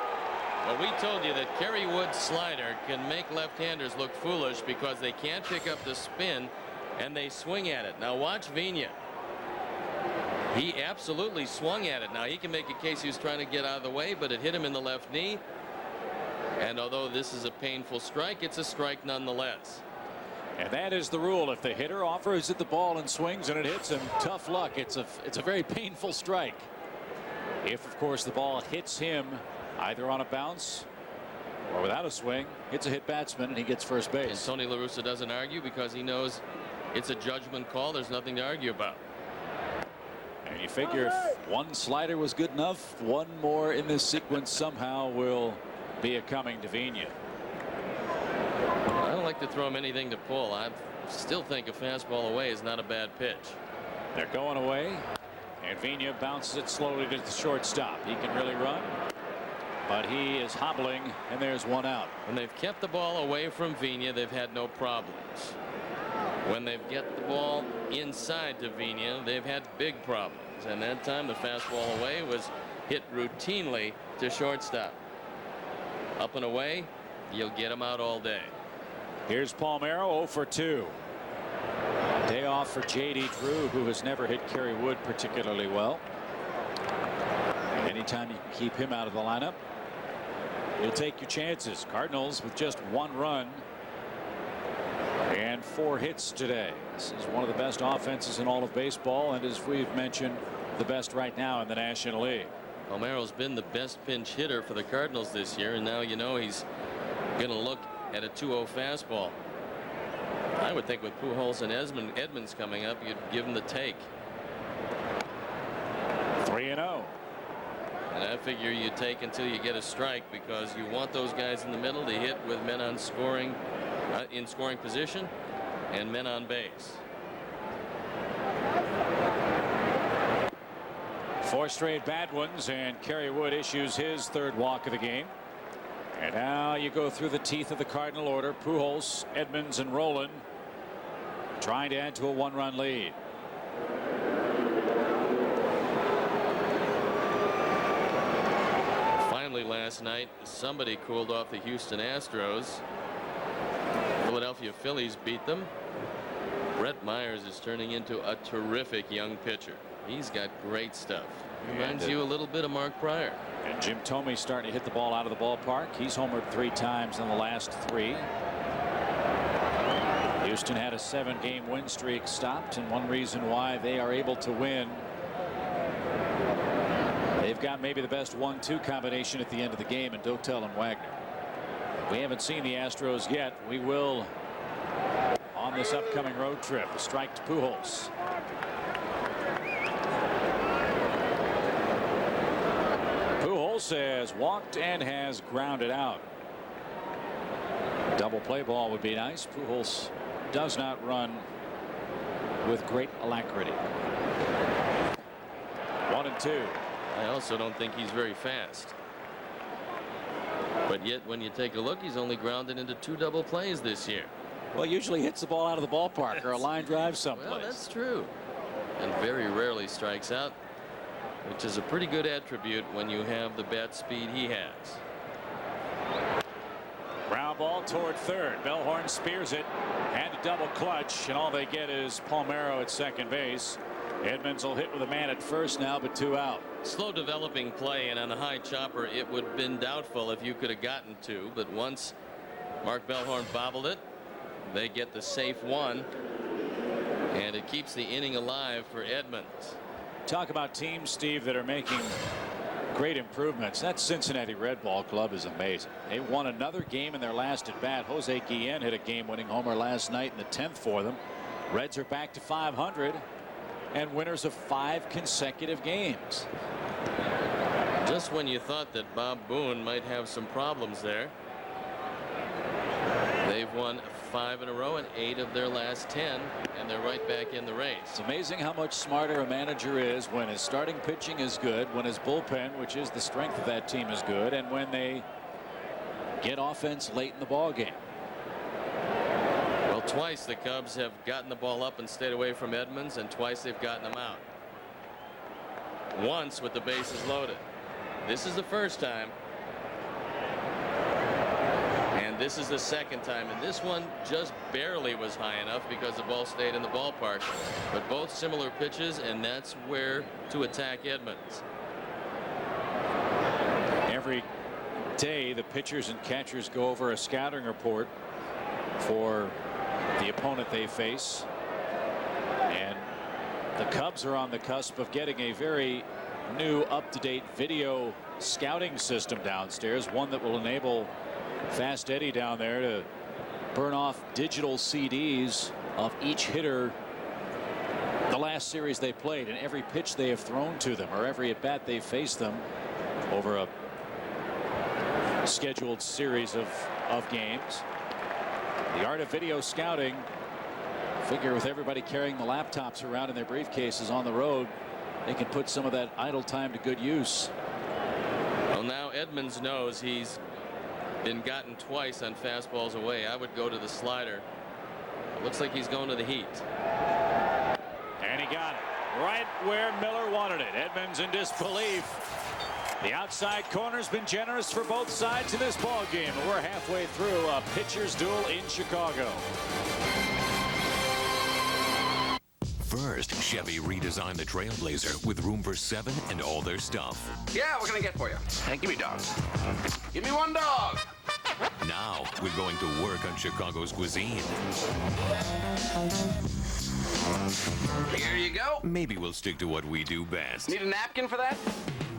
Well, we told you that Kerry Wood's slider can make left-handers look foolish because they can't pick up the spin and they swing at it. Now watch Vigna. He absolutely swung at it. Now he can make a case he was trying to get out of the way, but it hit him in the left knee. And although this is a painful strike, it's a strike nonetheless. And that is the rule. If the hitter offers it the ball and swings and it hits him, tough luck. It's a very painful strike. If, of course, the ball hits him either on a bounce or without a swing, it's a hit batsman and he gets first base. And Tony La Russa doesn't argue because he knows it's a judgment call. There's nothing to argue about. And you figure if one slider was good enough, one more in this sequence somehow will be a coming to Vigna. I don't like to throw him anything to pull. I still think a fastball away is not a bad pitch. They're going away, and Vigna bounces it slowly to the shortstop. He can really run, but he is hobbling, and there's one out. When they've kept the ball away from Vigna, they've had no problems. When they've get the ball inside to Vigna, they've had big problems. And that time the fastball away was hit routinely to shortstop. Up and away, you'll get him out all day. Here's Palmeiro, 0 for 2. Day off for J.D. Drew, who has never hit Kerry Wood particularly well. Anytime you can keep him out of the lineup, you'll take your chances. Cardinals with just 1 run and 4 hits today. This is one of the best offenses in all of baseball, and as we've mentioned, the best right now in the National League. Palmeiro's been the best pinch hitter for the Cardinals this year, and now you know he's going to look at a 2-0 fastball. I would think with Pujols and Edmonds coming up, you'd give him the take. 3-0. And I figure you take until you get a strike, because you want those guys in the middle to hit with men on scoring in scoring position and men on base. 4 straight bad ones, and Kerry Wood issues his 3rd walk of the game. And now you go through the teeth of the Cardinal order. Pujols, Edmonds, and Rowland trying to add to a 1-run lead. Finally last night somebody cooled off the Houston Astros. Philadelphia Phillies beat them. Brett Myers is turning into a terrific young pitcher. He's got great stuff. Reminds you a little bit of Mark Pryor. And Jim Thome starting to hit the ball out of the ballpark. He's homered 3 times in the last 3. Houston had a 7-game win streak stopped, and one reason why they are able to win, they've got maybe the best 1-2 combination at the end of the game in Dotel and Wagner. We haven't seen the Astros yet. We will on this upcoming road trip. A strike to Pujols. Pujols has walked and has grounded out. Double play ball would be nice. Pujols does not run with great alacrity. 1-2. I also don't think he's very fast. But yet when you take a look, he's only grounded into 2 double plays this year. Well, usually hits the ball out of the ballpark or a line drive someplace. Well, that's true. And very rarely strikes out, which is a pretty good attribute when you have the bat speed he has. Ground ball toward 3rd. Bellhorn spears it. And a double clutch, and all they get is Palmeiro at second base. Edmonds will hit with a man at first now, but 2 out. Slow developing play, and on a high chopper it would have been doubtful if you could have gotten 2, but once Mark Bellhorn bobbled it, they get the safe 1, and it keeps the inning alive for Edmonds. Talk about teams, Steve, that are making great improvements. That Cincinnati Red Ball club is amazing. They won another game in their last at bat. Jose Guillen hit a game-winning homer last night in the 10th for them. Reds are back to 500 and winners of 5 consecutive games. Just when you thought that Bob Boone might have some problems there, they've won 5 in a row and 8 of their last 10, and they're right back in the race. It's amazing how much smarter a manager is when his starting pitching is good, when his bullpen, which is the strength of that team, is good, and when they get offense late in the ball game. Well, twice the Cubs have gotten the ball up and stayed away from Edmonds, and twice they've gotten them out. Once with the bases loaded. This is the first time. And this is the second time, and this one just barely was high enough because the ball stayed in the ballpark. But both similar pitches, and that's where to attack Edmonds. Every day the pitchers and catchers go over a scouting report for the opponent they face, and the Cubs are on the cusp of getting a very new up-to-date video scouting system downstairs, one that will enable Fast Eddie down there to burn off digital CDs of each hitter the last series they played and every pitch they have thrown to them, or every at-bat they faced them over a scheduled series of games. The art of video scouting. Figure with everybody carrying the laptops around in their briefcases on the road, they can put some of that idle time to good use. Well, now Edmonds knows he's been gotten twice on fastballs away. I would go to the slider. It looks like he's going to the heat. And he got it right where Miller wanted it. Edmonds in disbelief. The outside corner's been generous for both sides in this ball game. We're halfway through a pitcher's duel in Chicago. First, Chevy redesigned the Trailblazer with room for 7 and all their stuff. Yeah, what can I get for you? Hey, give me dogs. Give me one dog. Now, we're going to work on Chicago's cuisine. Here you go. Maybe we'll stick to what we do best. Need a napkin for that?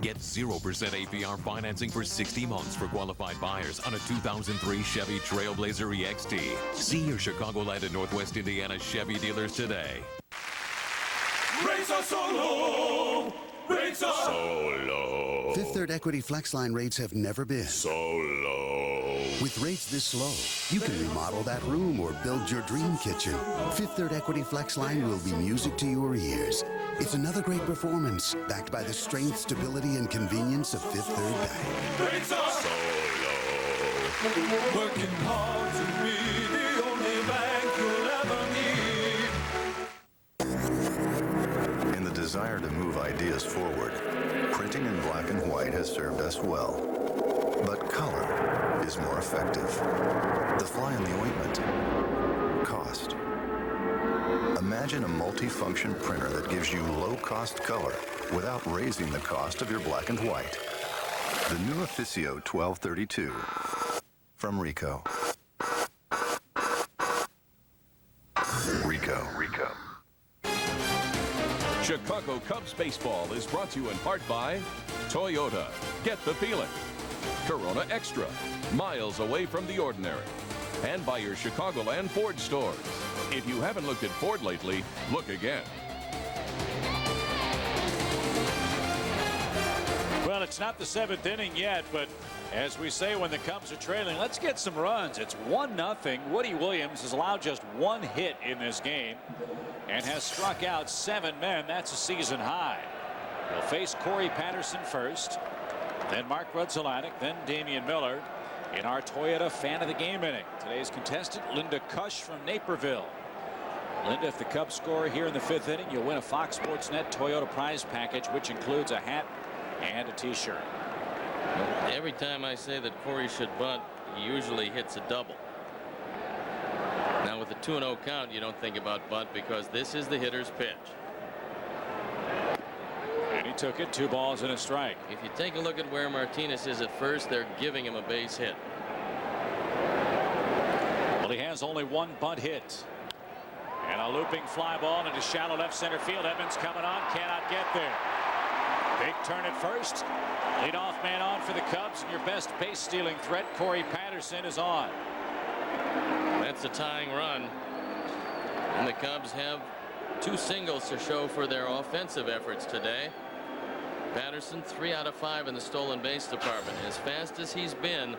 Get 0% APR financing for 60 months for qualified buyers on a 2003 Chevy Trailblazer EXT. See your Chicagoland and Northwest Indiana Chevy dealers today. Rates are so low. Rates are so low. Fifth Third Equity FlexLine rates have never been so low. With rates this low, you can remodel that room or build your dream kitchen. Fifth Third Equity FlexLine will be music to your ears. It's another great performance, backed by the strength, stability, and convenience of Fifth Third Bank. Rates are so low. Working hard to be the only bank you'll ever need. In the desire to move ideas forward, printing in black and white has served us well. But color is more effective. The fly in the ointment: cost. Imagine a multi-function printer that gives you low-cost color without raising the cost of your black and white. The new Officio 1232 from Ricoh. Ricoh. Chicago Cubs baseball is brought to you in part by Toyota. Get the feeling. Corona Extra, miles away from the ordinary. And by your Chicagoland Ford stores. If you haven't looked at Ford lately, look again. Well, it's not the 7th inning yet, but as we say when the Cubs are trailing, let's get some runs. It's 1-0. Woody Williams has allowed just 1 hit in this game and has struck out 7 men. That's a season high. He'll face Corey Patterson first, then Mark Gonzalez, then Damian Miller in our Toyota Fan of the Game inning. Today's contestant, Linda Cush from Naperville. Linda, if the Cubs score here in the 5th inning, you'll win a Fox Sports Net Toyota prize package, which includes a hat and a t-shirt. Every time I say that Corey should bunt, he usually hits a double. Now with the 2-0 count, you don't think about bunt because this is the hitter's pitch. And he took it. 2 balls and a strike. If you take a look at where Martinez is at first, they're giving him a base hit. Well, he has only 1 bunt hit. And a looping fly ball into shallow left center field. Edmonds coming on, cannot get there. Big turn at first. Leadoff man on for the Cubs, and your best base stealing threat, Corey Patterson, is on. That's a tying run. And the Cubs have 2 singles to show for their offensive efforts today. Patterson 3 out of 5 in the stolen base department. As fast as he's been,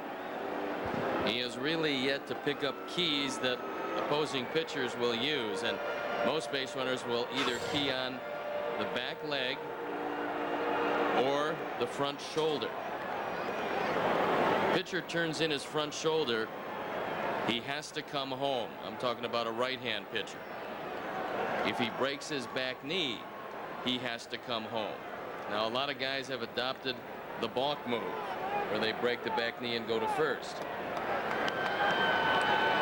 he has really yet to pick up keys that opposing pitchers will use, and most base runners will either key on the back leg or the front shoulder. Pitcher turns in his front shoulder, he has to come home. I'm talking about a right-hand pitcher. If he breaks his back knee, he has to come home. Now a lot of guys have adopted the balk move, where they break the back knee and go to first.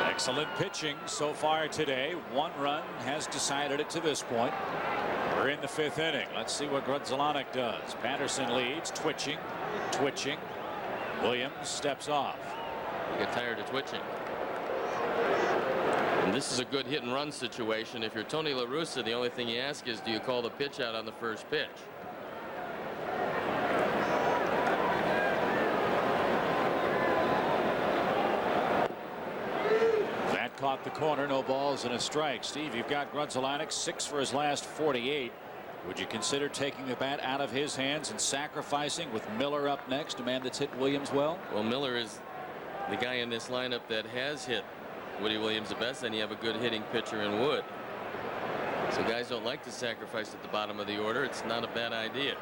Excellent pitching so far today. 1 run has decided it to this point. We're in the 5th inning. Let's see what Gonzalez does. Patterson leads, twitching. Williams steps off. You get tired of twitching. And this is a good hit and run situation. If you're Tony La Russa, the only thing you ask is, do you call the pitch out on the first pitch? caught the corner. No balls and a strike. Steve, you've got Gonzalez 6 for his last 48. Would you consider taking the bat out of his hands and sacrificing with Miller up next, a man that's hit Williams well? Well, Miller is the guy in this lineup that has hit Woody Williams the best, and you have a good hitting pitcher in Wood. So guys don't like to sacrifice at the bottom of the order. It's not a bad idea.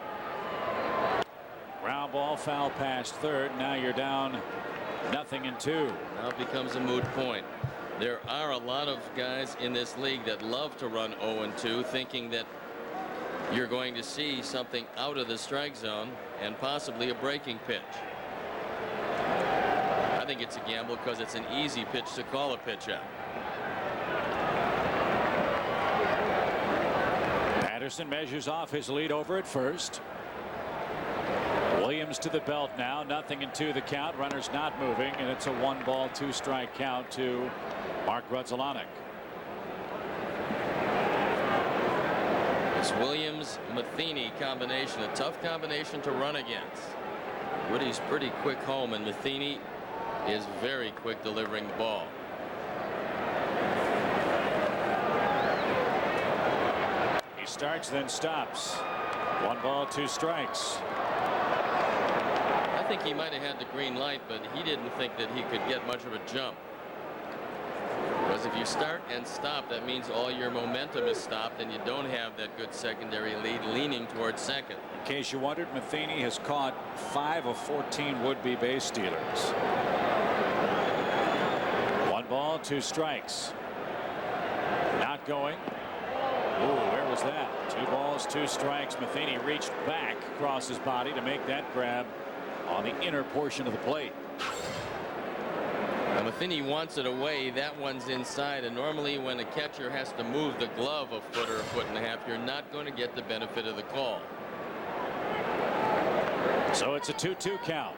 Ground ball, foul past third. Now you're down 0-2. Now it becomes a moot point. There are a lot of guys in this league that love to run 0-2, thinking that you're going to see something out of the strike zone and possibly a breaking pitch. I think it's a gamble because it's an easy pitch to call a pitch out. Patterson measures off his lead over at first. Williams to the belt now. 0-2 the count. Runners not moving, and it's a 1-ball 2-strike count to Mark Gonzalez. This Williams-Matheny combination, a tough combination to run against. Woody's pretty quick home, and Matheny is very quick delivering the ball. He starts, then stops. 1 ball, 2 strikes. I think he might have had the green light, but he didn't think that he could get much of a jump. Because if you start and stop, that means all your momentum is stopped, and you don't have that good secondary lead leaning towards second. In case you wondered, Matheny has caught 5 of 14 would-be base stealers. 1 ball, 2 strikes. Not going. Ooh, where was that? 2 balls, 2 strikes. Matheny reached back across his body to make that grab on the inner portion of the plate. Now Matheny wants it away. That one's inside, and normally when a catcher has to move the glove a foot or a foot and a half, you're not going to get the benefit of the call. So it's a 2-2 count.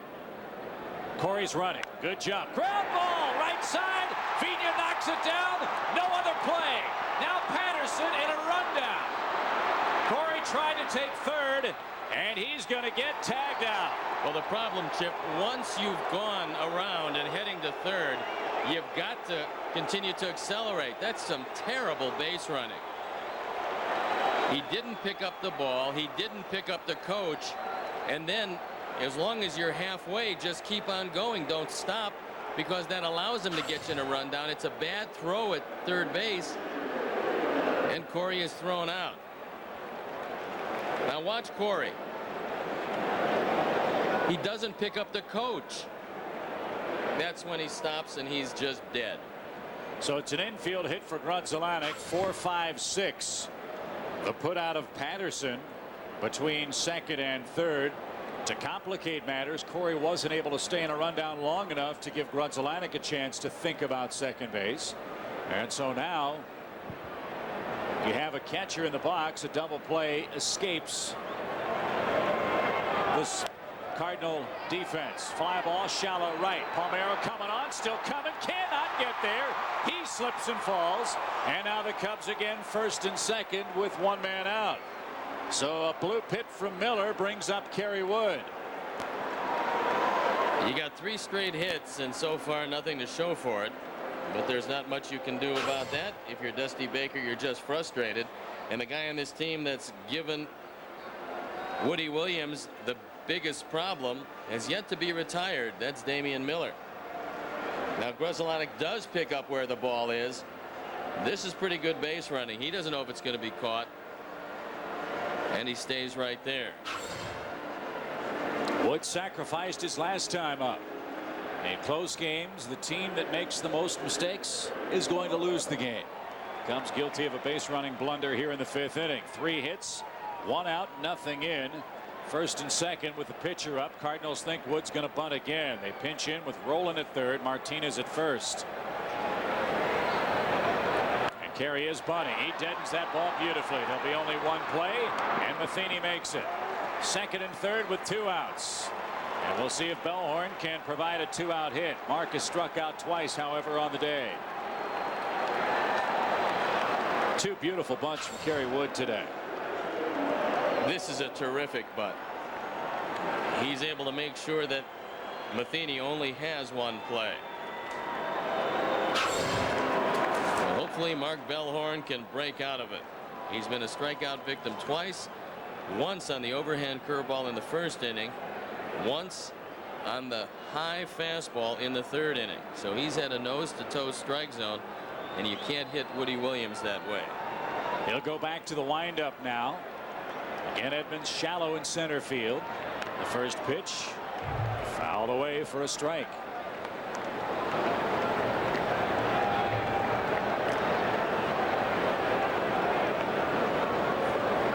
Corey's running. Good jump. Ground ball right side. Vina knocks it down. No other play. Now Patterson in a rundown. Corey tried to take third, and he's going to get tagged out. Well, the problem, Chip, once you've gone around and heading to third, you've got to continue to accelerate. That's some terrible base running. He didn't pick up the ball. He didn't pick up the coach. And then, as long as you're halfway, just keep on going. Don't stop, because that allows him to get you in a rundown. It's a bad throw at third base, and Corey is thrown out. Now watch Corey. He doesn't pick up the coach. That's when he stops, and he's just dead. So it's an infield hit for Gonzalez. 4-5-6. The put out of Patterson between second and third. To complicate matters, Corey wasn't able to stay in a rundown long enough to give Gonzalez a chance to think about second base. And so now you have a catcher in the box. A double play escapes this Cardinal defense. Fly ball shallow right. Palmeiro coming on, still coming, cannot get there. He slips and falls, and now the Cubs again first and second with 1 man out. So a blue pit from Miller brings up Kerry Wood. You got 3 straight hits, and so far nothing to show for it. But there's not much you can do about that. If you're Dusty Baker, you're just frustrated. And the guy on this team that's given Woody Williams the biggest problem has yet to be retired. That's Damian Miller. Now Gonzalez does pick up where the ball is. This is pretty good base running. He doesn't know if it's going to be caught, and he stays right there. Wood sacrificed his last time up. In close games, the team that makes the most mistakes is going to lose the game. Comes guilty of a base running blunder here in the 5th inning. 3 hits, 1 out, nothing in. First and second with the pitcher up. Cardinals think Wood's going to bunt again. They pinch in with Rowland at third, Martinez at first. And Kerry is bunting. He deadens that ball beautifully. There'll be only 1 play, and Matheny makes it. Second and third with 2 outs. And we'll see if Bellhorn can provide a 2-out hit. Marcus struck out twice, however, on the day. 2 beautiful bunts from Kerry Wood today. This is a terrific bunt. He's able to make sure that Matheny only has 1 play. hopefully Mark Bellhorn can break out of it. He's been a strikeout victim twice. Once on the overhand curveball in the first inning. Once on the high fastball in the third inning. So he's had a nose-to-toe strike zone, and you can't hit Woody Williams that way. He'll go back to the windup now. Again, Edmonds shallow in center field. The first pitch fouled away for a strike.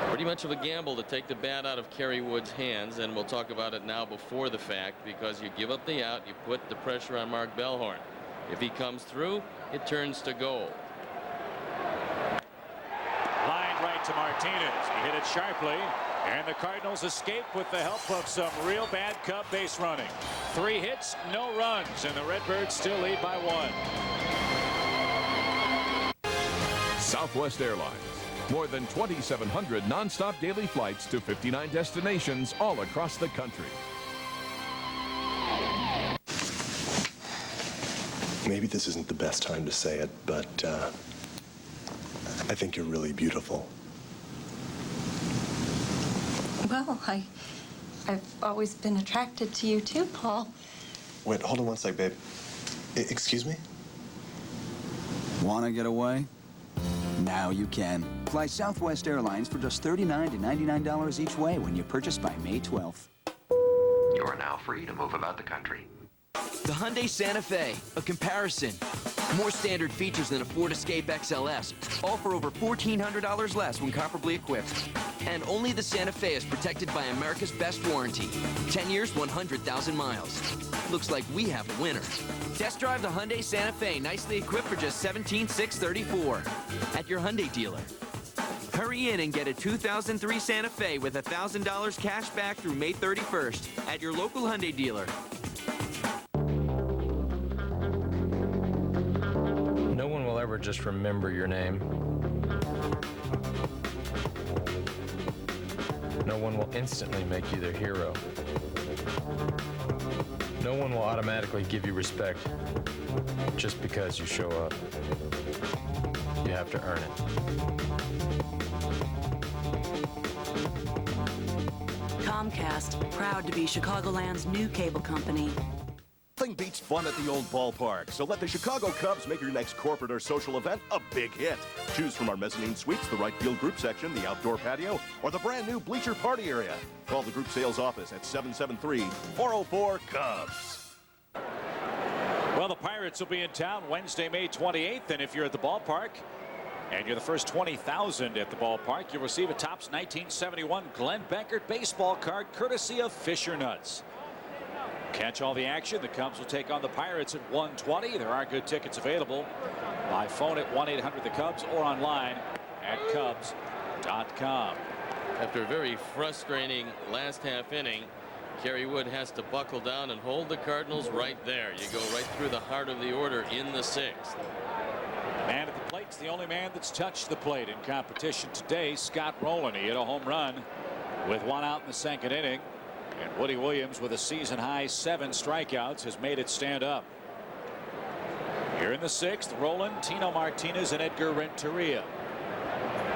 Pretty much of a gamble to take the bat out of Kerry Wood's hands, and we'll talk about it now before the fact, because you give up the out, you put the pressure on Mark Bellhorn. If he comes through, it turns to goal. Line right to Martinez. He hit it sharply, and the Cardinals escape with the help of some real bad Cub base running. 3 hits, no runs, and the Redbirds still lead by 1. Southwest Airlines. More than 2,700 nonstop daily flights to 59 destinations all across the country. Maybe this isn't the best time to say it, but I think you're really beautiful. Well, I've always been attracted to you too, Paul. Wait, hold on one sec, babe. Excuse me? Want to get away? Now you can. Fly Southwest Airlines for just $39 to $99 each way when you purchase by May 12th. You are now free to move about the country. The Hyundai Santa Fe, a comparison. More standard features than a Ford Escape XLS, all for over $1,400 less when comparably equipped. And only the Santa Fe is protected by America's best warranty. 10 years, 100,000 miles. Looks like we have a winner. Test drive the Hyundai Santa Fe, nicely equipped for just $17,634 at your Hyundai dealer. Hurry in and get a 2003 Santa Fe with $1,000 cash back through May 31st at your local Hyundai dealer. No one will ever just remember your name. No one will instantly make you their hero. No one will automatically give you respect just because you show up. You have to earn it. Comcast, proud to be Chicagoland's new cable company. Nothing beats fun at the old ballpark, so let the Chicago Cubs make your next corporate or social event a big hit. Choose from our mezzanine suites, the right field group section, the outdoor patio, or the brand new bleacher party area. Call the group sales office at 773-404-CUBS. Well, the Pirates will be in town Wednesday, May 28th, and if you're at the ballpark and you're the first 20,000 at the ballpark, you'll receive a Topps 1971 Glenn Beckert baseball card courtesy of Fisher Nuts. Catch all the action. The Cubs will take on the Pirates at 1:20. There are good tickets available by phone at 1-800-THE-CUBS or online at Cubs.com. After a very frustrating last half inning, Kerry Wood has to buckle down and hold the Cardinals right there. You go right through the heart of the order in the 6th. Man at the plate's the only man that's touched the plate in competition today. Scott Rowland. He hit a home run with 1 out in the 2nd inning. And Woody Williams, with a season-high 7 strikeouts, has made it stand up. Here in the 6th, Rowland, Tino Martinez, and Edgar Renteria.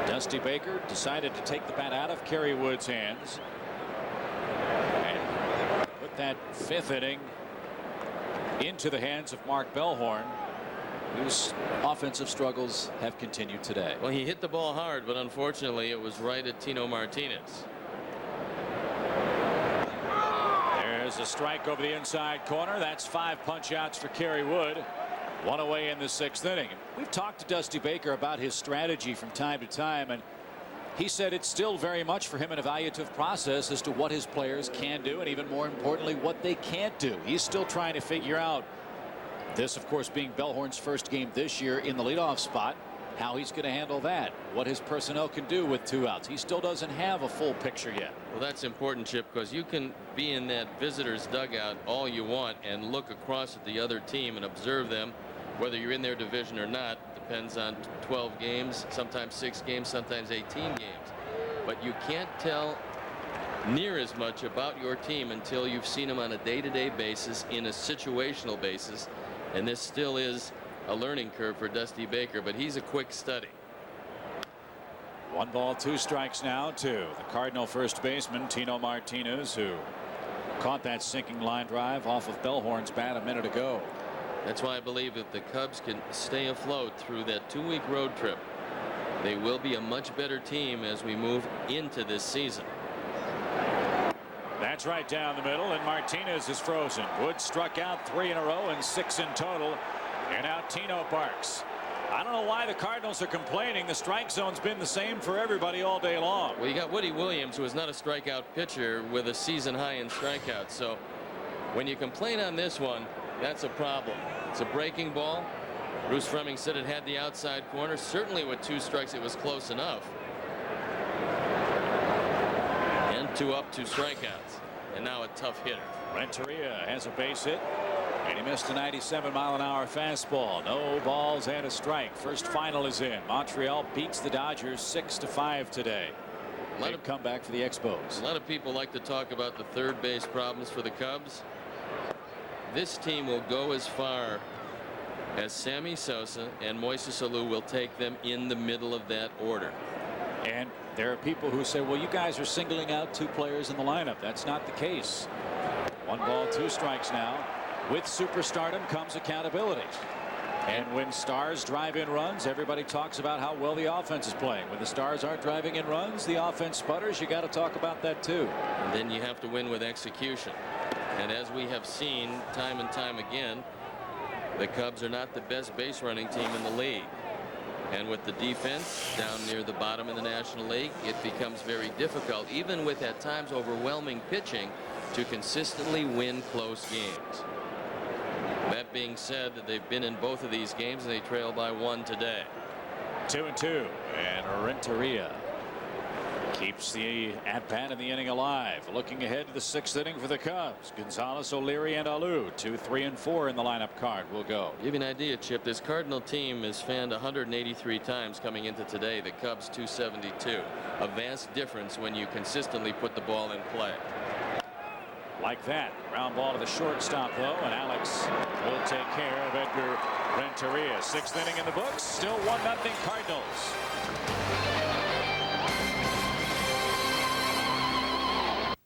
Dusty Baker decided to take the bat out of Kerry Wood's hands and put that 5th inning into the hands of Mark Bellhorn, whose offensive struggles have continued today. Well, he hit the ball hard, but unfortunately it was right at Tino Martinez. There's a strike over the inside corner. That's 5 punch-outs for Kerry Wood. 1 away in the 6th inning. We've talked to Dusty Baker about his strategy from time to time, and he said it's still very much for him an evaluative process as to what his players can do, and even more importantly, what they can't do. He's still trying to figure out, this of course being Bellhorn's first game this year in the leadoff spot, how he's going to handle that, what his personnel can do with 2 outs. He still doesn't have a full picture yet. Well, that's important, Chip, because you can be in that visitor's dugout all you want and look across at the other team and observe them, whether you're in their division or not. Depends on 12 games, sometimes 6 games, sometimes 18 games. But you can't tell near as much about your team until you've seen them on a day-to-day basis, in a situational basis, and this still is a learning curve for Dusty Baker, but he's a quick study. 1 ball, 2 strikes now to the Cardinal first baseman Tino Martinez, who caught that sinking line drive off of Bellhorn's bat a minute ago. That's why I believe if the Cubs can stay afloat through that 2-week road trip, they will be a much better team as we move into this season. That's right down the middle, and Martinez is frozen. Wood struck out 3 in a row and 6 in total, and now Tino barks. I don't know why the Cardinals are complaining. The strike zone's been the same for everybody all day long. Well, you got Woody Williams, who is not a strikeout pitcher, with a season high in strikeouts. So when you complain on this one, that's a problem. It's a breaking ball. Bruce Fleming said it had the outside corner. Certainly with 2 strikes, it was close enough. And 2 up, 2 strikeouts. And now a tough hitter. Renteria has a base hit. And he missed a 97-mile-an-hour fastball. No balls and a strike. First final is in. Montreal beats the Dodgers 6-5 today. Big comeback for the Expos. A lot of people like to talk about the third base problems for the Cubs. This team will go as far as Sammy Sosa and Moises Alou will take them in the middle of that order. And there are people who say, well, you guys are singling out 2 players in the lineup. That's not the case. 1 ball, 2 strikes now. With superstardom comes accountability. And when stars drive in runs, everybody talks about how well the offense is playing. When the stars aren't driving in runs, the offense sputters. You got to talk about that too. And then you have to win with execution. And as we have seen time and time again, the Cubs are not the best base running team in the league. And with the defense down near the bottom in the National League, it becomes very difficult, even with at times overwhelming pitching, to consistently win close games. That being said, they've been in both of these games and they trail by 1 today. 2-2, and Renteria keeps the at-bat in the inning alive. Looking ahead to the 6th inning for the Cubs. Gonzalez, O'Leary, and Alou. 2, 3, and 4 in the lineup card will go. Give you an idea, Chip. This Cardinal team is fanned 183 times coming into today. The Cubs 272. A vast difference when you consistently put the ball in play. Like that. Ground ball to the shortstop, though, and Alex will take care of Edgar Renteria. 6th inning in the books. Still 1-0 Cardinals.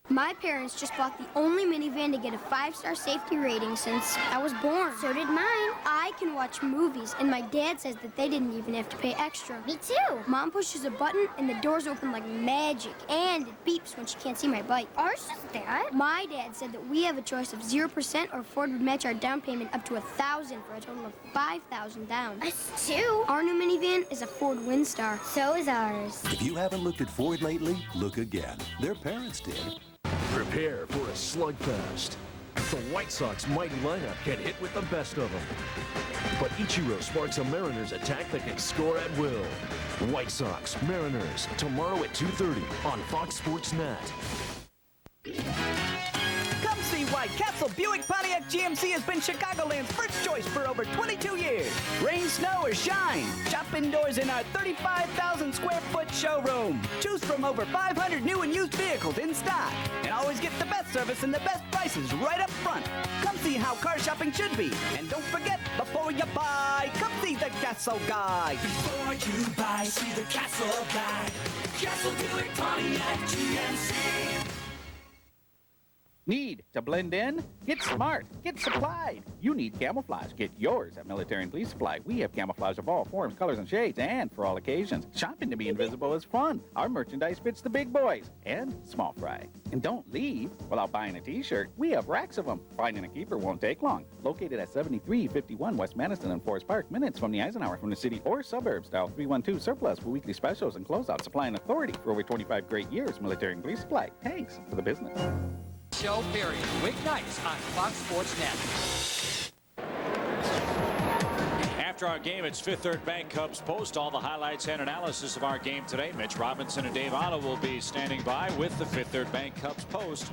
My parents just bought the only minivan to get a 5-star safety rating since I was born. So did mine. I can watch movies, and my dad says that they didn't even have to pay extra. Me too. Mom pushes a button, and the doors open like magic, and it beeps when she can't see my bike. Ours does that. My dad said that we have a choice of 0% or Ford would match our down payment up to $1,000 for a total of $5,000 down. Us too. Our new minivan is a Ford Windstar. So is ours. If you haven't looked at Ford lately, look again. Their parents did. Prepare for a slugfest. The White Sox mighty lineup can hit with the best of them. But Ichiro sparks a Mariners attack that can score at will. White Sox, Mariners, tomorrow at 2:30 on Fox Sports Net. Come see why Castle Buick Pontiac GMC has been Chicagoland's first choice for over 22 years. Rain, snow, or shine, shop indoors in our 35,000 square foot showroom. Choose from over 500 new and used vehicles in stock. And always get the best service and the best prices right up front. Come see how car shopping should be. And don't forget, before you buy, come see the Castle guy. Before you buy, see the Castle guy. Castle Buick Pontiac GMC. Need to blend in? Get smart. Get supplied. You need camouflage. Get yours at Military and Police Supply. We have camouflage of all forms, colors, and shades, and for all occasions. Shopping to be invisible is fun. Our merchandise fits the big boys and small fry. And don't leave without buying a t-shirt. We have racks of them. Finding a keeper won't take long. Located at 7351 West Madison and Forest Park, minutes from the Eisenhower, from the city or suburbs. Dial 312 surplus for weekly specials and closeout. Supply and authority for over 25 great years. Military and Police Supply. Thanks for the business. Show period. Weeknights on Fox Sports Net. After our game, it's Fifth Third Bank Cubs Post. All the highlights and analysis of our game today. Mitch Robinson and Dave Alou will be standing by with the Fifth Third Bank Cubs Post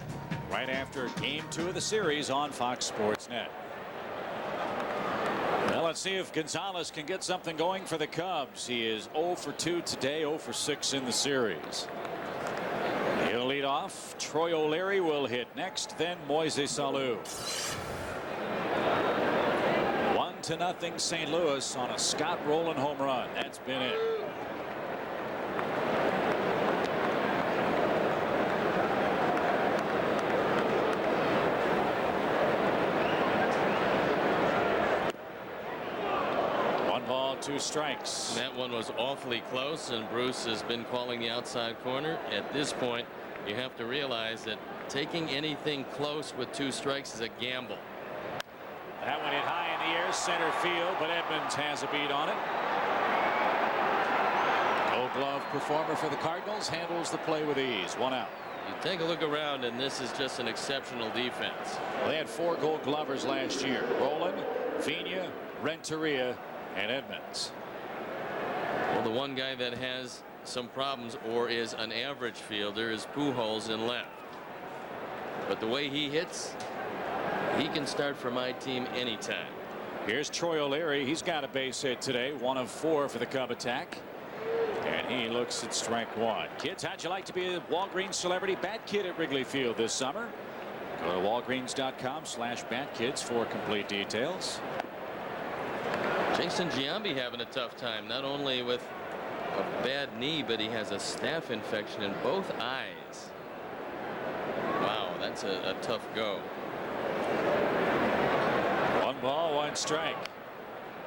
right after Game 2 of the series on Fox Sports Net. Well, let's see if Gonzalez can get something going for the Cubs. He is 0 for 2 today, 0 for 6 in the series. He'll lead off. Troy O'Leary will hit next, then Moises Alou. 1-0 St. Louis on a Scott Rowland home run. That's been it. One ball, 2 strikes. That one was awfully close, and Bruce has been calling the outside corner. At this point, you have to realize that taking anything close with 2 strikes is a gamble. That one hit high in the air, center field, but Edmonds has a beat on it. Gold Glove performer for the Cardinals handles the play with ease. 1 out. You take a look around, and this is just an exceptional defense. Well, they had 4 Gold Glovers last year. Rowland, Vina, Renteria, and Edmonds. Well, the one guy that has some problems or is an average fielder is Pujols in left. But the way he hits, he can start for my team anytime. Here's Troy O'Leary. He's got a base hit today, 1 of 4 for the Cub attack. And he looks at strike 1. Kids, how'd you like to be a Walgreens celebrity bat kid at Wrigley Field this summer? Go to walgreens.com/batkids for complete details. Jason Giambi having a tough time, not only with a bad knee, but he has a staph infection in both eyes. Wow, that's a tough go. 1 ball, 1 strike.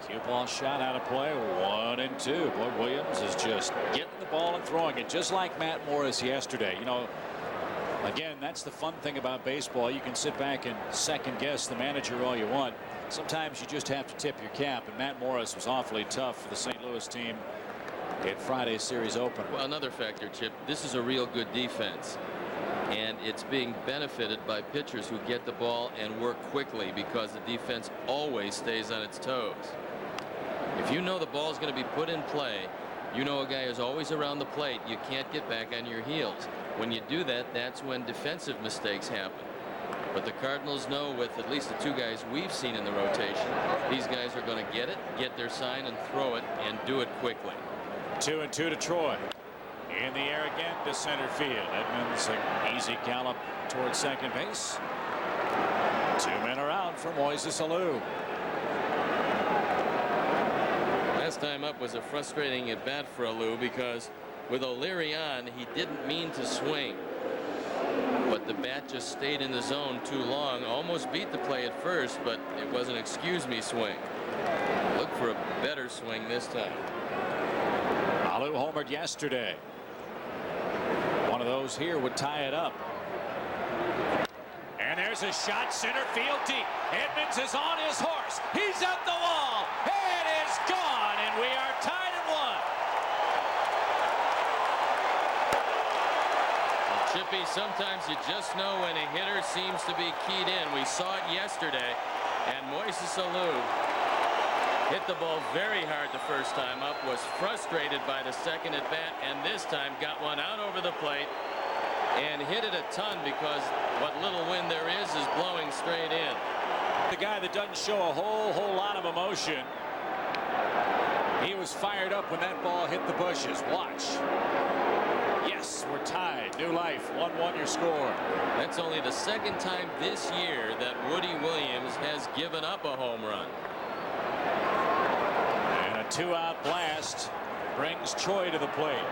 Cue ball shot out of play, 1-2. Boy, Williams is just getting the ball and throwing it just like Matt Morris yesterday. You know, again, that's the fun thing about baseball. You can sit back and second guess the manager all you want. Sometimes you just have to tip your cap, and Matt Morris was awfully tough for the St. Louis team in Friday's series opener. Well, another factor, Chip, this is a real good defense, and it's being benefited by pitchers who get the ball and work quickly because the defense always stays on its toes. If you know the ball is going to be put in play, you know a guy is always around the plate, you can't get back on your heels. When you do that, that's when defensive mistakes happen. But the Cardinals know, with at least the 2 guys we've seen in the rotation, these guys are going to get it, get their sign, and throw it, and do it quickly. 2-2 to Troy. In the air again to center field. Edmonds, an easy gallop towards second base. 2 men are out for Moises Alou. Last time up was a frustrating at bat for Alou because with O'Leary on, he didn't mean to swing, but the bat just stayed in the zone too long. Almost beat the play at first, but it was an excuse me swing. Look for a better swing this time. Alou homered yesterday. One of those here would tie it up. And there's a shot, center field deep. Edmonds is on his horse. He's at the wall. It is gone, and we are tied at 1. Chippy, sometimes you just know when a hitter seems to be keyed in. We saw it yesterday, and Moises Alou hit the ball very hard the first time up, was frustrated by the second at bat, and this time got one out over the plate and hit it a ton because what little wind there is blowing straight in. The guy that doesn't show a whole lot of emotion. He was fired up when that ball hit the bushes. Watch. Yes, we're tied. New life. 1-1 your score. That's only the 2nd time this year that Woody Williams has given up a home run. And a 2-out blast brings Choi to the plate.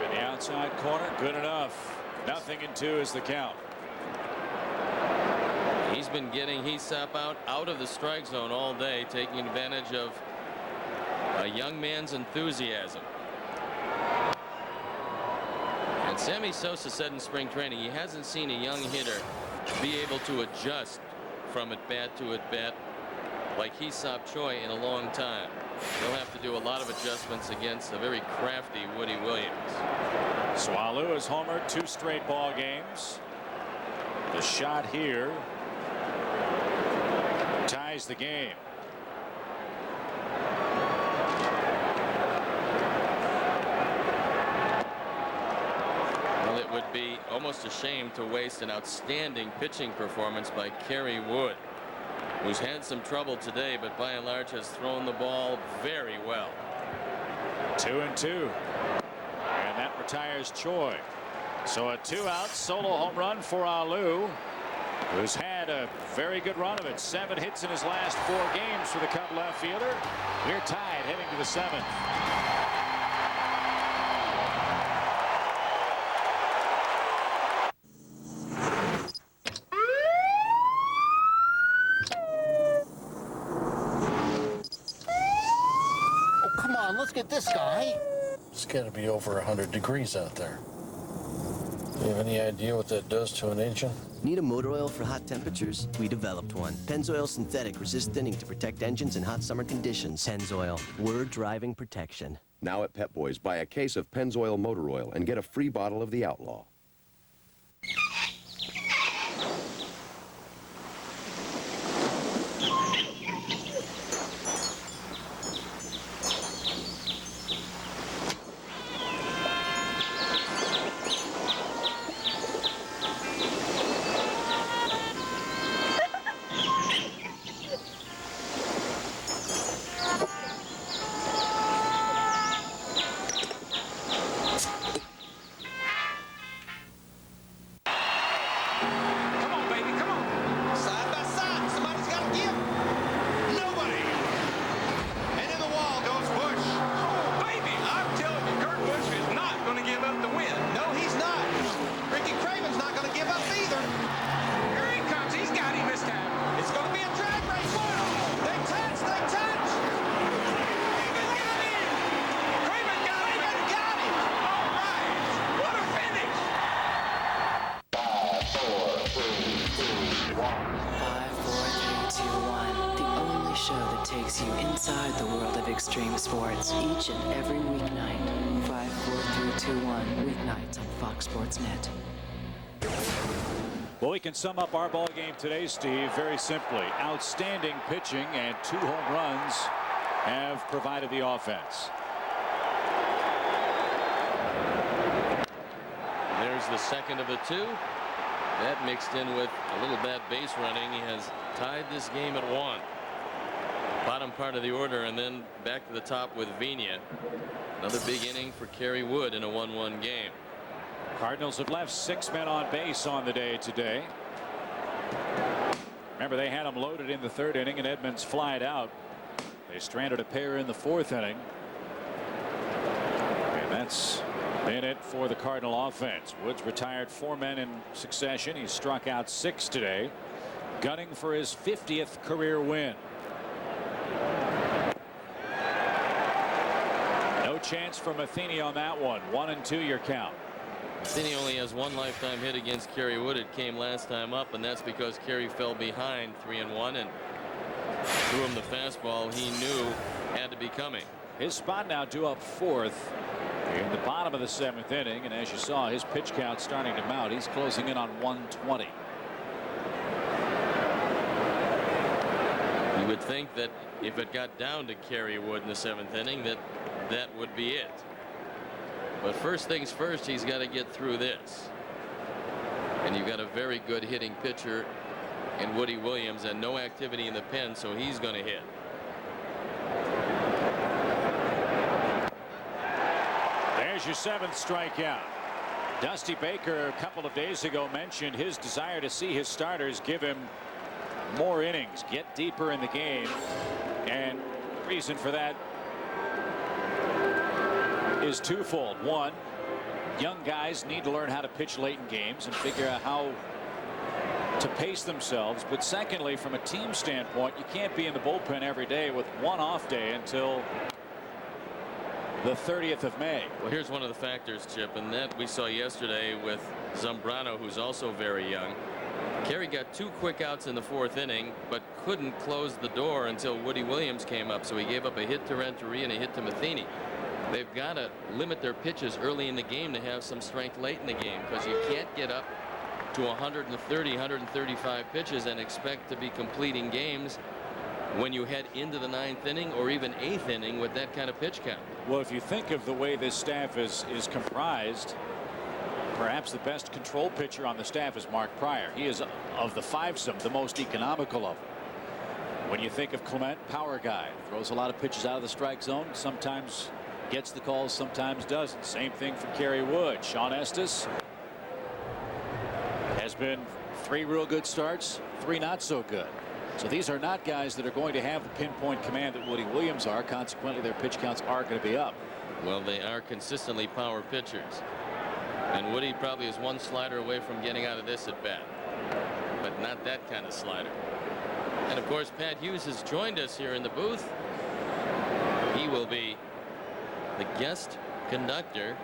In the outside corner, good enough. 0-2 is the count. He's been getting Hesop out of the strike zone all day, taking advantage of a young man's enthusiasm. And Sammy Sosa said in spring training he hasn't seen a young hitter be able to adjust from at bat to at bat like Hesop Choi in a long time. He'll have to do a lot of adjustments against a very crafty Woody Williams. So Alou has homered 2 straight ball games. The shot here ties the game. Well, it would be almost a shame to waste an outstanding pitching performance by Kerry Wood, who's had some trouble today, but by and large has thrown the ball very well. 2-2. And that retires Choi. So a 2-out solo home run for Alou, who's had had a very good run of it. 7 hits in his last 4 games for the Cub left fielder. We're tied heading to the 7th. Come on, let's get this guy. It's got to be over 100 degrees out there. Do you have any idea what that does to an engine? Need a motor oil for hot temperatures? We developed one. Pennzoil Synthetic resists thinning to protect engines in hot summer conditions. Pennzoil, we're driving protection. Now at Pep Boys, buy a case of Pennzoil motor oil and get a free bottle of the Outlaw. Inside the world of extreme sports, each and every weeknight. 5, 4, 3, 2, 1, weeknights on Fox Sports Net. Well, we can sum up our ball game today, Steve, very simply. Outstanding pitching and 2 home runs have provided the offense. There's the second of the 2. That mixed in with a little bad base running. He has tied this game at 1. Bottom part of the order, and then back to the top with Vina. Another big inning for Kerry Wood in a 1-1 game. Cardinals have left 6 men on base on the day today. Remember, they had them loaded in the 3rd inning, and Edmonds flied out. They stranded a pair in the 4th inning. And that's been it for the Cardinal offense. Woods retired 4 men in succession. He struck out 6 today, gunning for his 50th career win. No chance for Matheny on that one. 1-2 your count. Matheny only has 1 lifetime hit against Kerry Wood. It came last time up, and that's because Kerry fell behind 3-1 and threw him the fastball he knew had to be coming. His spot now due up 4th in the bottom of the 7th inning, and as you saw, his pitch count starting to mount. He's closing in on 120. You would think that if it got down to Kerry Wood in the 7th inning, that would be it. But first things first, he's got to get through this. And you've got a very good hitting pitcher in Woody Williams and no activity in the pen, so he's going to hit. There's your 7th strikeout. Dusty Baker a couple of days ago mentioned his desire to see his starters give him more innings, get deeper in the game, and the reason for that is twofold. One, young guys need to learn how to pitch late in games and figure out how to pace themselves. But secondly, from a team standpoint, you can't be in the bullpen every day with 1 off day until the 30th of May. Well, here's one of the factors, Chip, and that we saw yesterday with Zambrano, who's also very young. Kerry got 2 quick outs in the 4th inning, but couldn't close the door until Woody Williams came up, so he gave up a hit to Renteria and a hit to Matheny. They've got to limit their pitches early in the game to have some strength late in the game, because you can't get up to 130, 135 pitches and expect to be completing games when you head into the 9th inning or even 8th inning with that kind of pitch count. Well, if you think of the way this staff is comprised, perhaps the best control pitcher on the staff is Mark Pryor. He is, of the 5-some, the most economical of them. When you think of Clement, power guy, throws a lot of pitches out of the strike zone, sometimes gets the calls, sometimes doesn't. Same thing for Kerry Wood. Sean Estes has been 3 real good starts, 3 not so good. So these are not guys that are going to have the pinpoint command that Woody Williams are. Consequently, their pitch counts are going to be up. Well, they are consistently power pitchers. And Woody probably is 1 slider away from getting out of this at bat. But not that kind of slider. And of course, Pat Hughes has joined us here in the booth. He will be the guest conductor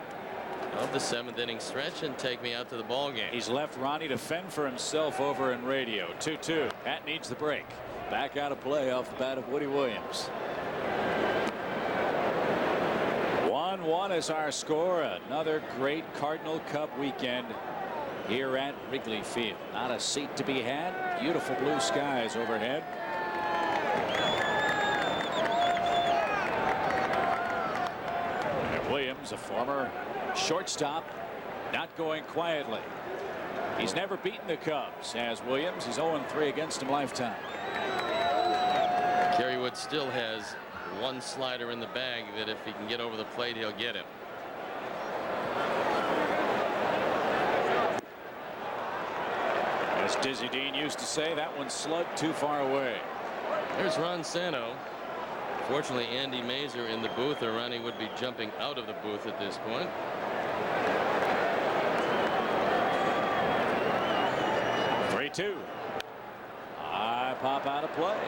of the 7th inning stretch and take me out to the ball game. He's left Ronnie to fend for himself over in radio. 2-2. Pat needs the break. Back out of play off the bat of Woody Williams. 1-1 is our score. Another great Cardinal Cub weekend here at Wrigley Field. Not a seat to be had. Beautiful blue skies overhead. And Williams, a former shortstop, not going quietly. He's never beaten the Cubs, has Williams. He's 0-3 against him lifetime. Kerry Wood still has 1 slider in the bag that if he can get over the plate, he'll get him. As Dizzy Dean used to say, that one slugged too far away. There's Ron Santo. Fortunately, Andy Mazer in the booth, or Ronnie would be jumping out of the booth at this point. High pop out of play.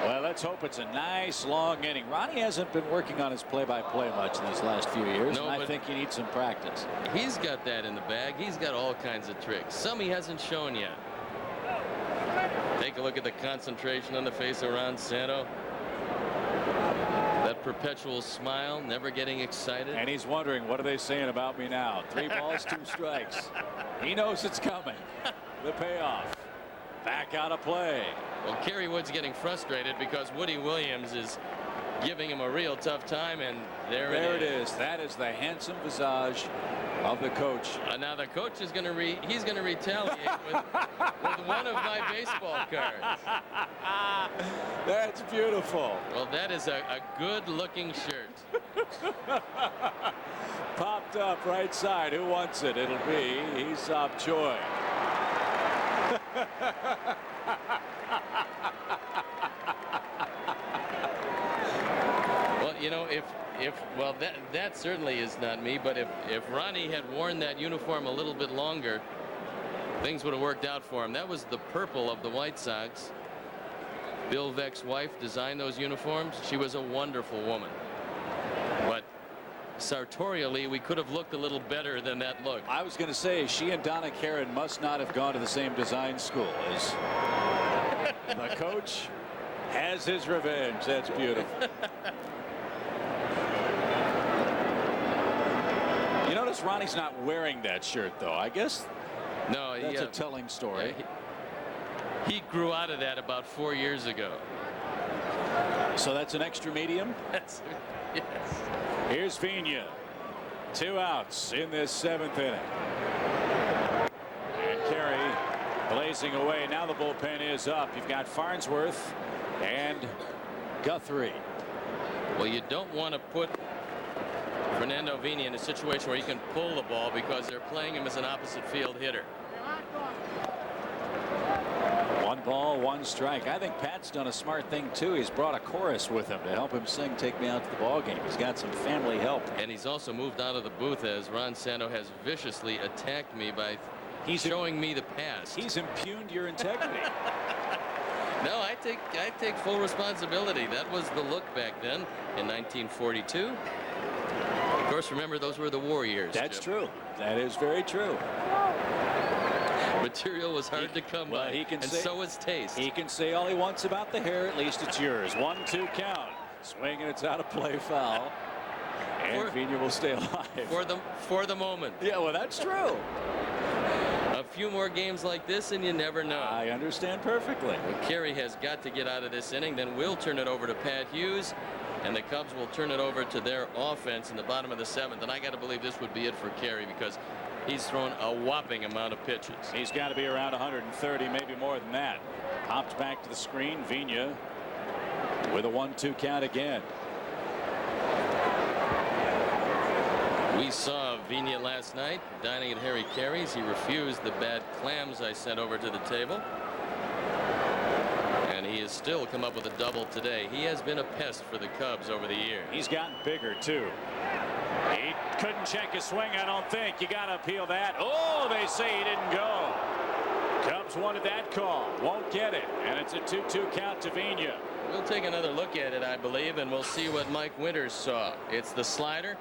Well, let's hope it's a nice long inning. Ronnie hasn't been working on his play-by-play much in these last few years. No, and I think he needs some practice. He's got that in the bag. He's got all kinds of tricks. Some he hasn't shown yet. Take a look at the concentration on the face of Ron Santo. That perpetual smile, never getting excited. And he's wondering, what are they saying about me now? 3 balls, 2 strikes. He knows it's coming. The payoff. Back out of play. Well, Kerry Wood's getting frustrated because Woody Williams is giving him a real tough time, and there it is. That is the handsome visage of the coach. Now the coach is going to retaliate with one of my baseball cards. That's beautiful. Well, that is a good-looking shirt. Popped up right side. Who wants it? It'll be Aesop Choi. Well, you know, well, that certainly is not me, but if Ronnie had worn that uniform a little bit longer, things would have worked out for him. That was the purple of the White Sox. Bill Veck's wife designed those uniforms. She was a wonderful woman. But sartorially, we could have looked a little better than that look. I was going to say, she and Donna Karen must not have gone to the same design school as the coach has his revenge. That's beautiful. You notice Ronnie's not wearing that shirt, though. I guess no, that's a telling story. He grew out of that about 4 years ago. So that's an extra medium? Yes. Here's Vigna. 2 outs in this 7th inning. And Kerry blazing away. Now the bullpen is up. You've got Farnsworth and Guthrie. Well, you don't want to put Fernando Vigna in a situation where he can pull the ball because they're playing him as an opposite field hitter. 1 ball, 1 strike. I think Pat's done a smart thing too. He's brought a chorus with him to help him sing "Take Me Out to the Ball Game." He's got some family help. And he's also moved out of the booth as Ron Santo has viciously attacked me by showing me the past. He's impugned your integrity. No, I take full responsibility. That was the look back then in 1942. Of course, remember, those were the war years. That's true. That is very true. Material was hard to come by, and so is taste. He can say all he wants about the hair. At least it's yours. 1-2 count. Swing, and it's out of play, foul. And Vigna will stay alive. For the moment. Yeah, well, that's true. A few more games like this, and you never know. I understand perfectly. Well, Kerry has got to get out of this inning. Then we'll turn it over to Pat Hughes, and the Cubs will turn it over to their offense in the bottom of the 7th. And I got to believe this would be it for Kerry because he's thrown a whopping amount of pitches. He's got to be around 130, maybe more than that. Popped back to the screen. Vigna with a 1-2 count again. We saw Vigna last night, dining at Harry Carey's. He refused the bad clams I sent over to the table. And he has still come up with a double today. He has been a pest for the Cubs over the years. He's gotten bigger, too. He couldn't check his swing, I don't think. You got to appeal that. Oh, they say he didn't go. Cubs wanted that call. Won't get it. And it's a 2-2 count to Vigna. We'll take another look at it, I believe, and we'll see what Mike Winters saw. It's the slider.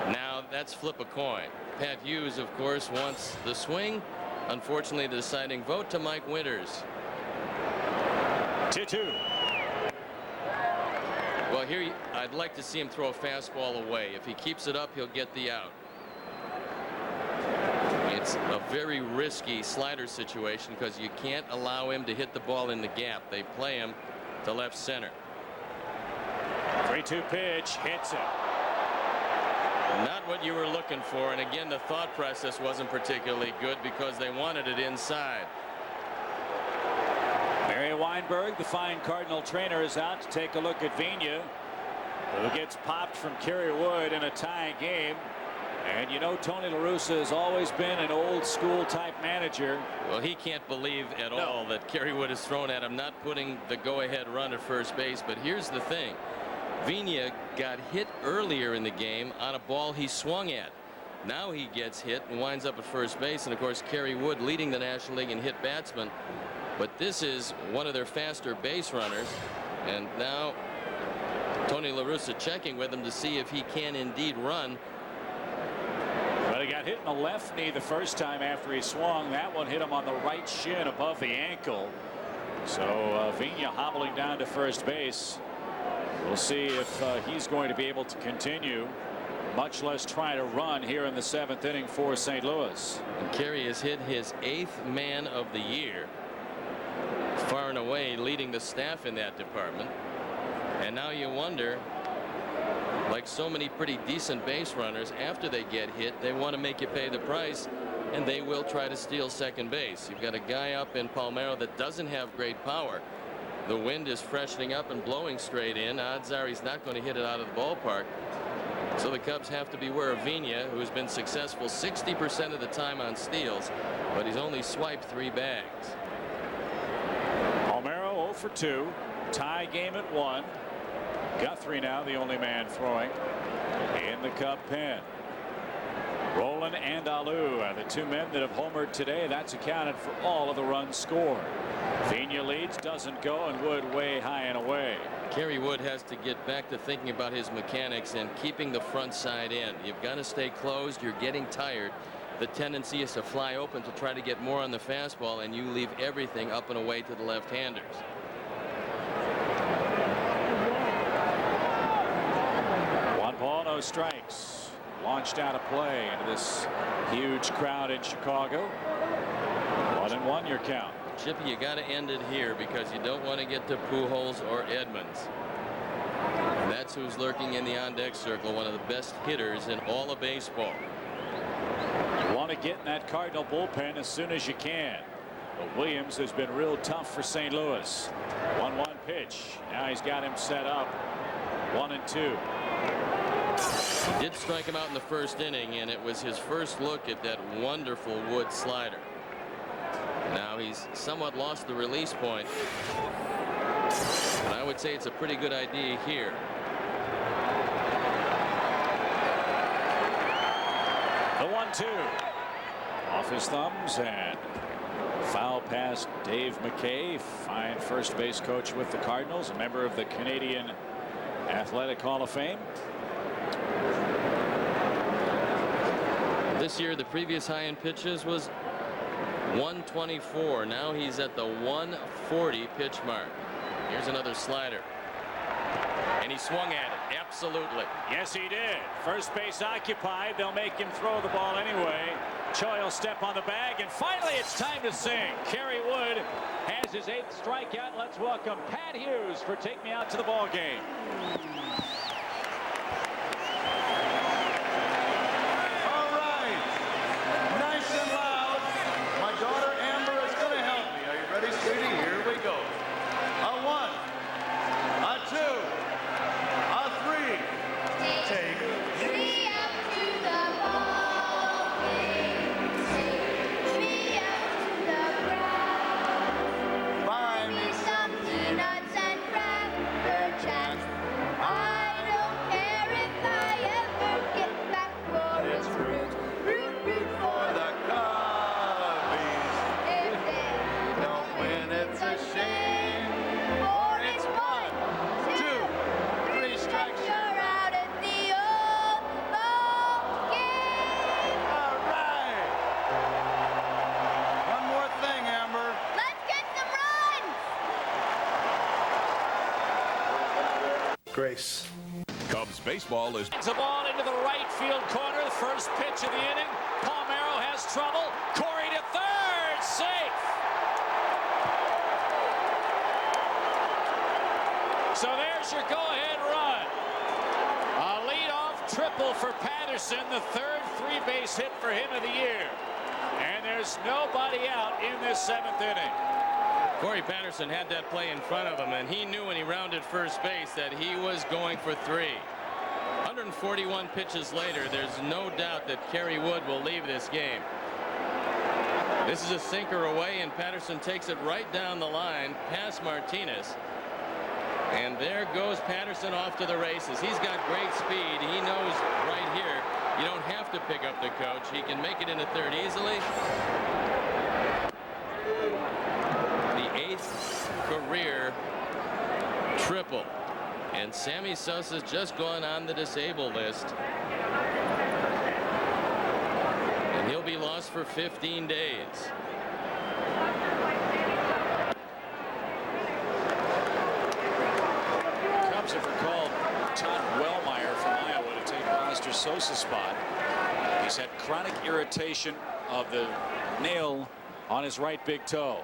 Now that's flip a coin. Pat Hughes, of course, wants the swing. Unfortunately, the deciding vote to Mike Winters. 2-2. Well, here I'd like to see him throw a fastball away. If he keeps it up, he'll get the out. It's a very risky slider situation because you can't allow him to hit the ball in the gap. They play him to left center. 3-2 pitch, hits it. Not what you were looking for, and again the thought process wasn't particularly good because they wanted it inside. Mary Weinberg, the fine Cardinal trainer, is out to take a look at Vigna, who gets popped from Kerry Wood in a tie game. And you know, Tony La Russa has always been an old school type manager. Well, he can't believe at all that Kerry Wood has thrown at him, not putting the go-ahead run at first base. But here's the thing. Vigna got hit earlier in the game on a ball he swung at. Now he gets hit and winds up at first base. And of course, Kerry Wood leading the National League in hit batsmen. But this is one of their faster base runners. And now Tony La Russa checking with him to see if he can indeed run. But he got hit in the left knee the first time after he swung. That one hit him on the right shin above the ankle. So Vigna hobbling down to first base. We'll see if he's going to be able to continue, much less try to run here in the 7th inning for St. Louis. And Kerry has hit his 8th man of the year, far and away leading the staff in that department. And now you wonder, like so many pretty decent base runners, after they get hit, they want to make you pay the price, and they will try to steal second base. You've got a guy up in Palmeiro that doesn't have great power. The wind is freshening up and blowing straight in. Odds are he's not going to hit it out of the ballpark. So the Cubs have to beware of Vigna, who's been successful 60% of the time on steals, but he's only swiped 3 bags. Palmeiro 0 for 2. Tie game at 1. Guthrie now the only man throwing in the Cub pen. Rolen and Alou are the 2 men that have homered today. That's accounted for all of the runs scored. Vigna leads, doesn't go, and Wood way high and away. Kerry Wood has to get back to thinking about his mechanics and keeping the front side in. You've got to stay closed. You're getting tired. The tendency is to fly open to try to get more on the fastball, and you leave everything up and away to the left-handers. One ball, no strikes. Launched out of play into this huge crowd in Chicago. 1-1 your count. Chippy, you got to end it here because you don't want to get to Pujols or Edmonds. And that's who's lurking in the on-deck circle, one of the best hitters in all of baseball. You want to get in that Cardinal bullpen as soon as you can. But Williams has been real tough for St. Louis. 1-1 pitch. Now he's got him set up. 1-2. He did strike him out in the first inning, and it was his first look at that wonderful Wood slider. Now he's somewhat lost the release point, but I would say it's a pretty good idea here. The 1-2 off his thumbs, and foul past Dave McKay, fine first base coach with the Cardinals, a member of the Canadian Athletic Hall of Fame. This year, the previous high in pitches was 124. Now he's at the 140 pitch mark. Here's another slider, and he swung at it. Absolutely. Yes, he did. First base occupied. They'll make him throw the ball anyway. Choi will step on the bag, and finally it's time to sing. Kerry Wood has his 8th strikeout. Let's welcome Pat Hughes for Take Me Out to the Ball Game. Grace. Cubs baseball is... It's a ball into the right field corner. The first pitch of the inning. Palmeiro has trouble. Corey to third. Safe. So there's your go-ahead run. A leadoff triple for Patterson, the third three-base hit for him of the year. And there's nobody out in this seventh inning. Corey Patterson had that play in front of him, and he knew when he rounded first base that he was going for 3. 141 pitches later, there's no doubt that Kerry Wood will leave this game. This is a sinker away, and Patterson takes it right down the line past Martinez. And there goes Patterson off to the races. He's got great speed. He knows right here you don't have to pick up the coach. He can make it into third easily. The 8th career triple. And Sammy Sosa's just gone on the disabled list. And he'll be lost for 15 days. Cubs have recalled Todd Wellmeyer from Iowa to take Buster Sosa's spot. He's had chronic irritation of the nail on his right big toe.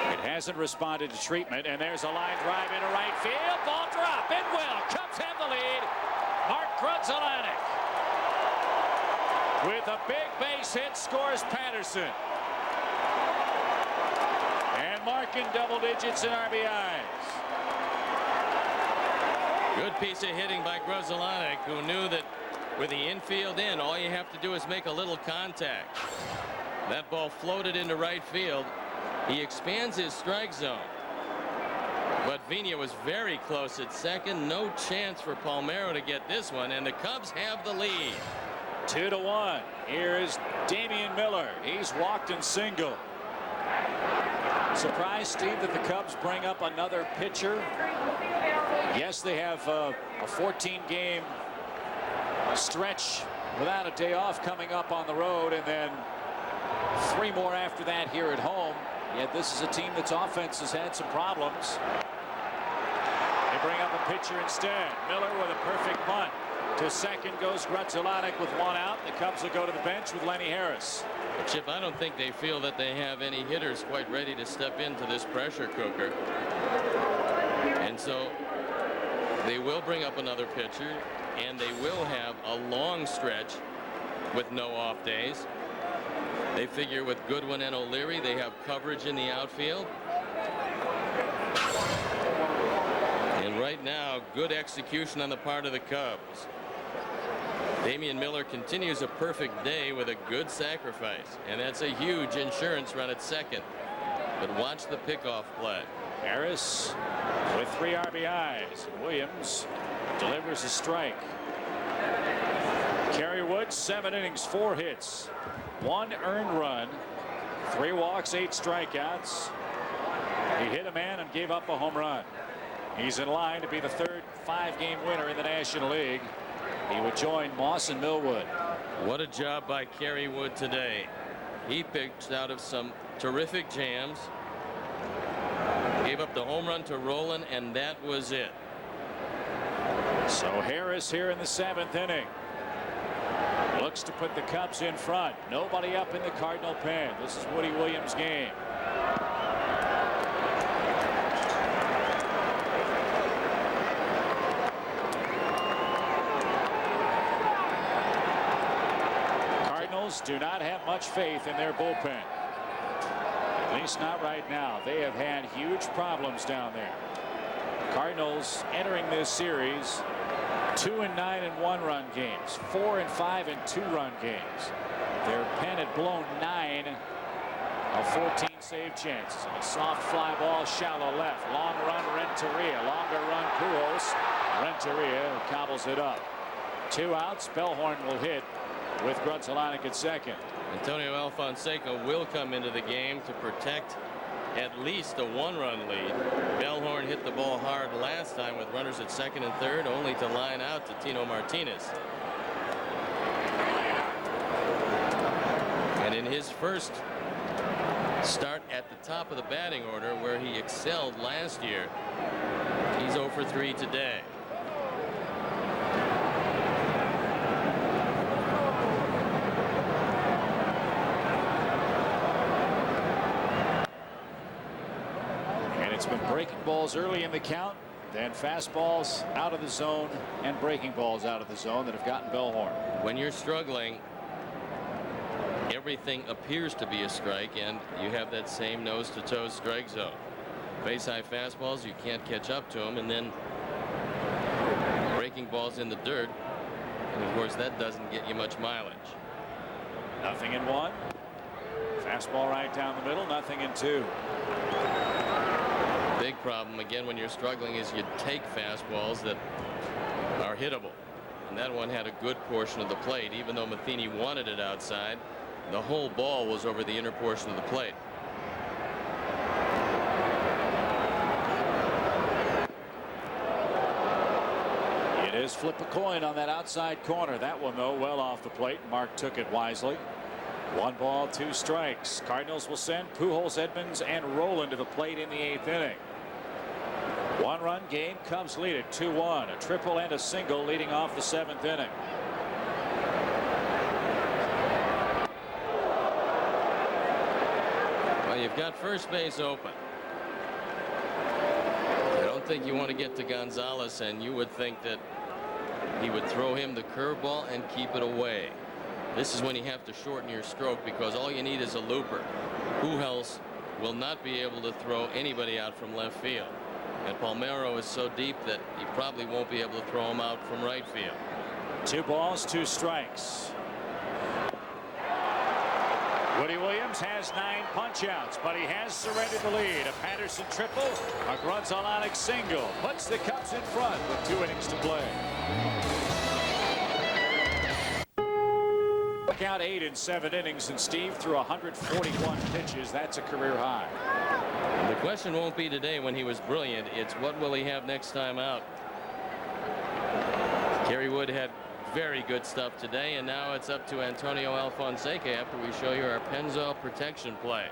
It hasn't responded to treatment, and there's a line drive into right field. Ball drop. It will. Cubs have the lead. Mark Gonzalez with a big base hit scores Patterson. And Mark in double digits in RBIs. Good piece of hitting by Gonzalez, who knew that with the infield in, all you have to do is make a little contact. That ball floated into right field. He expands his strike zone. But Vina was very close at second. No chance for Palmeiro to get this one, and the Cubs have the lead. 2-1. Here is Damian Miller. He's walked and singled. Surprised, Steve, that the Cubs bring up another pitcher? Yes, they have a 14-game stretch without a day off coming up on the road, and then 3 more after that here at home. Yet this is a team that's offense has had some problems. They bring up a pitcher instead. Miller with a perfect bunt. To second goes Gonzalez with 1 out. The Cubs will go to the bench with Lenny Harris. But Chip, I don't think they feel that they have any hitters quite ready to step into this pressure cooker. And so they will bring up another pitcher, and they will have a long stretch with no off days. They figure with Goodwin and O'Leary, they have coverage in the outfield. And right now, good execution on the part of the Cubs. Damian Miller continues a perfect day with a good sacrifice, and that's a huge insurance run at second. But watch the pickoff play. Harris with 3 RBIs. Williams delivers a strike. Kerry Wood, 7 innings, 4 hits, 1 earned run, 3 walks, 8 strikeouts. He hit a man and gave up a home run. He's in line to be the 3rd 5-game winner in the National League. He would join Moss and Millwood. What a job by Kerry Wood today. He picked out of some terrific jams. Gave up the home run to Roland, and that was it. So Harris here in the 7th inning. Looks to put the Cubs in front. Nobody up in the Cardinal pen. This is Woody Williams' game. Cardinals do not have much faith in their bullpen. At least not right now. They have had huge problems down there. Cardinals entering this series 2-9 in 1-run games, 4-5 in 2-run games. Their pen had blown 9 of 14 save chances. And a soft fly ball shallow left. Long run Renteria. Longer run Pujols. Renteria cobbles it up. 2 outs. Bellhorn will hit with Gonzalez at second. Antonio Alfonseca will come into the game to protect at least a 1-run lead. Bellhorn hit the ball hard last time with runners at second and third, only to line out to Tino Martinez. And in his first start at the top of the batting order where he excelled last year. He's 0 for 3 today. And it's been breaking balls early in the count, then fastballs out of the zone and breaking balls out of the zone that have gotten Bellhorn. When you're struggling, everything appears to be a strike, and you have that same nose-to-toe strike zone. Base high fastballs, you can't catch up to them, and then breaking balls in the dirt, and of course that doesn't get you much mileage. 0-1. Fastball right down the middle. 0-2. Big problem again when you're struggling is you take fastballs that are hittable, and that one had a good portion of the plate. Even though Matheny wanted it outside, the whole ball was over the inner portion of the plate. It is flip a coin on that outside corner. That one though well off the plate. Mark took it wisely. 1 ball 2 strikes. Cardinals will send Pujols, Edmonds and Rolen to the plate in the 8th inning. 1-run game. Cubs lead it 2-1. A triple and a single leading off the 7th inning. Well, you've got first base open. I don't think you want to get to Gonzalez, and you would think that he would throw him the curveball and keep it away. This is when you have to shorten your stroke, because all you need is a looper. Pujols will not be able to throw anybody out from left field, and Palmeiro is so deep that he probably won't be able to throw him out from right field. 2 balls 2 strikes. Woody Williams has 9 punch-outs, but he has surrendered the lead. A Patterson triple, a Gonzalez single puts the Cubs in front with 2 innings to play. Out 8 in 7 innings, and Steve threw 141 pitches. That's a career high. The question won't be today when he was brilliant. It's what will he have next time out. Kerry Wood had very good stuff today, and now it's up to Antonio Alfonseca after we show you our Pennzoil protection play.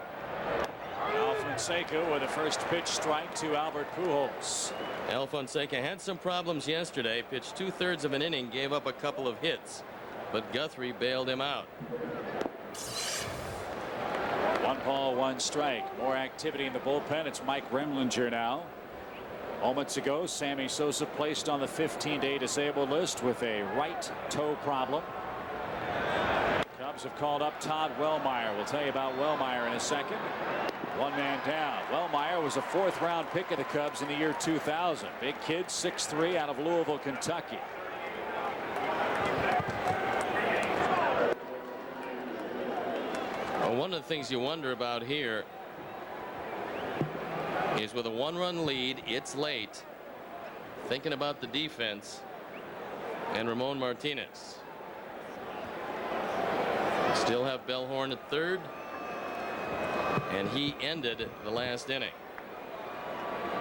Alfonseca with a first pitch strike to Albert Pujols. Alfonseca had some problems yesterday. Pitched 2/3 of an inning, gave up a couple of hits, but Guthrie bailed him out. 1 ball 1 strike. More activity in the bullpen. It's Mike Remlinger now. Moments ago, Sammy Sosa placed on the 15-day disabled list with a right toe problem. Cubs have called up Todd Wellmeyer. We'll tell you about Wellmeyer in a second. 1 man down. Wellmeyer was a 4th round pick of the Cubs in the year 2000. Big kid, 6'3", out of Louisville, Kentucky. Well, one of the things you wonder about here is with a 1-run lead, it's late. Thinking about the defense and Ramon Martinez. Still have Bellhorn at 3rd, and he ended the last inning.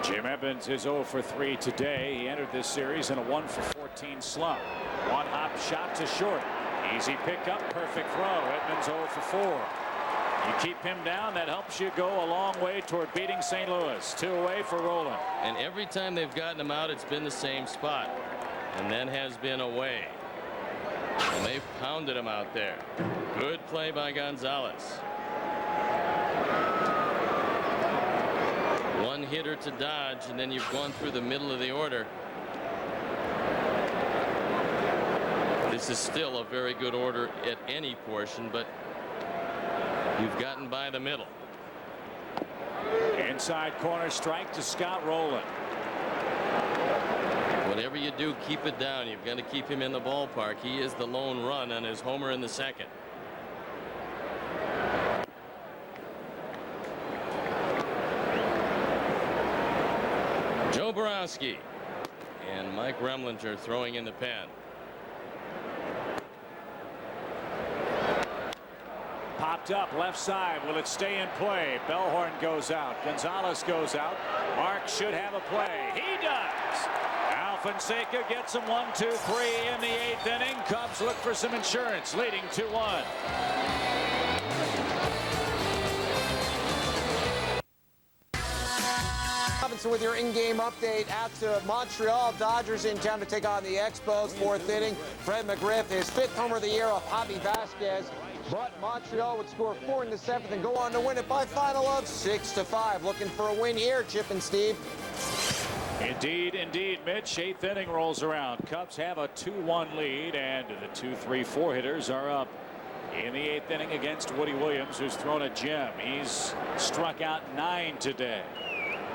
Jim Evans is 0 for 3 today. He entered this series in a 1 for 14 slump. 1 hop shot to short. Easy pickup, perfect throw. Edmonds 0 for 4. You keep him down, that helps you go a long way toward beating St. Louis. 2 away for Rolen. And every time they've gotten him out, it's been the same spot, and then has been away. And they've pounded him out there. Good play by Gonzalez. 1 hitter to dodge, and then you've gone through the middle of the order. This is still a very good order at any portion, but you've gotten by the middle. Inside corner strike to Scott Rolen. Whatever you do, keep it down. You've got to keep him in the ballpark. He is the lone run on his homer in the 2nd. Joe Borowski and Mike Remlinger throwing in the pen. Popped up left side. Will it stay in play? Bellhorn goes out. Gonzalez goes out. Mark should have a play. He does. Alfonseca gets him 1, 2, 3 in the 8th inning. Cubs look for some insurance, leading 2-1. Robinson with your in-game update out to Montreal. Dodgers in town to take on the Expos. Fourth inning. Fred McGriff, his 5th homer of the year off Javi Vasquez. But Montreal would score 4 in the 7th and go on to win it by a final of 6-5. Looking for a win here, Chip and Steve. Indeed, indeed, Mitch. 8th inning rolls around. Cubs have a 2-1 lead, and the 2-3-4 hitters are up in the 8th inning against Woody Williams, who's thrown a gem. He's struck out 9 today.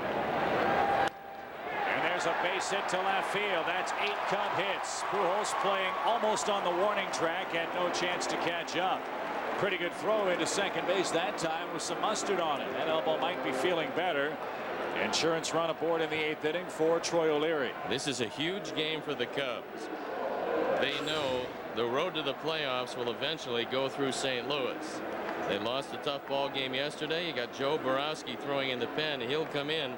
And there's a base hit to left field. That's 8 Cub hits. Pujols playing almost on the warning track and no chance to catch up. Pretty good throw into second base that time with some mustard on it. That elbow might be feeling better. Insurance run aboard in the 8th inning for Troy O'Leary. This is a huge game for the Cubs. They know the road to the playoffs will eventually go through St. Louis. They lost a tough ball game yesterday. You got Joe Borowski throwing in the pen. He'll come in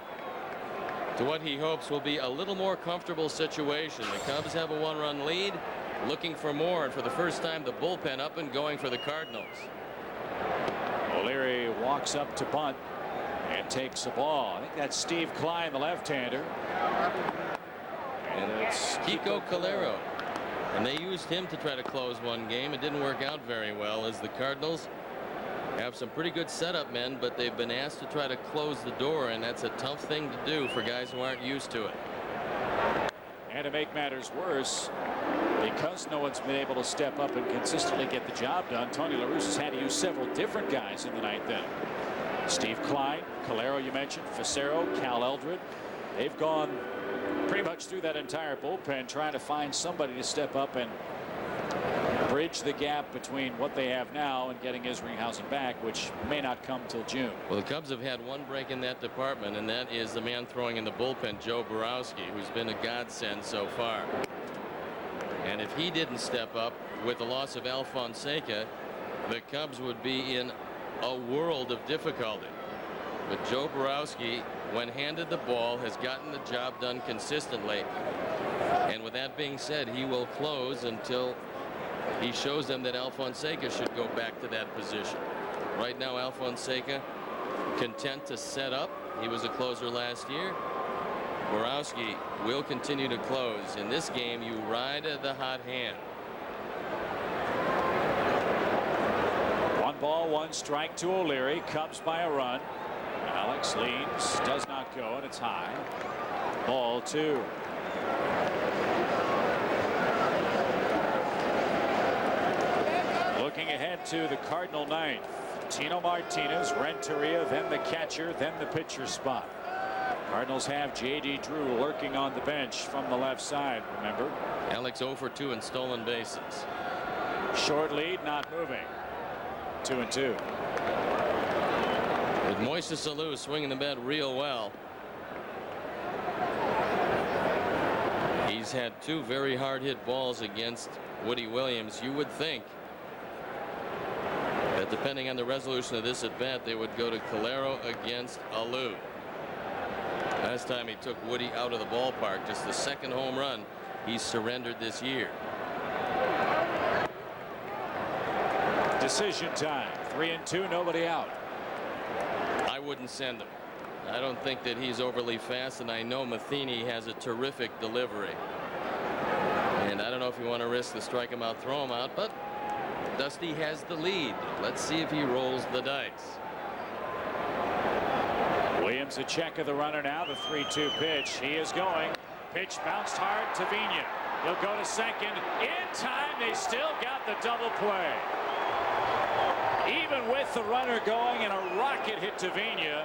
to what he hopes will be a little more comfortable situation. The Cubs have a 1-run lead, looking for more, and for the first time the bullpen up and going for the Cardinals. O'Leary walks up to bunt and takes the ball. I think that's Steve Klein, the left-hander. And it's Kiko Calero. And they used him to try to close one game. It didn't work out very well, as the Cardinals have some pretty good setup men, but they've been asked to try to close the door, and that's a tough thing to do for guys who aren't used to it. And to make matters worse, because no one's been able to step up and consistently get the job done, Tony La Russa has had to use several different guys in the 9th inning. Steve Klein, Calero you mentioned, Facero, Cal Eldred. They've gone pretty much through that entire bullpen trying to find somebody to step up and bridge the gap between what they have now and getting Isringhausen back, which may not come till June. Well, the Cubs have had one break in that department, and that is the man throwing in the bullpen, Joe Borowski, who's been a godsend so far. And if he didn't step up with the loss of Al Fonseca, the Cubs would be in a world of difficulty. But Joe Borowski, when handed the ball, has gotten the job done consistently. And with that being said, he will close until he shows them that Al Fonseca should go back to that position. Right now, Al Fonseca content to set up. He was a closer last year. Borowski will continue to close. In this game, you ride the hot hand. 1 ball, 1 strike to O'Leary. Cubs by a run. Alex leans, does not go, and it's high. Ball 2. Looking ahead to the Cardinal 9th. Tino Martinez, Renteria, then the catcher, then the pitcher spot. Cardinals have J.D. Drew lurking on the bench from the left side, remember. Alex 0 for 2 in stolen bases. Short lead, not moving. 2-2. With Moises Alou swinging the bat real well. He's had 2 very hard hit balls against Woody Williams. You would think that depending on the resolution of this at bat, they would go to Calero against Alou. Last time he took Woody out of the ballpark, just the 2nd home run he's surrendered this year. Decision time. 3-2, nobody out. I wouldn't send him. I don't think that he's overly fast, and I know Matheny has a terrific delivery. And I don't know if you want to risk the strike him out, throw him out, but Dusty has the lead. Let's see if he rolls the dice. Williams a check of the runner now. The 3-2 pitch. He is going. Pitch bounced hard to Vigna. He'll go to second. In time, they still got the double play. Even with the runner going and a rocket hit to Vigna,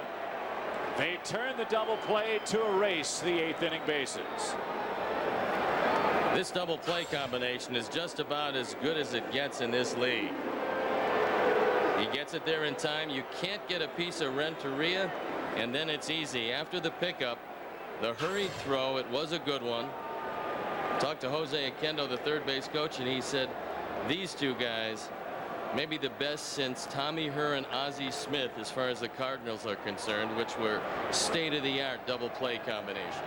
they turn the double play to erase the 8th inning bases. This double play combination is just about as good as it gets in this league. He gets it there in time. You can't get a piece of Renteria, and then it's easy. After the pickup, the hurried throw, it was a good one. Talked to Jose Akendo, the third base coach, and he said these 2 guys maybe the best since Tommy Herr and Ozzie Smith as far as the Cardinals are concerned, which were state-of-the-art double play combination.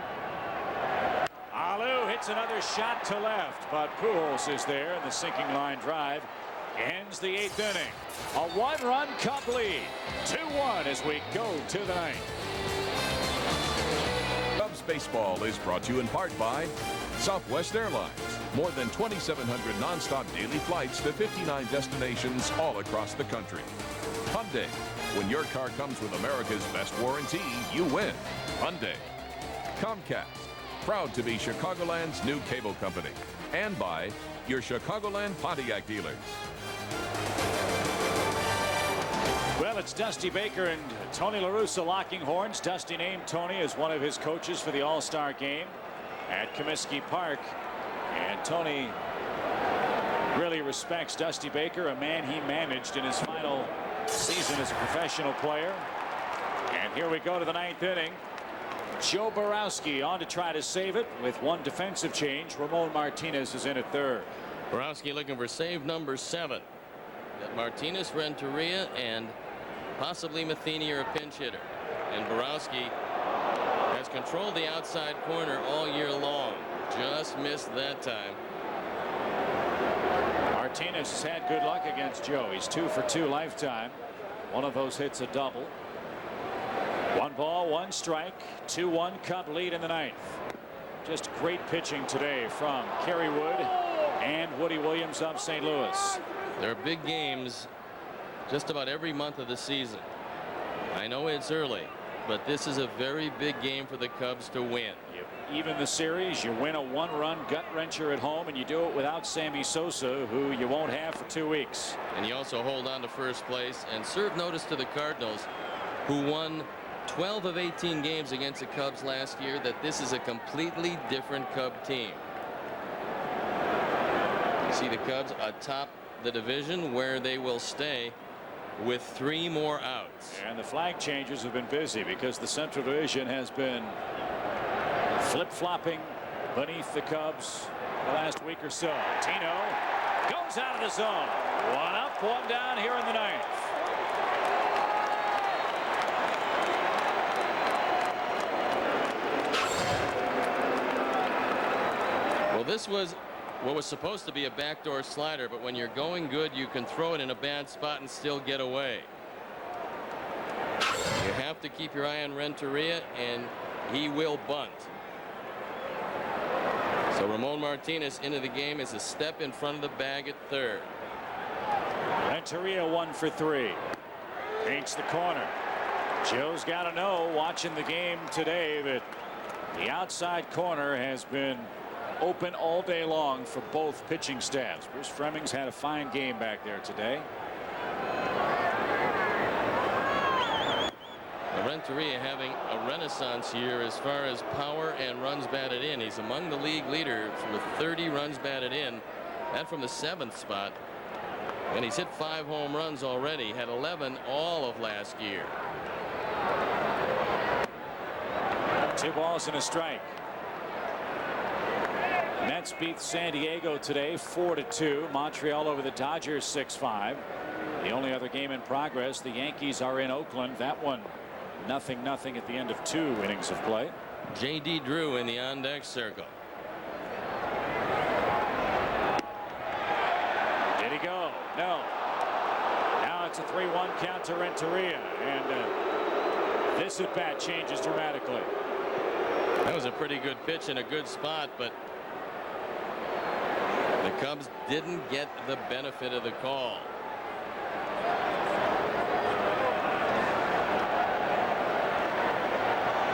Alou hits another shot to left, but Pujols is there, and the sinking line drive ends the 8th inning. A 1-run Cub lead. 2-1 as we go to the 9th. Baseball is brought to you in part by Southwest Airlines. More than 2,700 nonstop daily flights to 59 destinations all across the country. Hyundai. When your car comes with America's best warranty, you win. Hyundai. Comcast. Proud to be Chicagoland's new cable company. And by your Chicagoland Pontiac dealers. Well, it's Dusty Baker and Tony La Russa locking horns. Dusty named Tony as one of his coaches for the All-Star game at Comiskey Park. And Tony really respects Dusty Baker, a man he managed in his final season as a professional player. And here we go to the 9th inning. Joe Borowski on to try to save it with one defensive change. Ramon Martinez is in at third. Borowski looking for save number 7. Got Martinez, Renteria, and possibly Matheny or a pinch hitter. And Borowski has controlled the outside corner all year long. Just missed that time. Martinez has had good luck against Joe. He's 2 for 2 lifetime. One of those hits a double. 1 ball, 1 strike. 2-1 Cub lead in the 9th. Just great pitching today from Kerry Wood and Woody Williams of St. Louis. There are big games just about every month of the season. I know it's early, but this is a very big game for the Cubs to win. Even the series, you win a 1-run gut wrencher at home, and you do it without Sammy Sosa, who you won't have for 2 weeks. And you also hold on to first place and serve notice to the Cardinals, who won 12 of 18 games against the Cubs last year, that this is a completely different Cub team. You see the Cubs atop the division, where they will stay with 3 more outs. And the flag changers have been busy because the Central Division has been flip-flopping beneath the Cubs the last week or so. Tino goes out of the zone. 1 up, 1 down here in the 9th. Well, this was what was supposed to be a backdoor slider, but when you're going good, you can throw it in a bad spot and still get away. You have to keep your eye on Renteria, and he will bunt. So Ramon Martinez into the game is a step in front of the bag at third. Renteria 1 for 3. Paints the corner. Joe's got to know, watching the game today, that the outside corner has been open all day long for both pitching staffs. Bruce Fremming's had a fine game back there today. Renteria having a renaissance year as far as power and runs batted in. He's among the league leaders with 30 runs batted in. That from the 7th spot. And he's hit 5 home runs already. Had 11 all of last year. 2 balls and a strike. Mets beat San Diego today 4-2. Montreal over the Dodgers 6-5. The only other game in progress, the Yankees are in Oakland. That one 0-0 at the end of 2 innings of play. J.D. Drew in the on-deck circle. Did he go? No. Now it's a 3-1 count to Renteria, and this at bat changes dramatically. That was a pretty good pitch in a good spot, but the Cubs didn't get the benefit of the call.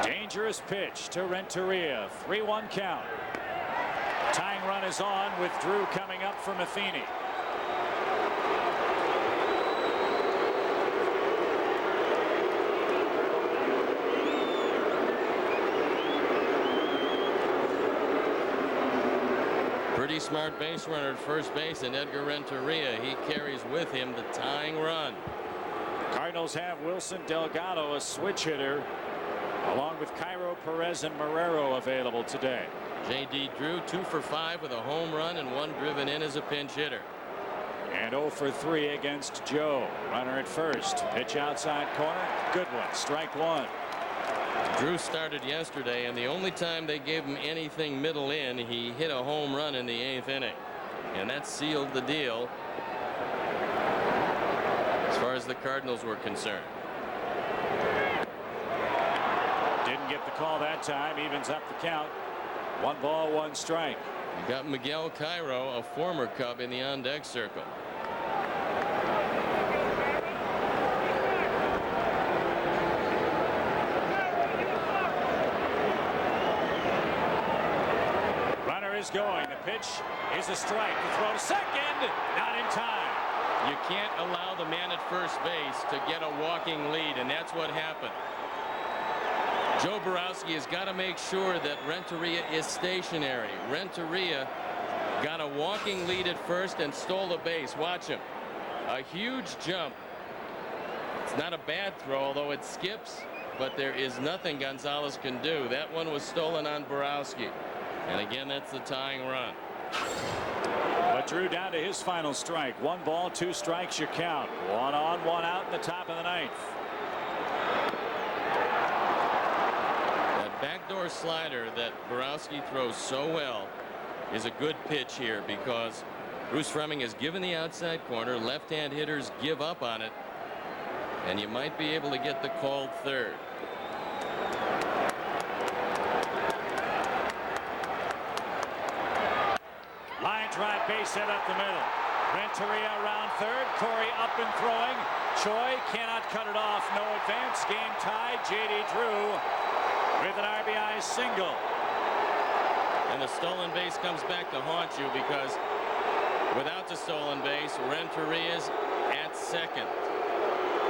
Dangerous pitch to Renteria. 3-1 count. Tying run is on with Drew coming up for Matheny. Pretty smart base runner at first base, and Edgar Renteria, he carries with him the tying run. Cardinals have Wilson Delgado, a switch hitter, along with Cairo, Perez, and Marrero available today. J.D. Drew 2 for 5 with a home run and 1 driven in as a pinch hitter. And 0 for 3 against Joe. Runner at first. Pitch outside corner. Good one. Strike 1. Drew started yesterday, and the only time they gave him anything middle in, he hit a home run in the 8th inning. And that sealed the deal as far as the Cardinals were concerned. Didn't get get the call that time. Evens up the count. 1 ball, 1 strike. You got Miguel Cairo, a former Cub, in the on-deck circle. Runner is going. The pitch is a strike. The throw to second. Not in time. You can't allow the man at first base to get a walking lead, and that's what happened. Joe Borowski has got to make sure that Renteria is stationary. Renteria got a walking lead at first and stole the base. Watch him. A huge jump. It's not a bad throw, although it skips, but there is nothing Gonzalez can do. That one was stolen on Borowski. And again, that's the tying run. But Drew down to his final strike. 1 ball, 2 strikes, your count. 1 on, 1 out in the top of the 9th. That backdoor slider that Borowski throws so well is a good pitch here, because Bruce Fleming has given the outside corner. Left-hand hitters give up on it, and you might be able to get the called third. Line drive, base hit up the middle. Renteria around third. Corey up and throwing. Choi cannot cut it off. No advance. Game tied. J.D. Drew with an RBI single. And the stolen base comes back to haunt you, because without the stolen base, Renteria's at second.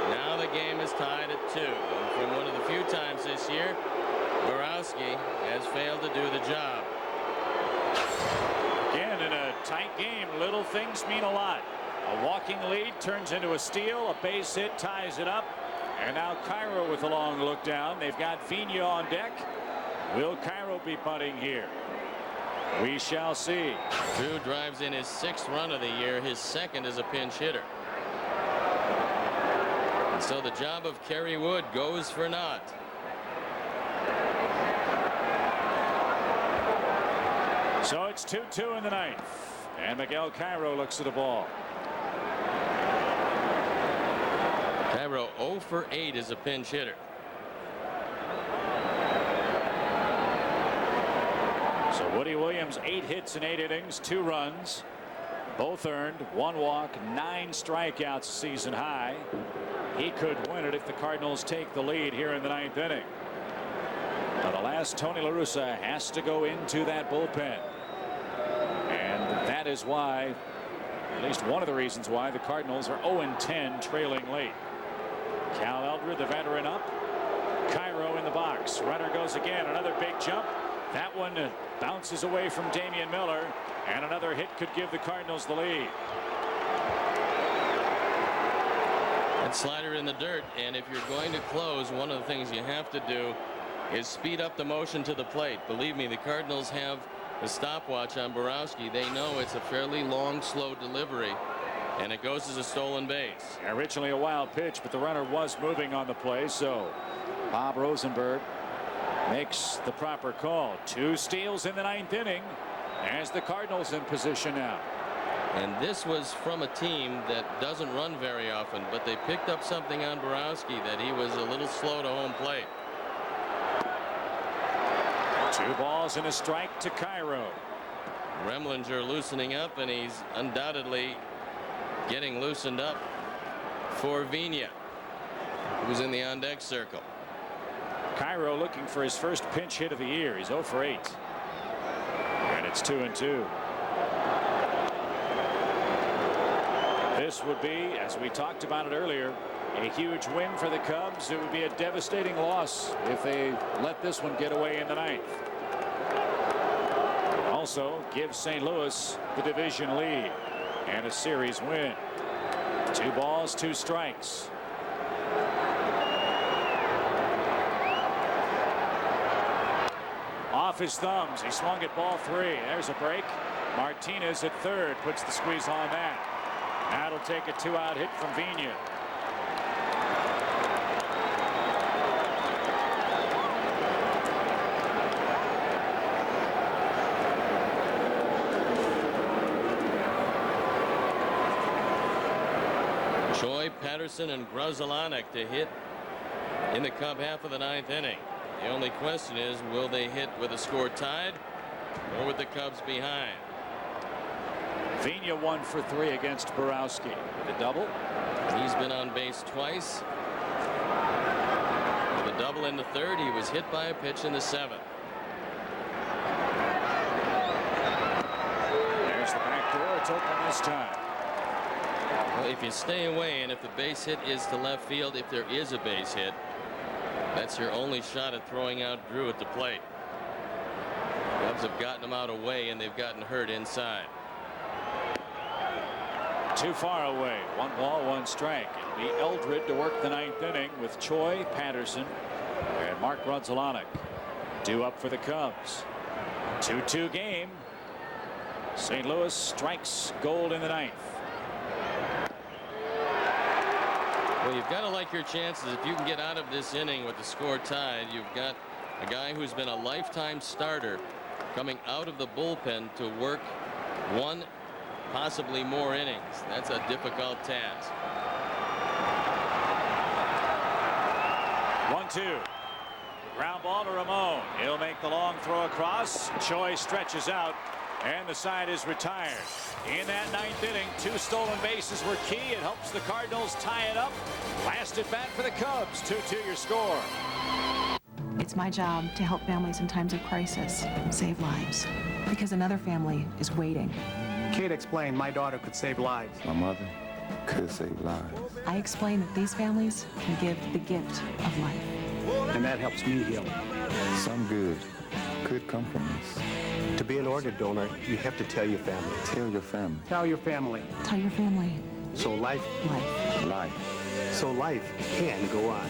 Now the game is tied at 2. And from one of the few times this year, Borowski has failed to do the job. Again, in a tight game, little things mean a lot. A walking lead turns into a steal. A base hit ties it up. And now Cairo with a long look down. They've got Vina on deck. Will Cairo be bunting here? We shall see. Drew drives in his 6th run of the year, his 2nd as a pinch hitter. And so the job of Kerry Wood goes for naught. So it's 2-2 in the 9th. And Miguel Cairo looks at the ball. Cairo 0 for 8 as a pinch hitter. So Woody Williams, 8 hits in 8 innings, 2 runs, both earned, 1 walk, 9 strikeouts, season high. He could win it if the Cardinals take the lead here in the 9th inning. But alas, Tony La Russa has to go into that bullpen. And that is why, at least one of the reasons why, the Cardinals are 0-10 trailing late. Cal Eldred, the veteran, up. Cairo in the box. Runner goes again. Another big jump. That one bounces away from Damian Miller. And another hit could give the Cardinals the lead. That slider in the dirt. And if you're going to close, one of the things you have to do is speed up the motion to the plate. Believe me, the Cardinals have a stopwatch on Borowski. They know it's a fairly long, slow delivery, and it goes as a stolen base. Originally a wild pitch, but the runner was moving on the play, so Bob Rosenberg makes the proper call. 2 steals in the 9th inning as the Cardinals in position now. And this was from a team that doesn't run very often, but they picked up something on Borowski, that he was a little slow to home plate. 2 balls and a strike to Cairo. Remlinger loosening up, and he's undoubtedly getting loosened up for Vina, who's in the on-deck circle. Cairo looking for his first pinch hit of the year. He's 0 for 8. And it's 2-2. This would be, as we talked about it earlier, a huge win for the Cubs. It would be a devastating loss if they let this one get away in the 9th. Also gives St. Louis the division lead and a series win. 2 balls, 2 strikes. Off his thumbs. He swung at ball 3. There's a break. Martinez at third puts the squeeze on that. That'll take a 2-out hit from Vina. Choi, Patterson, and Grzelcyk to hit in the Cub half of the 9th inning. The only question is, will they hit with a score tied or with the Cubs behind? Vina 1 for 3 against Borowski. With a double. He's been on base twice. With a double in the third, he was hit by a pitch in the seventh. There's the back door. It's open this time. Well, if you stay away, and if the base hit is to left field, if there is a base hit, that's your only shot at throwing out Drew at the plate. Cubs have gotten him out away, and they've gotten hurt inside. Too far away. 1 ball, 1 strike. It'll be Eldred to work the 9th inning with Choi, Patterson, and Mark Gonzalez due up for the Cubs. 2-2 game. St. Louis strikes gold in the 9th. Well, you've got to like your chances if you can get out of this inning with the score tied. You've got a guy who's been a lifetime starter coming out of the bullpen to work 1, possibly more innings. That's a difficult task. 1-2. Ground ball to Ramon. He'll make the long throw across. Choi stretches out, and the side is retired. In that 9th inning, 2 stolen bases were key. It helps the Cardinals tie it up. Last at bat for the Cubs. 2-2 your score. It's my job to help families in times of crisis, save lives, because another family is waiting. Kate explained my daughter could save lives. My mother could save lives. I explain that these families can give the gift of life. And that helps me heal. Some good could come from this. To be an organ donor, you have to tell your family. Tell your family. Tell your family. Tell your family. So life. So life can go on.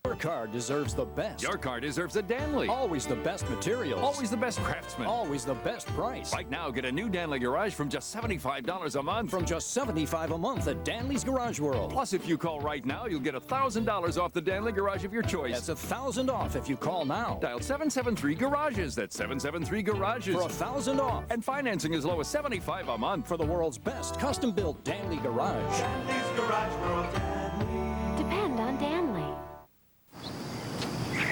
Your car deserves the best. Your car deserves a Danley. Always the best materials. Always the best craftsman. Always the best price. Right now, get a new Danley Garage from just $75 a month. From just $75 a month at Danley's Garage World. Plus, if you call right now, you'll get $1,000 off the Danley Garage of your choice. That's $1,000 off if you call now. Dial 773-GARAGES. That's 773-GARAGES. For $1,000 off. And financing as low as $75 a month. For the world's best custom-built Danley Garage. Danley's Garage World. Depend on Danley.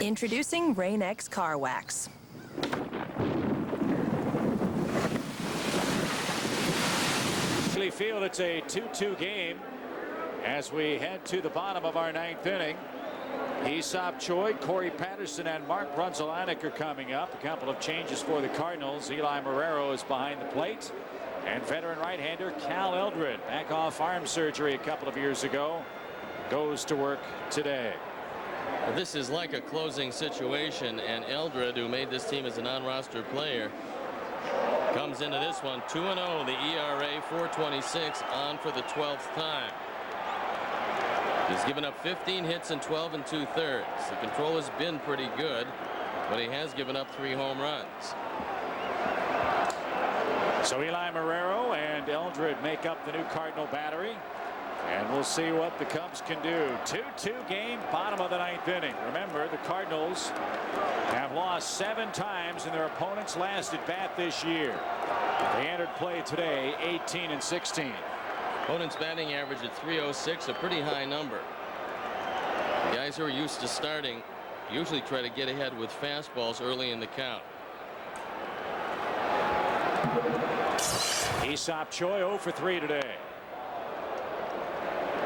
Introducing Rain-X Car Wax. Wrigley Field, it's a 2-2 game as we head to the bottom of our 9th inning. Aesop Choi, Corey Patterson, and Mark Gonzalez are coming up. A couple of changes for the Cardinals. Eli Marrero is behind the plate, and veteran right-hander Cal Eldred, back off arm surgery a couple of years ago, goes to work today. Well, this is like a closing situation, and Eldred, who made this team as a non-roster player, comes into this one 2-0. The ERA 4.26, on for the 12th time. He's given up 15 hits in 12 2/3. The control has been pretty good, but he has given up 3 home runs. So Eli Marrero and Eldred make up the new Cardinal battery. And we'll see what the Cubs can do. 2-2 game, bottom of the 9th inning. Remember, the Cardinals have lost 7 times in their opponent's last at bat this year. They entered play today 18-16. Opponent's batting average at 306, a pretty high number. The guys who are used to starting usually try to get ahead with fastballs early in the count. Aesop Choi 0 for 3 today.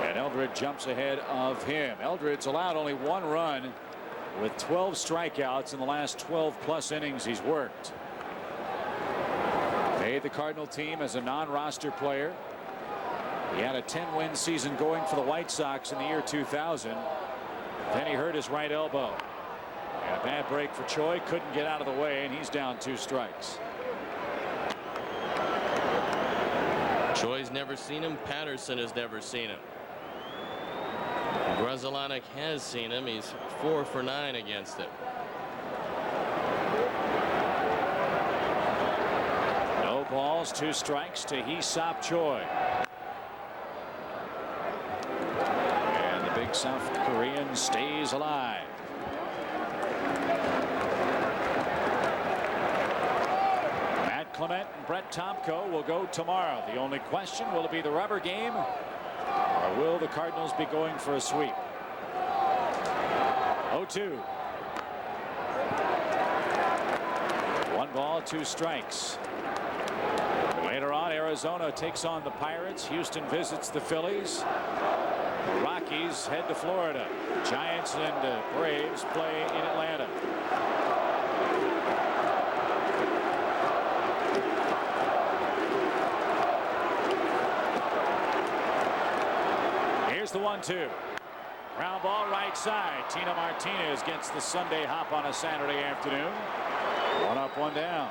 And Eldred jumps ahead of him. Eldred's allowed only 1 run with 12 strikeouts in the last 12+ innings he's worked. Made the Cardinal team as a non-roster player. He had a 10-win season going for the White Sox in the year 2000. Then he hurt his right elbow. And a bad break for Choi. Couldn't get out of the way, and he's down 2 strikes. Choi's never seen him. Patterson has never seen him. Gonzalez has seen him. He's 4 for 9 against him. No balls, 2 strikes to Aesop Choi. And the big South Korean stays alive. Matt Clement and Brett Tomko will go tomorrow. The only question, will it be the rubber game, or will the Cardinals be going for a sweep? 0-2. 1 ball, 2 strikes. Later on, Arizona takes on the Pirates. Houston visits the Phillies. The Rockies head to Florida. Giants and Braves play in Atlanta. Here's the 1-2. Ground ball right side. Tina Martinez gets the Sunday hop on a Saturday afternoon. 1 up, 1 down.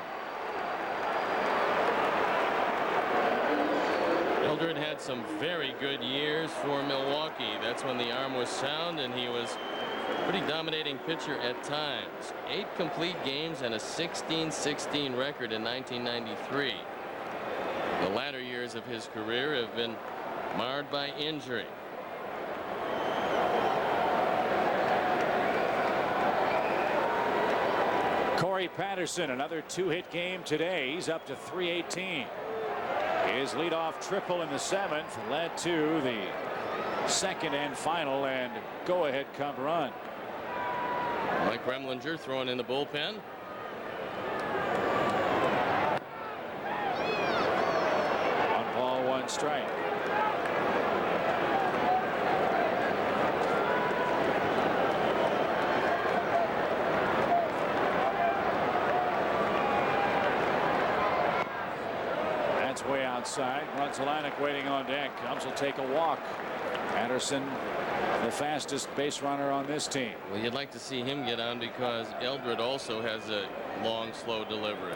Eldred had some very good years for Milwaukee. That's when the arm was sound and he was a pretty dominating pitcher at times. 8 complete games and a 16-16 record in 1993. The latter years of his career have been marred by injury. Corey Patterson, another 2-hit game today. He's up to 318. His leadoff triple in the 7th led to the second and final and go-ahead come run. Mike Remlinger throwing in the bullpen. 1 ball, 1 strike. Way outside. Gonzalez waiting on deck. Cubs will take a walk. Patterson, the fastest base runner on this team. Well, you'd like to see him get on because Eldred also has a long, slow delivery.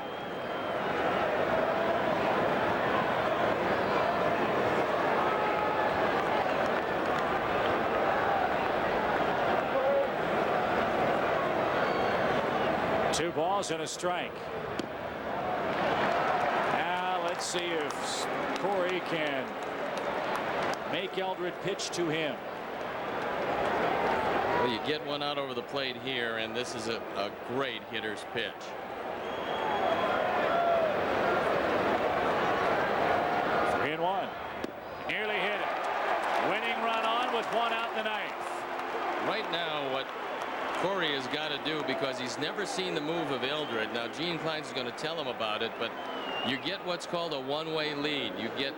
Two balls and a strike. Let's see if Corey can make Eldred pitch to him. Well, you get one out over the plate here, and this is a great hitter's pitch. Three and one. Nearly hit it. Winning run on with 1 out in the 9th. Right now, what Corey has got to do, because he's never seen the move of Eldred. Now, Gene Kleins is going to tell him about it, but you get what's called a one-way lead. You get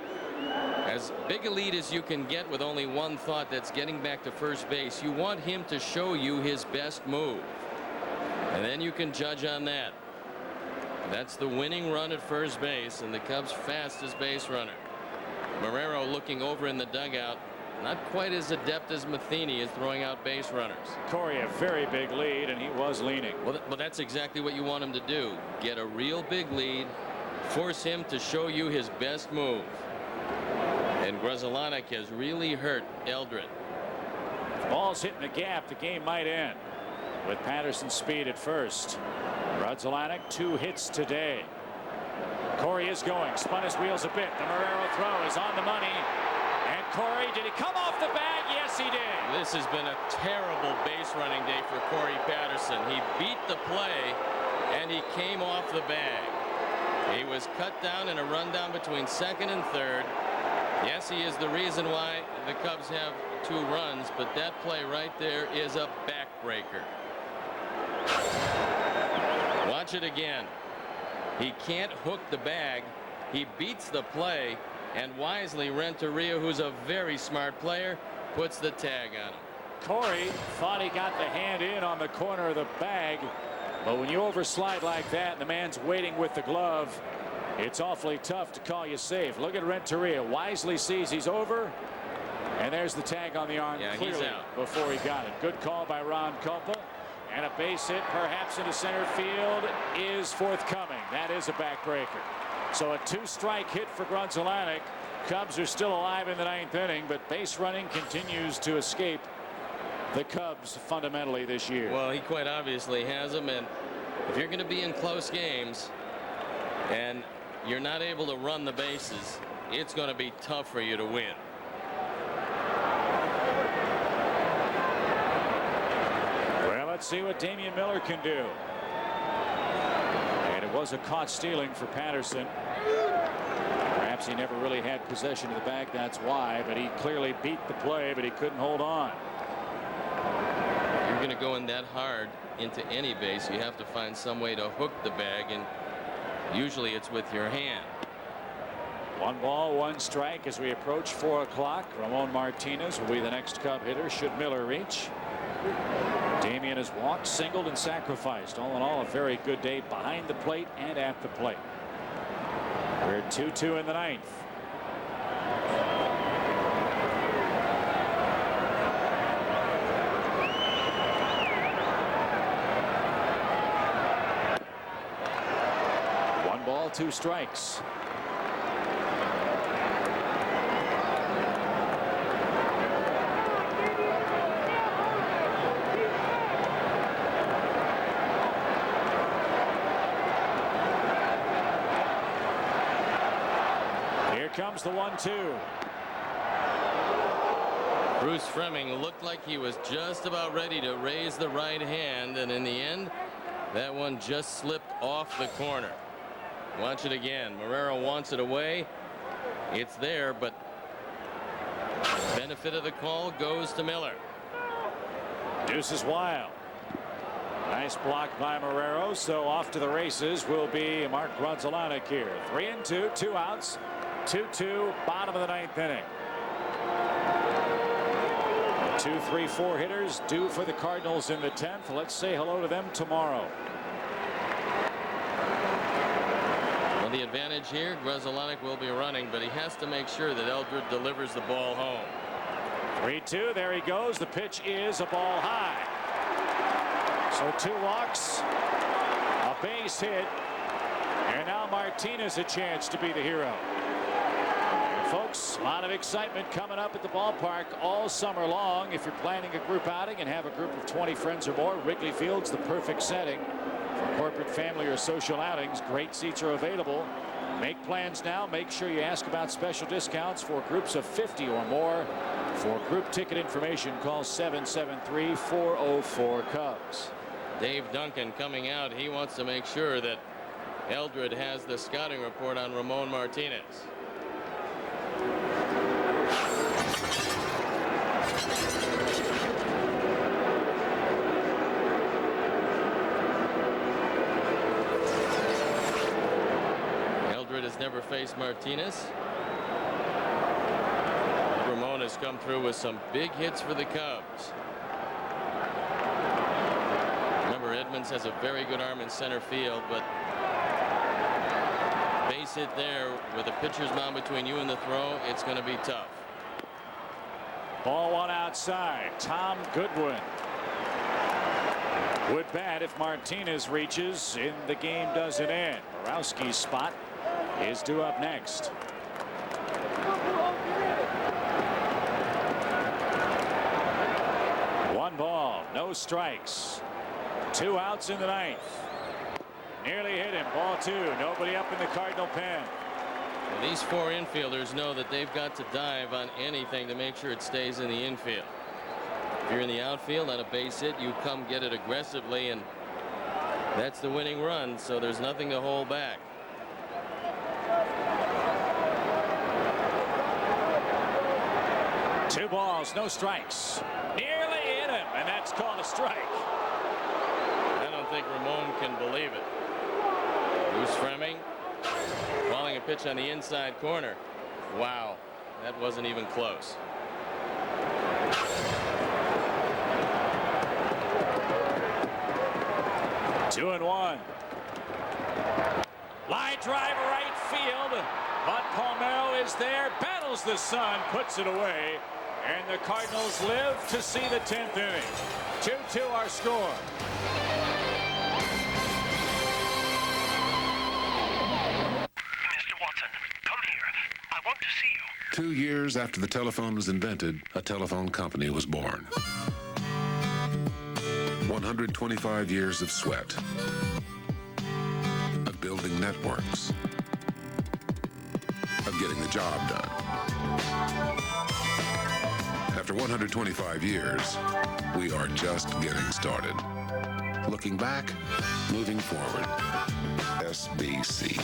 as big a lead as you can get with only one thought, that's getting back to first base. You want him to show you his best move, and then you can judge on that. That's the winning run at first base and the Cubs' fastest base runner. Marrero looking over in the dugout, not quite as adept as Matheny is throwing out base runners. Corey a very big lead, and he was leaning. Well, that's exactly what you want him to do. Get a real big lead, force him to show you his best move. And Gonzalez has really hurt Eldred. Ball's hitting the gap. The game might end with Patterson's speed at first. Gonzalez 2 hits today. Corey is going. Spun his wheels a bit. The Marrero throw is on the money. And Corey, did he come off the bag? Yes, he did. This has been a terrible base running day for Corey Patterson. He beat the play, and he came off the bag. He was cut down in a rundown between second and third. Yes, he is the reason why the Cubs have 2 runs, but that play right there is a backbreaker. Watch it again. He can't hook the bag. He beats the play, and wisely Renteria, who's a very smart player, puts the tag on him. Corey thought he got the hand in on the corner of the bag, but when you overslide like that and the man's waiting with the glove, it's awfully tough to call you safe. Look at Renteria. Wisely sees he's over, and there's the tag on the arm. Yeah, clearly he's out before he got it. Good call by Ron Culpa, and a base hit perhaps into center field is forthcoming. That is a backbreaker. So a 2-strike hit for Gonzalez. Cubs are still alive in the 9th inning, but base running continues to escape the Cubs fundamentally this year. Well, he quite obviously has them, and if you're going to be in close games and you're not able to run the bases, it's going to be tough for you to win. Well, let's see what Damian Miller can do. And it was a caught stealing for Patterson. Perhaps he never really had possession of the bag, that's why, but he clearly beat the play, but he couldn't hold on. You're you're going to go in that hard into any base, you have to find some way to hook the bag, and usually it's with your hand. 1 ball, 1 strike as we approach 4 o'clock. Ramon Martinez will be the next Cub hitter should Miller reach. Damian has walked, singled, and sacrificed. All in all, a very good day behind the plate and at the plate. We're 2-2 in the 9th. One ball, 2 strikes. Comes the 1-2. Bruce Fleming looked like he was just about ready to raise the right hand, and in the end that one just slipped off the corner. Watch it again. Marrero wants it away. It's there, but benefit of the call goes to Miller. Deuce is wild. Nice block by Marrero, so off to the races will be Mark Gonzalez here. 3-2, 2 outs. 2-2, bottom of the 9th inning. 2, 3, 4 hitters due for the Cardinals in the 10th. Let's say hello to them tomorrow. Well, the advantage here, Gonzalez will be running, but he has to make sure that Eldred delivers the ball home. 3-2, there he goes. The pitch is a ball high. So 2 walks, a base hit, and now Martinez a chance to be the hero. Folks, a lot of excitement coming up at the ballpark all summer long. If you're planning a group outing and have a group of 20 friends or more, Wrigley Field's the perfect setting for corporate, family, or social outings. Great seats are available. Make plans now. Make sure you ask about special discounts for groups of 50 or more. For group ticket information, call 773-404-CUBS. Dave Duncan coming out. He wants to make sure that Eldred has the scouting report on Ramon Martinez. Eldred has never faced Martinez. Ramon has come through with some big hits for the Cubs. Remember, Edmonds has a very good arm in center field, but base hit there with a pitcher's mound between you and the throw, it's going to be tough. Ball 1 outside. Tom Goodwin would bat if Martinez reaches and the game doesn't end. Borowski's spot is due up next. One ball, no strikes. 2 outs in the 9th. Nearly hit him. Ball 2. Nobody up in the Cardinal pen. Well, these 4 infielders know that they've got to dive on anything to make sure it stays in the infield. If you're in the outfield on a base hit, you come get it aggressively, and that's the winning run, so there's nothing to hold back. Two balls, no strikes. Nearly hit him, and that's called a strike. I don't think Ramon can believe it. Bruce Fleming calling a pitch on the inside corner. Wow, that wasn't even close. Two and one. Line drive right field, but Palmeiro is there, battles the sun, puts it away, and the Cardinals live to see the 10th inning. 2-2 our score. Mr. Watson, come here. I want to see you. 2 years after the telephone was invented, a telephone company was born. 125 years of sweat, of building networks, of getting the job done. After 125 years, we are just getting started. Looking back, moving forward. SBC.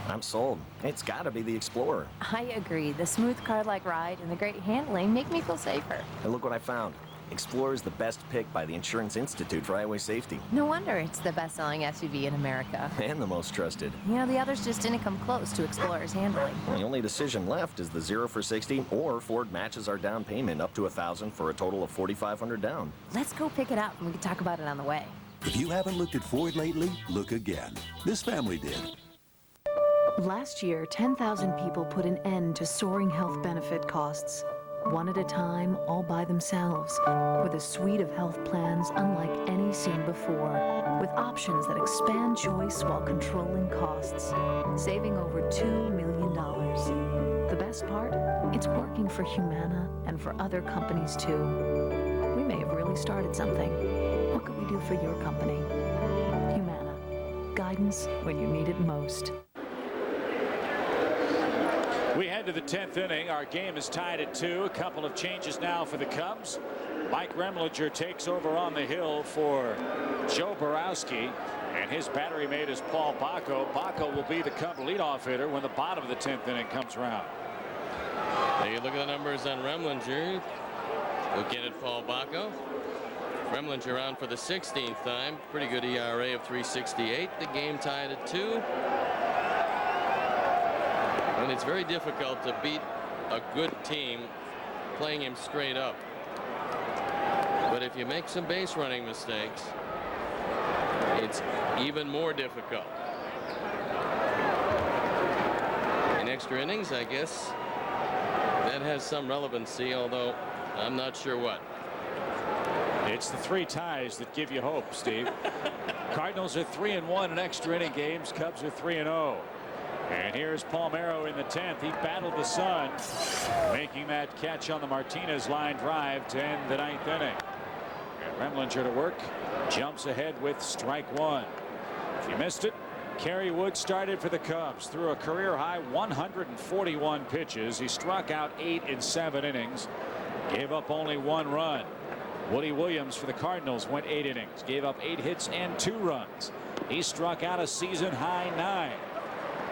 I'm sold. It's got to be the Explorer. I agree. The smooth car-like ride and the great handling make me feel safer. And look what I found. Explorer is the best pick by the Insurance Institute for Highway Safety. No wonder it's the best-selling SUV in America. And the most trusted. You know, the others just didn't come close to Explorer's handling. The only decision left is the 0 for 60, or Ford matches our down payment up to $1,000 for a total of $4,500 down. Let's go pick it up and we can talk about it on the way. If you haven't looked at Ford lately, look again. This family did. Last year, 10,000 people put an end to soaring health benefit costs. One at a time, all by themselves, with a suite of health plans unlike any seen before, with options that expand choice while controlling costs, saving over $2 million. The best part? It's working for Humana and for other companies too. We may have really started something. What could we do for your company? Humana. Guidance when you need it most. We head to the 10th inning. Our game is tied at 2. A couple of changes now for the Cubs. Mike Remlinger takes over on the hill for Joe Borowski, and his battery mate is Paul Bacco. Bacco will be the Cub leadoff hitter when the bottom of the 10th inning comes around. There you look at the numbers on Remlinger. Looking at Paul Bacco. Remlinger around for the 16th time. Pretty good ERA of 3.68. The game tied at 2. And it's very difficult to beat a good team playing him straight up. But if you make some base running mistakes, it's even more difficult. In extra innings, I guess that has some relevancy, although I'm not sure what. It's the 3 ties that give you hope, Steve. Cardinals are 3-1 in extra inning games. Cubs are 3-0. And here's Palmeiro in the 10th. He battled the sun, making that catch on the Martinez line drive to end the 9th inning. And Remlinger to work, jumps ahead with strike 1. If you missed it, Kerry Wood started for the Cubs, threw a career high 141 pitches. He struck out 8 in 7 innings, gave up only 1 run. Woody Williams for the Cardinals went 8 innings, gave up 8 hits and 2 runs. He struck out a season high 9.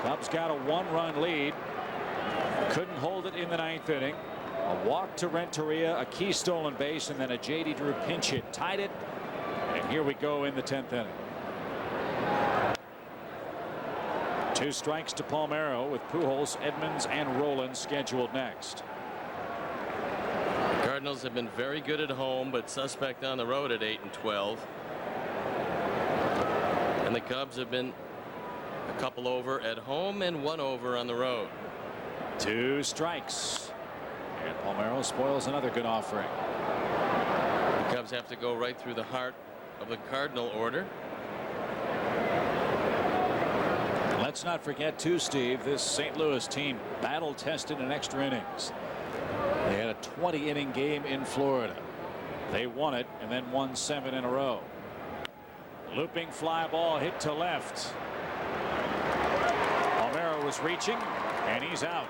Cubs got a 1-run lead. Couldn't hold it in the 9th inning. A walk to Renteria, a key stolen base, and then a J.D. Drew pinch hit tied it. And here we go in the 10th inning. 2 strikes to Palmeiro, with Pujols, Edmonds, and Roland scheduled next. The Cardinals have been very good at home, but suspect on the road at 8-12. And the Cubs have been a couple over at home and 1 over on the road. 2 strikes. And Palmeiro spoils another good offering. The Cubs have to go right through the heart of the Cardinal order. Let's not forget too, Steve, this St. Louis team battle tested in extra innings. They had a 20-inning game in Florida. They won it and then won 7 in a row. Looping fly ball hit to left. Palmeiro was reaching, and he's out.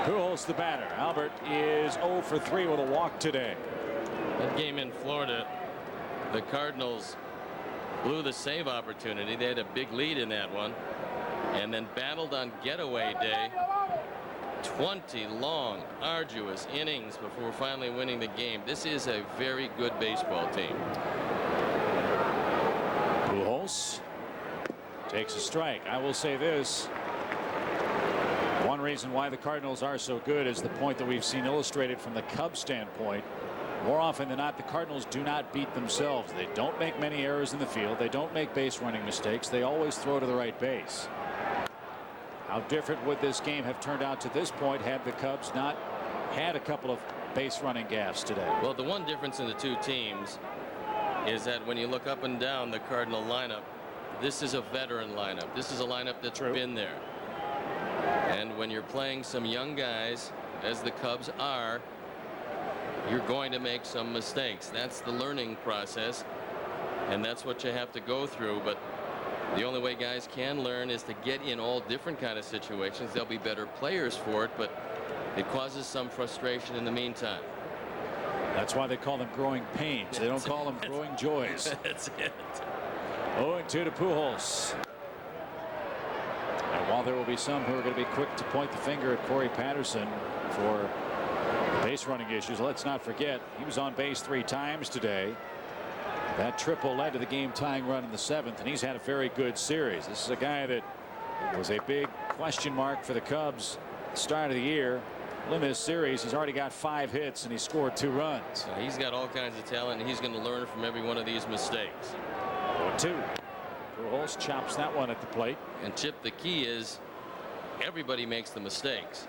Pujols the batter. Albert is 0 for 3 with a walk today. That game in Florida, the Cardinals blew the save opportunity. They had a big lead in that one, and then battled on getaway day. 20 long, arduous innings before finally winning the game. This is a very good baseball team. Pujols takes a strike. I will say this. One reason why the Cardinals are so good is the point that we've seen illustrated from the Cubs standpoint. More often than not, the Cardinals do not beat themselves. They don't make many errors in the field. They don't make base running mistakes. They always throw to the right base. How different would this game have turned out to this point had the Cubs not had a couple of base running gaffes today? Well, the one difference in the two teams is that when you look up and down the Cardinal lineup, this is a veteran lineup. This is a lineup that's been there. And when you're playing some young guys, as the Cubs are, you're going to make some mistakes. That's the learning process, and that's what you have to go through. But the only way guys can learn is to get in all different kind of situations. They'll be better players for it, but it causes some frustration in the meantime. That's why they call them growing pains. They don't call them growing joys. That's it. 0-2 to Pujols. And while there will be some who are going to be quick to point the finger at Corey Patterson for base base running issues. Let's not forget he was on base 3 times today. That triple led to the game tying run in the 7th, and he's had a very good series. This is a guy that was a big question mark for the Cubs at the start of the year. In this series, he's already got 5 hits and he scored 2 runs. So he's got all kinds of talent, and he's going to learn from every one of these mistakes. 0-2. Pujols chops that one at the plate. And Chip, the key is everybody makes the mistakes.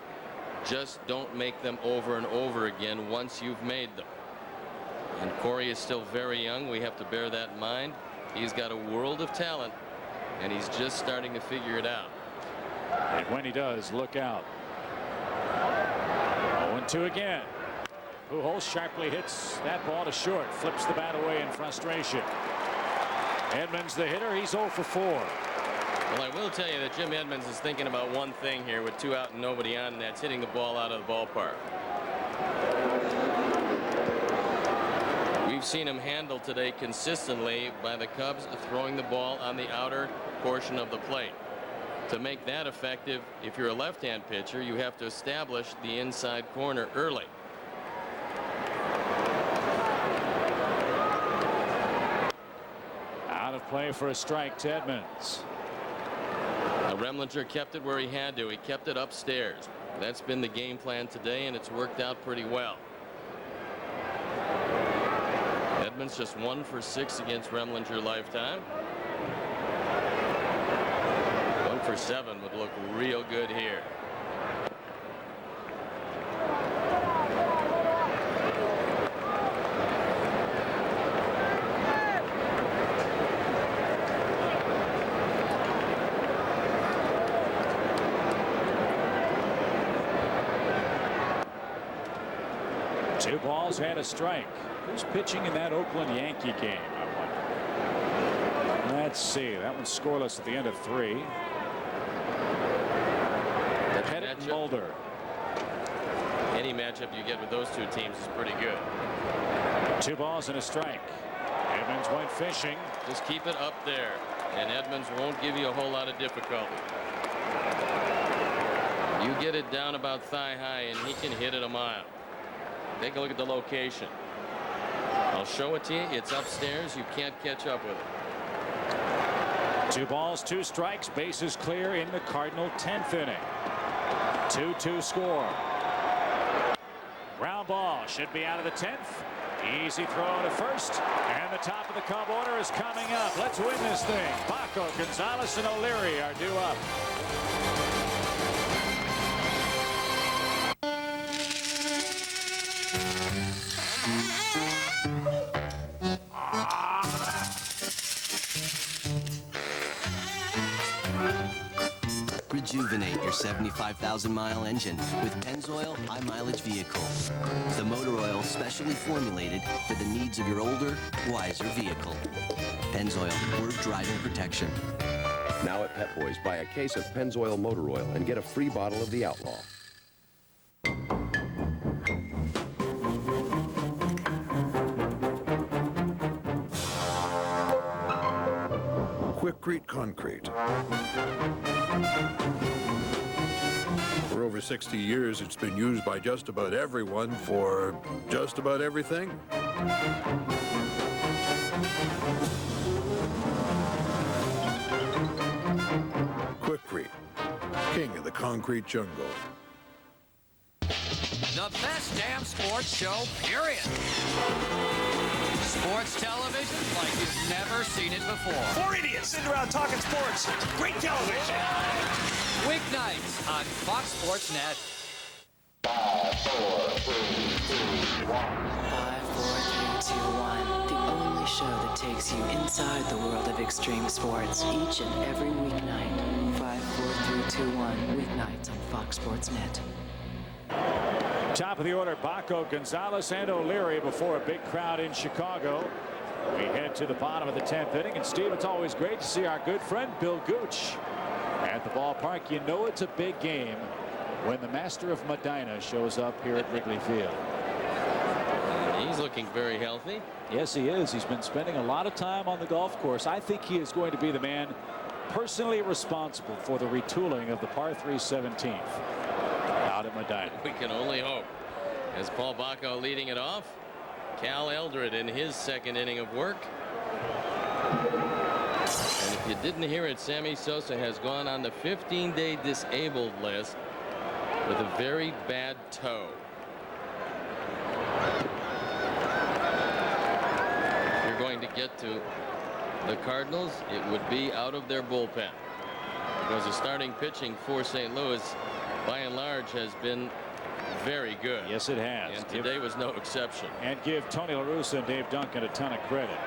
Just don't make them over and over again once you've made them. And Corey is still very young. We have to bear that in mind. He's got a world of talent, and he's just starting to figure it out. And when he does, look out. 0-2 again. Pujols sharply hits that ball to short, flips the bat away in frustration. Edmonds, the hitter, he's 0 for 4. Well, I will tell you that Jim Edmonds is thinking about one thing here with 2 out and nobody on, and that's hitting the ball out of the ballpark. We've seen him handled today consistently by the Cubs throwing the ball on the outer portion of the plate. To make that effective, if you're a left-hand pitcher, you have to establish the inside corner early. Out of play for a strike to Edmonds. Now, Remlinger kept it where he had to. He kept it upstairs. That's been the game plan today, and it's worked out pretty well. Edmonds just 1 for 6 against Remlinger lifetime. 1 for 7 would look real good here. Two balls and a strike. Who's pitching in that Oakland Yankee game, I wonder? Let's see. That one's scoreless at the end of 3. Pettit and Mulder. Any matchup you get with those 2 teams is pretty good. 2 balls and a strike. Edmonds went fishing. Just keep it up there, and Edmonds won't give you a whole lot of difficulty. You get it down about thigh high, and he can hit it a mile. Take a look at the location. I'll show it to you. It's upstairs. You can't catch up with it. 2 balls, 2 strikes. Bases clear in the Cardinal 10th inning. 2-2 score. Ground ball should be out of the 10th. Easy throw to first, and the top of the Cub order is coming up. Let's win this thing. Baco, Gonzalez, and O'Leary are due up. Rejuvenate your 75,000-mile engine with Pennzoil high-mileage vehicle. The motor oil specially formulated for the needs of your older, wiser vehicle. Pennzoil, worth driving protection. Now at Pep Boys, buy a case of Pennzoil motor oil and get a free bottle of the Outlaw. Quikrete Concrete. For over 60 years, it's been used by just about everyone for just about everything. Quikrete, king of the concrete jungle. The best damn sports show, period. Sports television like you've never seen it before. 4 idiots sitting around talking sports. Great television. Weeknights on Fox Sports Net. 5, 4, 3, 2, 1. 5, 4, 3, 2, 1. The only show that takes you inside the world of extreme sports each and every weeknight. 5, 4, 3, 2, 1. Weeknights on Fox Sports Net. Top of the order, Baco, Gonzalez, and O'Leary before a big crowd in Chicago. We head to the bottom of the 10th inning, and Steve, it's always great to see our good friend Bill Gooch at the ballpark. You know it's a big game when the master of Medina shows up here at Wrigley Field. He's looking very healthy. Yes, he is. He's been spending a lot of time on the golf course. I think he is going to be the man personally responsible for the retooling of the par 3 17th out at Medina. We can only hope. As Paul Bacco leading it off. Cal Eldred in his second inning of work. And if you didn't hear it, Sammy Sosa has gone on the 15-day disabled list with a very bad toe. If you're going to get to the Cardinals, it would be out of their bullpen, because the starting pitching for St. Louis by and large has been very good. Yes, it has. And today was no exception. And give Tony La Russa and Dave Duncan a ton of credit.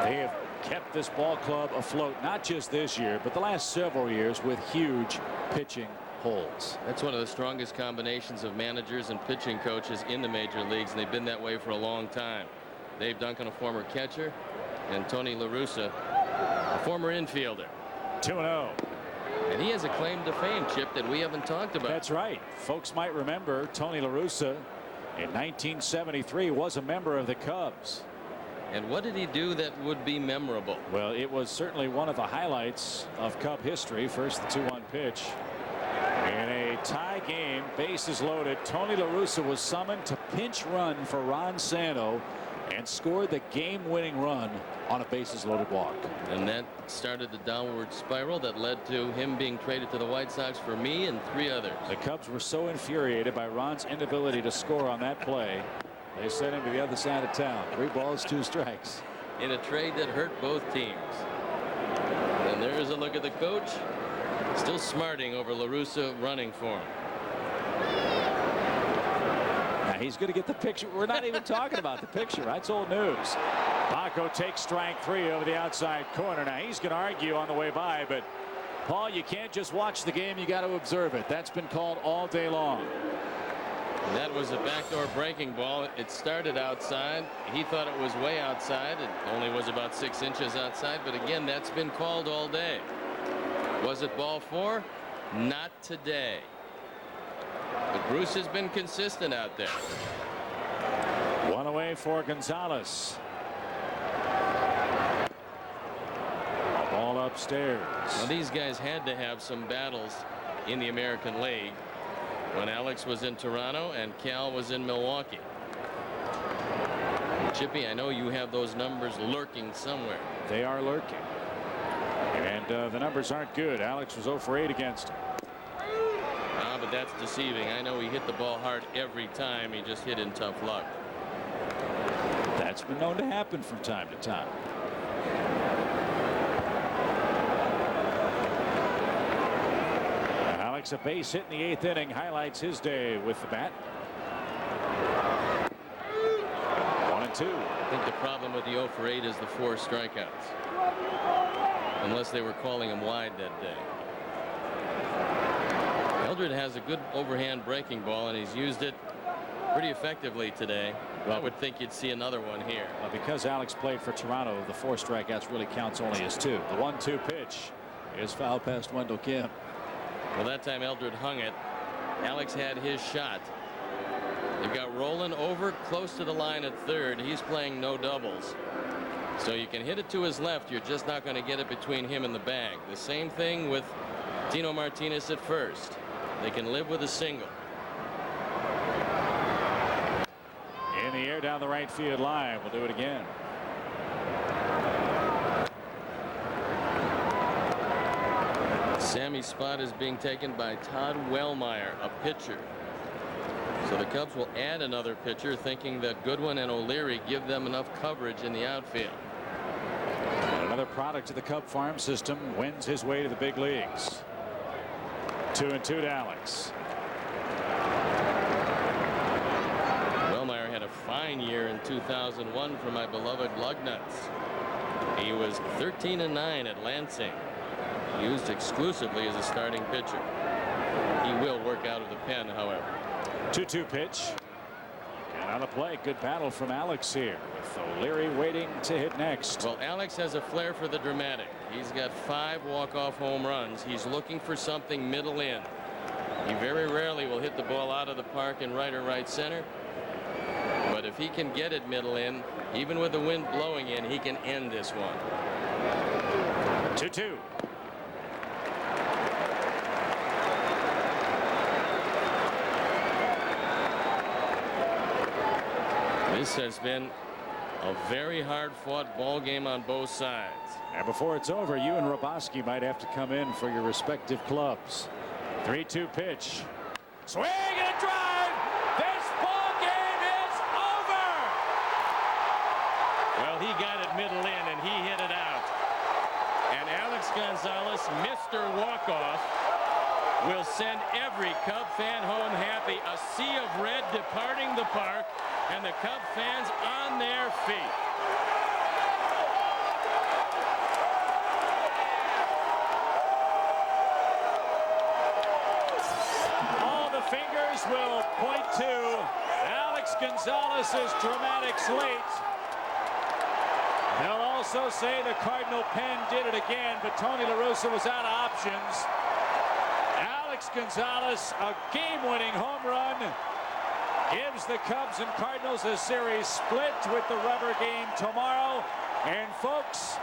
They have kept this ball club afloat, not just this year, but the last several years, with huge pitching holes. That's one of the strongest combinations of managers and pitching coaches in the major leagues, and they've been that way for a long time. Dave Duncan, a former catcher, and Tony La Russa, a former infielder. 2-0. And he has a claim to fame, Chip, that we haven't talked about. That's right. Folks might remember Tony La Russa in 1973 was a member of the Cubs. And what did he do that would be memorable? Well, it was certainly one of the highlights of Cub history. First, the 2-1 pitch. In a tie game, bases loaded, Tony La Russa was summoned to pinch run for Ron Santo and scored the game-winning run on a bases-loaded walk. And that started the downward spiral that led to him being traded to the White Sox for me and 3 others. The Cubs were so infuriated by Ron's inability to score on that play, they sent him to the other side of town. 3 balls, 2 strikes. In a trade that hurt both teams. And there's a look at the coach, still smarting over La Russa running for him. Now he's going to get the picture. We're not even talking about the picture. That's old news. Bacco takes strike 3 over the outside corner. Now he's going to argue on the way by, but Paul, you can't just watch the game. You got to observe it. That's been called all day long. And that was a backdoor breaking ball. It started outside. He thought it was way outside. It only was about 6 inches outside. But again, that's been called all day. Was it ball 4? Not today. But Bruce has been consistent out there. 1 away for Gonzalez. A ball upstairs. Well, these guys had to have some battles in the American League when Alex was in Toronto and Cal was in Milwaukee. Chippy, I know you have those numbers lurking somewhere. They are lurking. And the numbers aren't good. Alex was 0 for 8 against him. But that's deceiving. I know he hit the ball hard every time. He just hit in tough luck. That's been known to happen from time to time. Alex, a base hit in the 8th inning, highlights his day with the bat. 1-2. I think the problem with the 0 for 8 is the 4 strikeouts. Unless they were calling him wide that day. Eldred has a good overhand breaking ball, and he's used it pretty effectively today. I would think you'd see another one here. Because Alex played for Toronto, the 4 strikeouts really counts only as 2. The 1-2 pitch is foul past Wendell Kim. Well, that time Eldred hung it. Alex had his shot. You've got Roland over close to the line at third. He's playing no doubles. So you can hit it to his left. You're just not going to get it between him and the bag. The same thing with Tino Martinez at first. They can live with a single. In the air down the right field line. We'll do it again. Sammy's spot is being taken by Todd Wellmeyer, a pitcher. So the Cubs will add another pitcher, thinking that Goodwin and O'Leary give them enough coverage in the outfield. Another product of the Cub farm system wins his way to the big leagues. 2-2 to Alex. Wellmeyer had a fine year in 2001 for my beloved Lugnuts. He was 13-9 at Lansing, used exclusively as a starting pitcher. He will work out of the pen, however. 2-2 pitch. And on the play, good battle from Alex here, with O'Leary waiting to hit next. Well, Alex has a flair for the dramatic. He's got 5 walk-off home runs. He's looking for something middle in. He very rarely will hit the ball out of the park in right or right center. But if he can get it middle in, even with the wind blowing in, he can end this one. 2-2. This has been a very hard-fought ball game on both sides. And before it's over, you and Borowski might have to come in for your respective clubs. 3-2 pitch. Swing and a drive. This ball game is over. Well, he got it middle in and he hit it out. And Alex Gonzalez, Mr. Walk-Off, will send every Cub fan home happy. A sea of red departing the park, and the Cub fans on their feet. All the fingers will point to Alex Gonzalez's dramatic slate. They'll also say the Cardinal pen did it again, but Tony La Russa was out of options. Alex Gonzalez, a game-winning home run, gives the Cubs and Cardinals a series split with the rubber game tomorrow. And folks,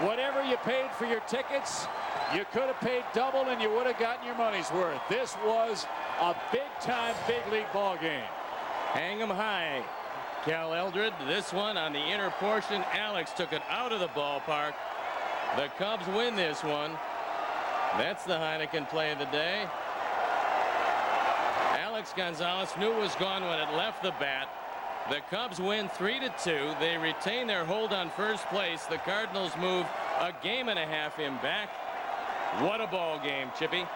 whatever you paid for your tickets, you could have paid double and you would have gotten your money's worth. This was a big-time, big league ball game. Hang 'em high, Cal Eldred. This one on the inner portion. Alex took it out of the ballpark. The Cubs win this one. That's the Heineken play of the day. Alex Gonzalez knew it was gone when it left the bat. The Cubs win 3-2. They retain their hold on first place. The Cardinals move a game and a half in back. What a ball game, Chippy.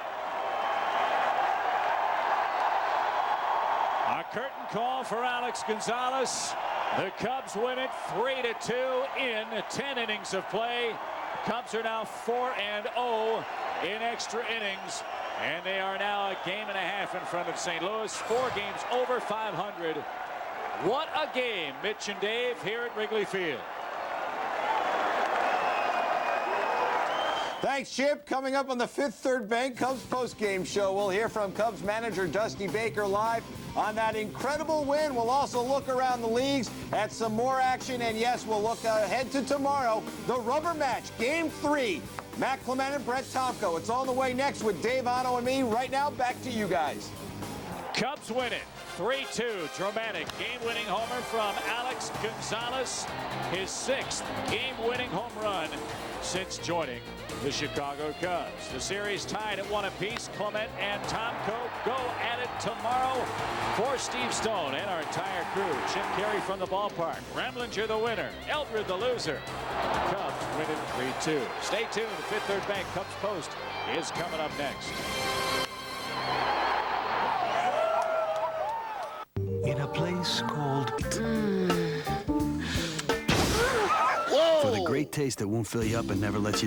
A curtain call for Alex Gonzalez. The Cubs win it 3-2 in 10 innings of play. Cubs are now 4-0 in extra innings, and they are now a game and a half in front of St. Louis. 4 games over 500. What a game, Mitch and Dave, here at Wrigley Field. Thanks, Chip. Coming up on the Fifth Third Bank Cubs postgame show, we'll hear from Cubs manager Dusty Baker live on that incredible win. We'll also look around the leagues at some more action, and yes, we'll look ahead to tomorrow, the rubber match, Game 3. Matt Clement and Brett Tomko. It's on the way next with Dave Otto and me. Right now, back to you guys. Cubs win it 3-2. Dramatic game-winning homer from Alex Gonzalez. His 6th game-winning home run since joining the Chicago Cubs. The series tied at 1 apiece. Clement and Tomko go at it tomorrow. For Steve Stone and our entire crew, Chip Kerry from the ballpark, Remlinger the winner, Eldred the loser. Cubs win it 3-2. Stay tuned. The Fifth Third Bank Cubs Post is coming up next. In a place called... For the great taste that won't fill you up and never lets you down.